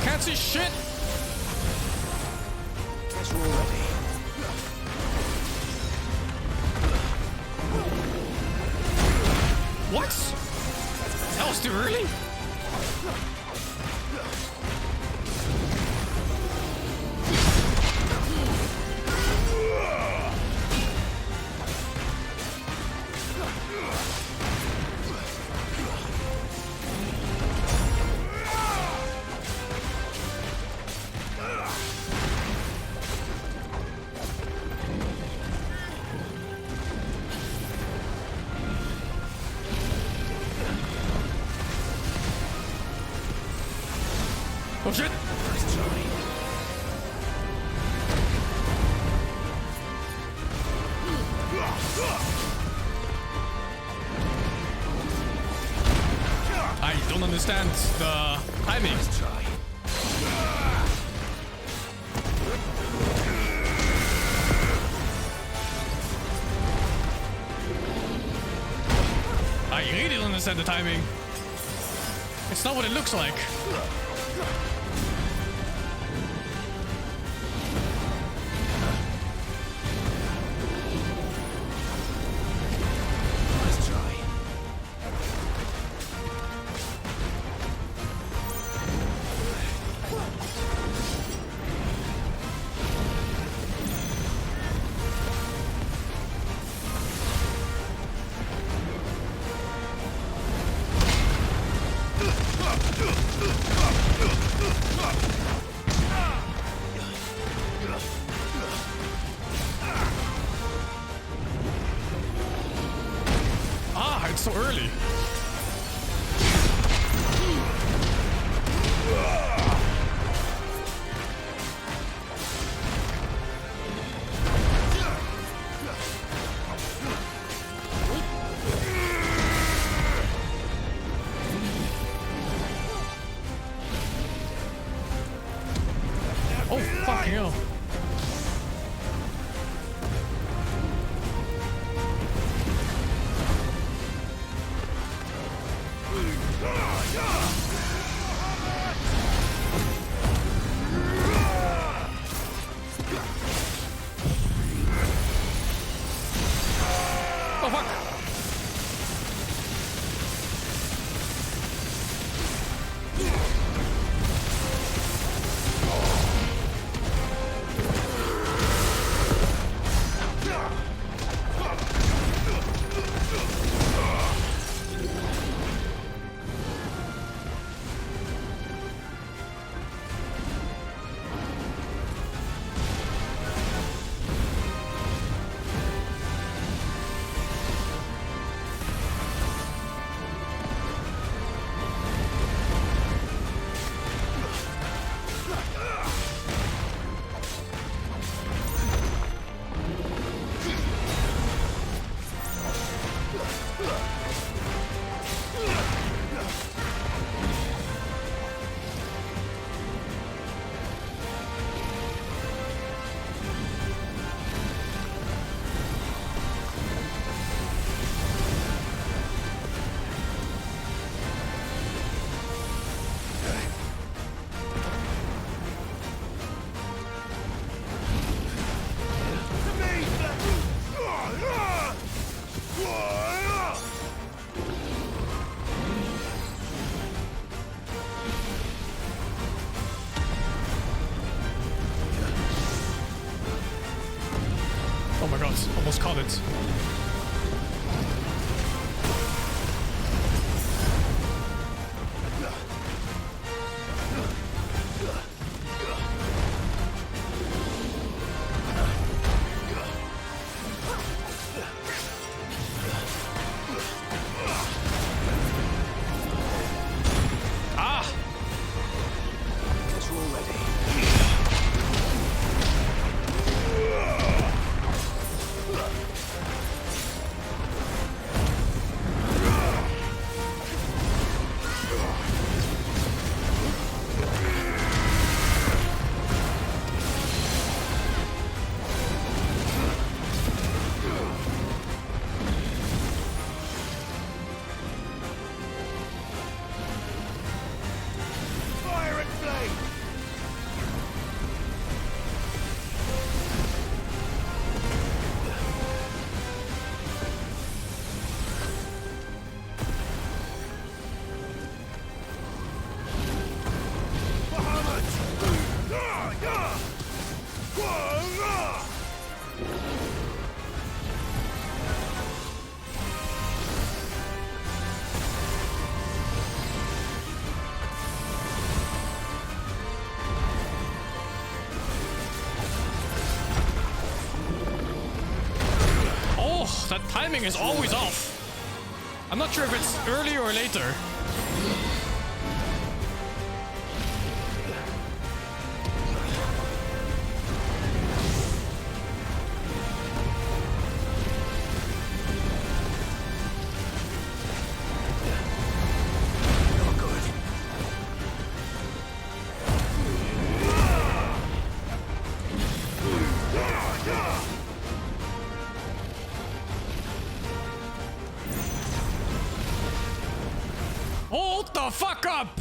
Can't see shit. Guess we're all ready. What? That was too early? Oh shit! I don't understand the timing. I really don't understand the timing. It's not what it looks like. Ah, it's so early. Oh, fucking hell. Oh, fuck. Oh my god, almost caught it. That timing is always off. I'm not sure if it's earlier or later. Hold the fuck up!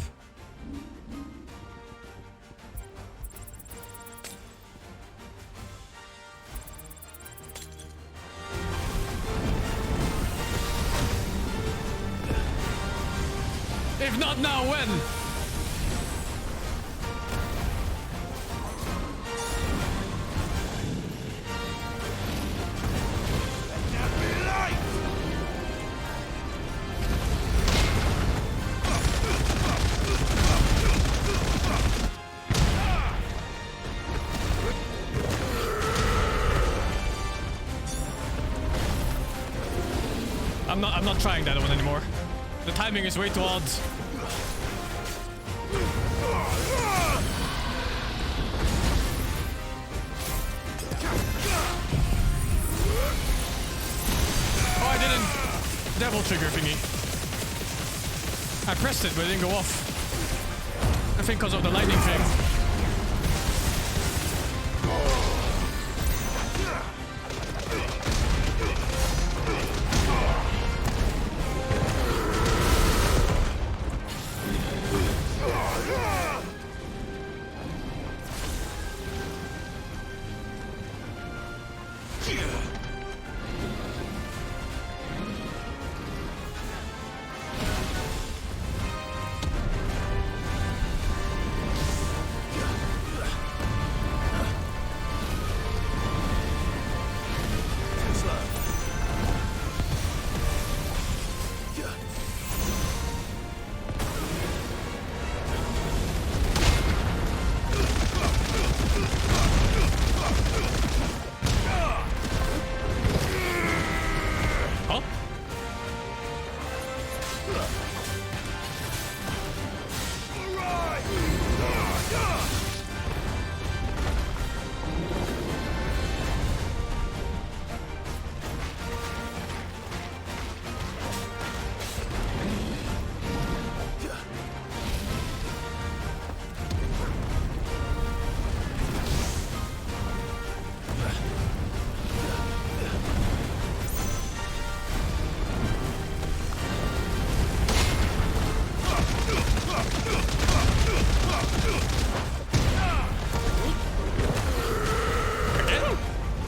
If not now, when? I'm not trying that one anymore. The timing is way too odd. Oh, I didn't. Devil trigger thingy. I pressed it, but it didn't go off. I think because of the lightning thing.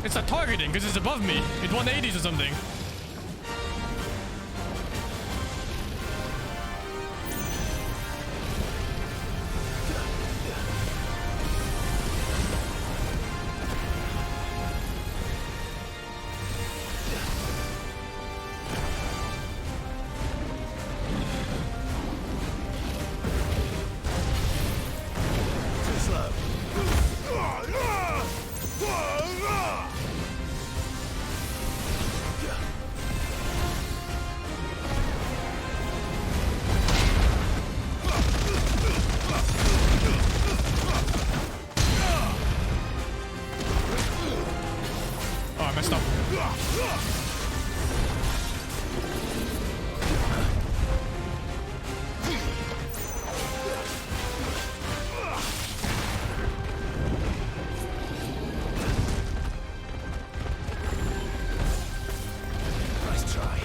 It's not targeting because it's above me. It 180s or something. Nice try.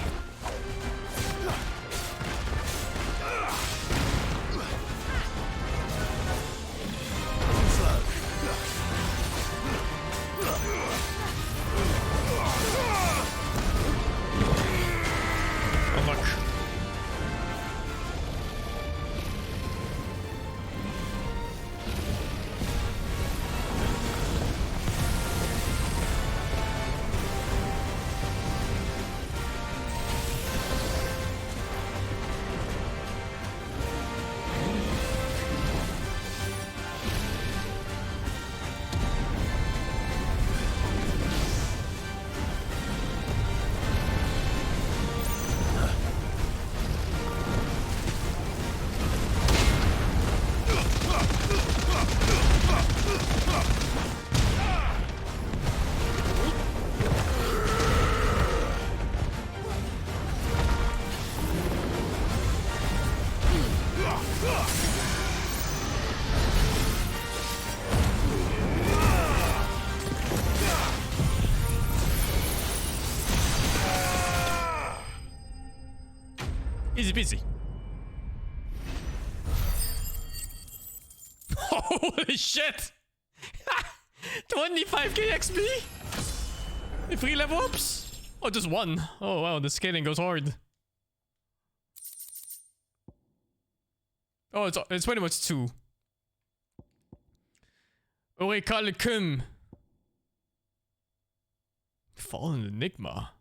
Oh, look. Easy peasy. Holy shit! 25k XP? Free level ups? Oh, just one. Oh wow, the scaling goes hard. Oh, it's pretty much two. Orichalcum. Fallen Enigma.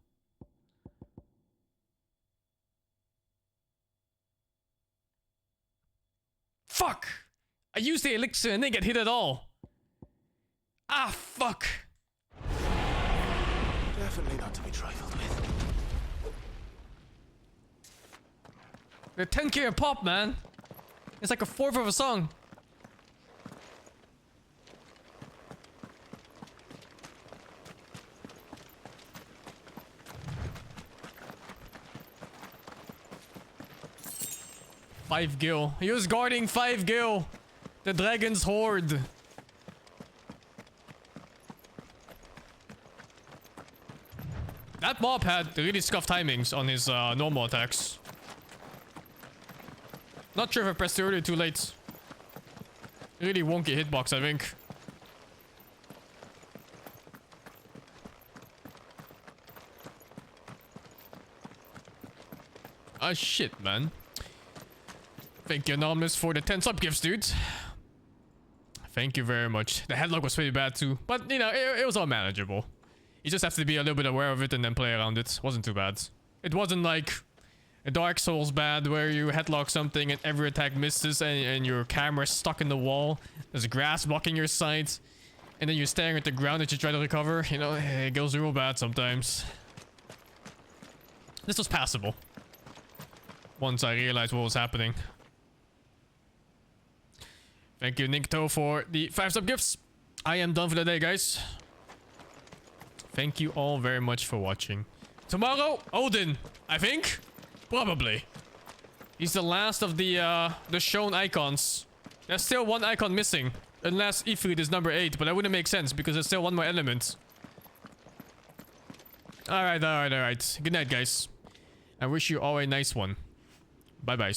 Fuck! I used the elixir and didn't get hit at all. Ah, fuck. Definitely not to be trifled with. The 10k a pop, man. It's like a fourth of a song. Five gil. He was guarding 5 gil. The dragon's horde. That mob had really scuffed timings on his normal attacks. Not sure if I pressed it early or too late. Really wonky hitbox, I think. Ah, shit, man. Thank you, Anonymous, for the 10 sub gifts, dude. Thank you very much. The headlock was pretty bad too, but you know, it was all manageable. You just have to be a little bit aware of it and then play around it. Wasn't too bad. It wasn't like a Dark Souls bad where you headlock something and every attack misses and your camera's stuck in the wall. There's grass blocking your sight. And then you're staring at the ground as you try to recover. You know, it goes real bad sometimes. This was passable. Once I realized what was happening. Thank you, Nikto, for the 5 sub gifts. I am done for the day, guys. Thank you all very much for watching. Tomorrow, Odin, I think? Probably. He's the last of the shown icons. There's still one icon missing. Unless Ifrit is number 8, but that wouldn't make sense because there's still one more element. Alright. Good night, guys. I wish you all a nice one. Bye-bye.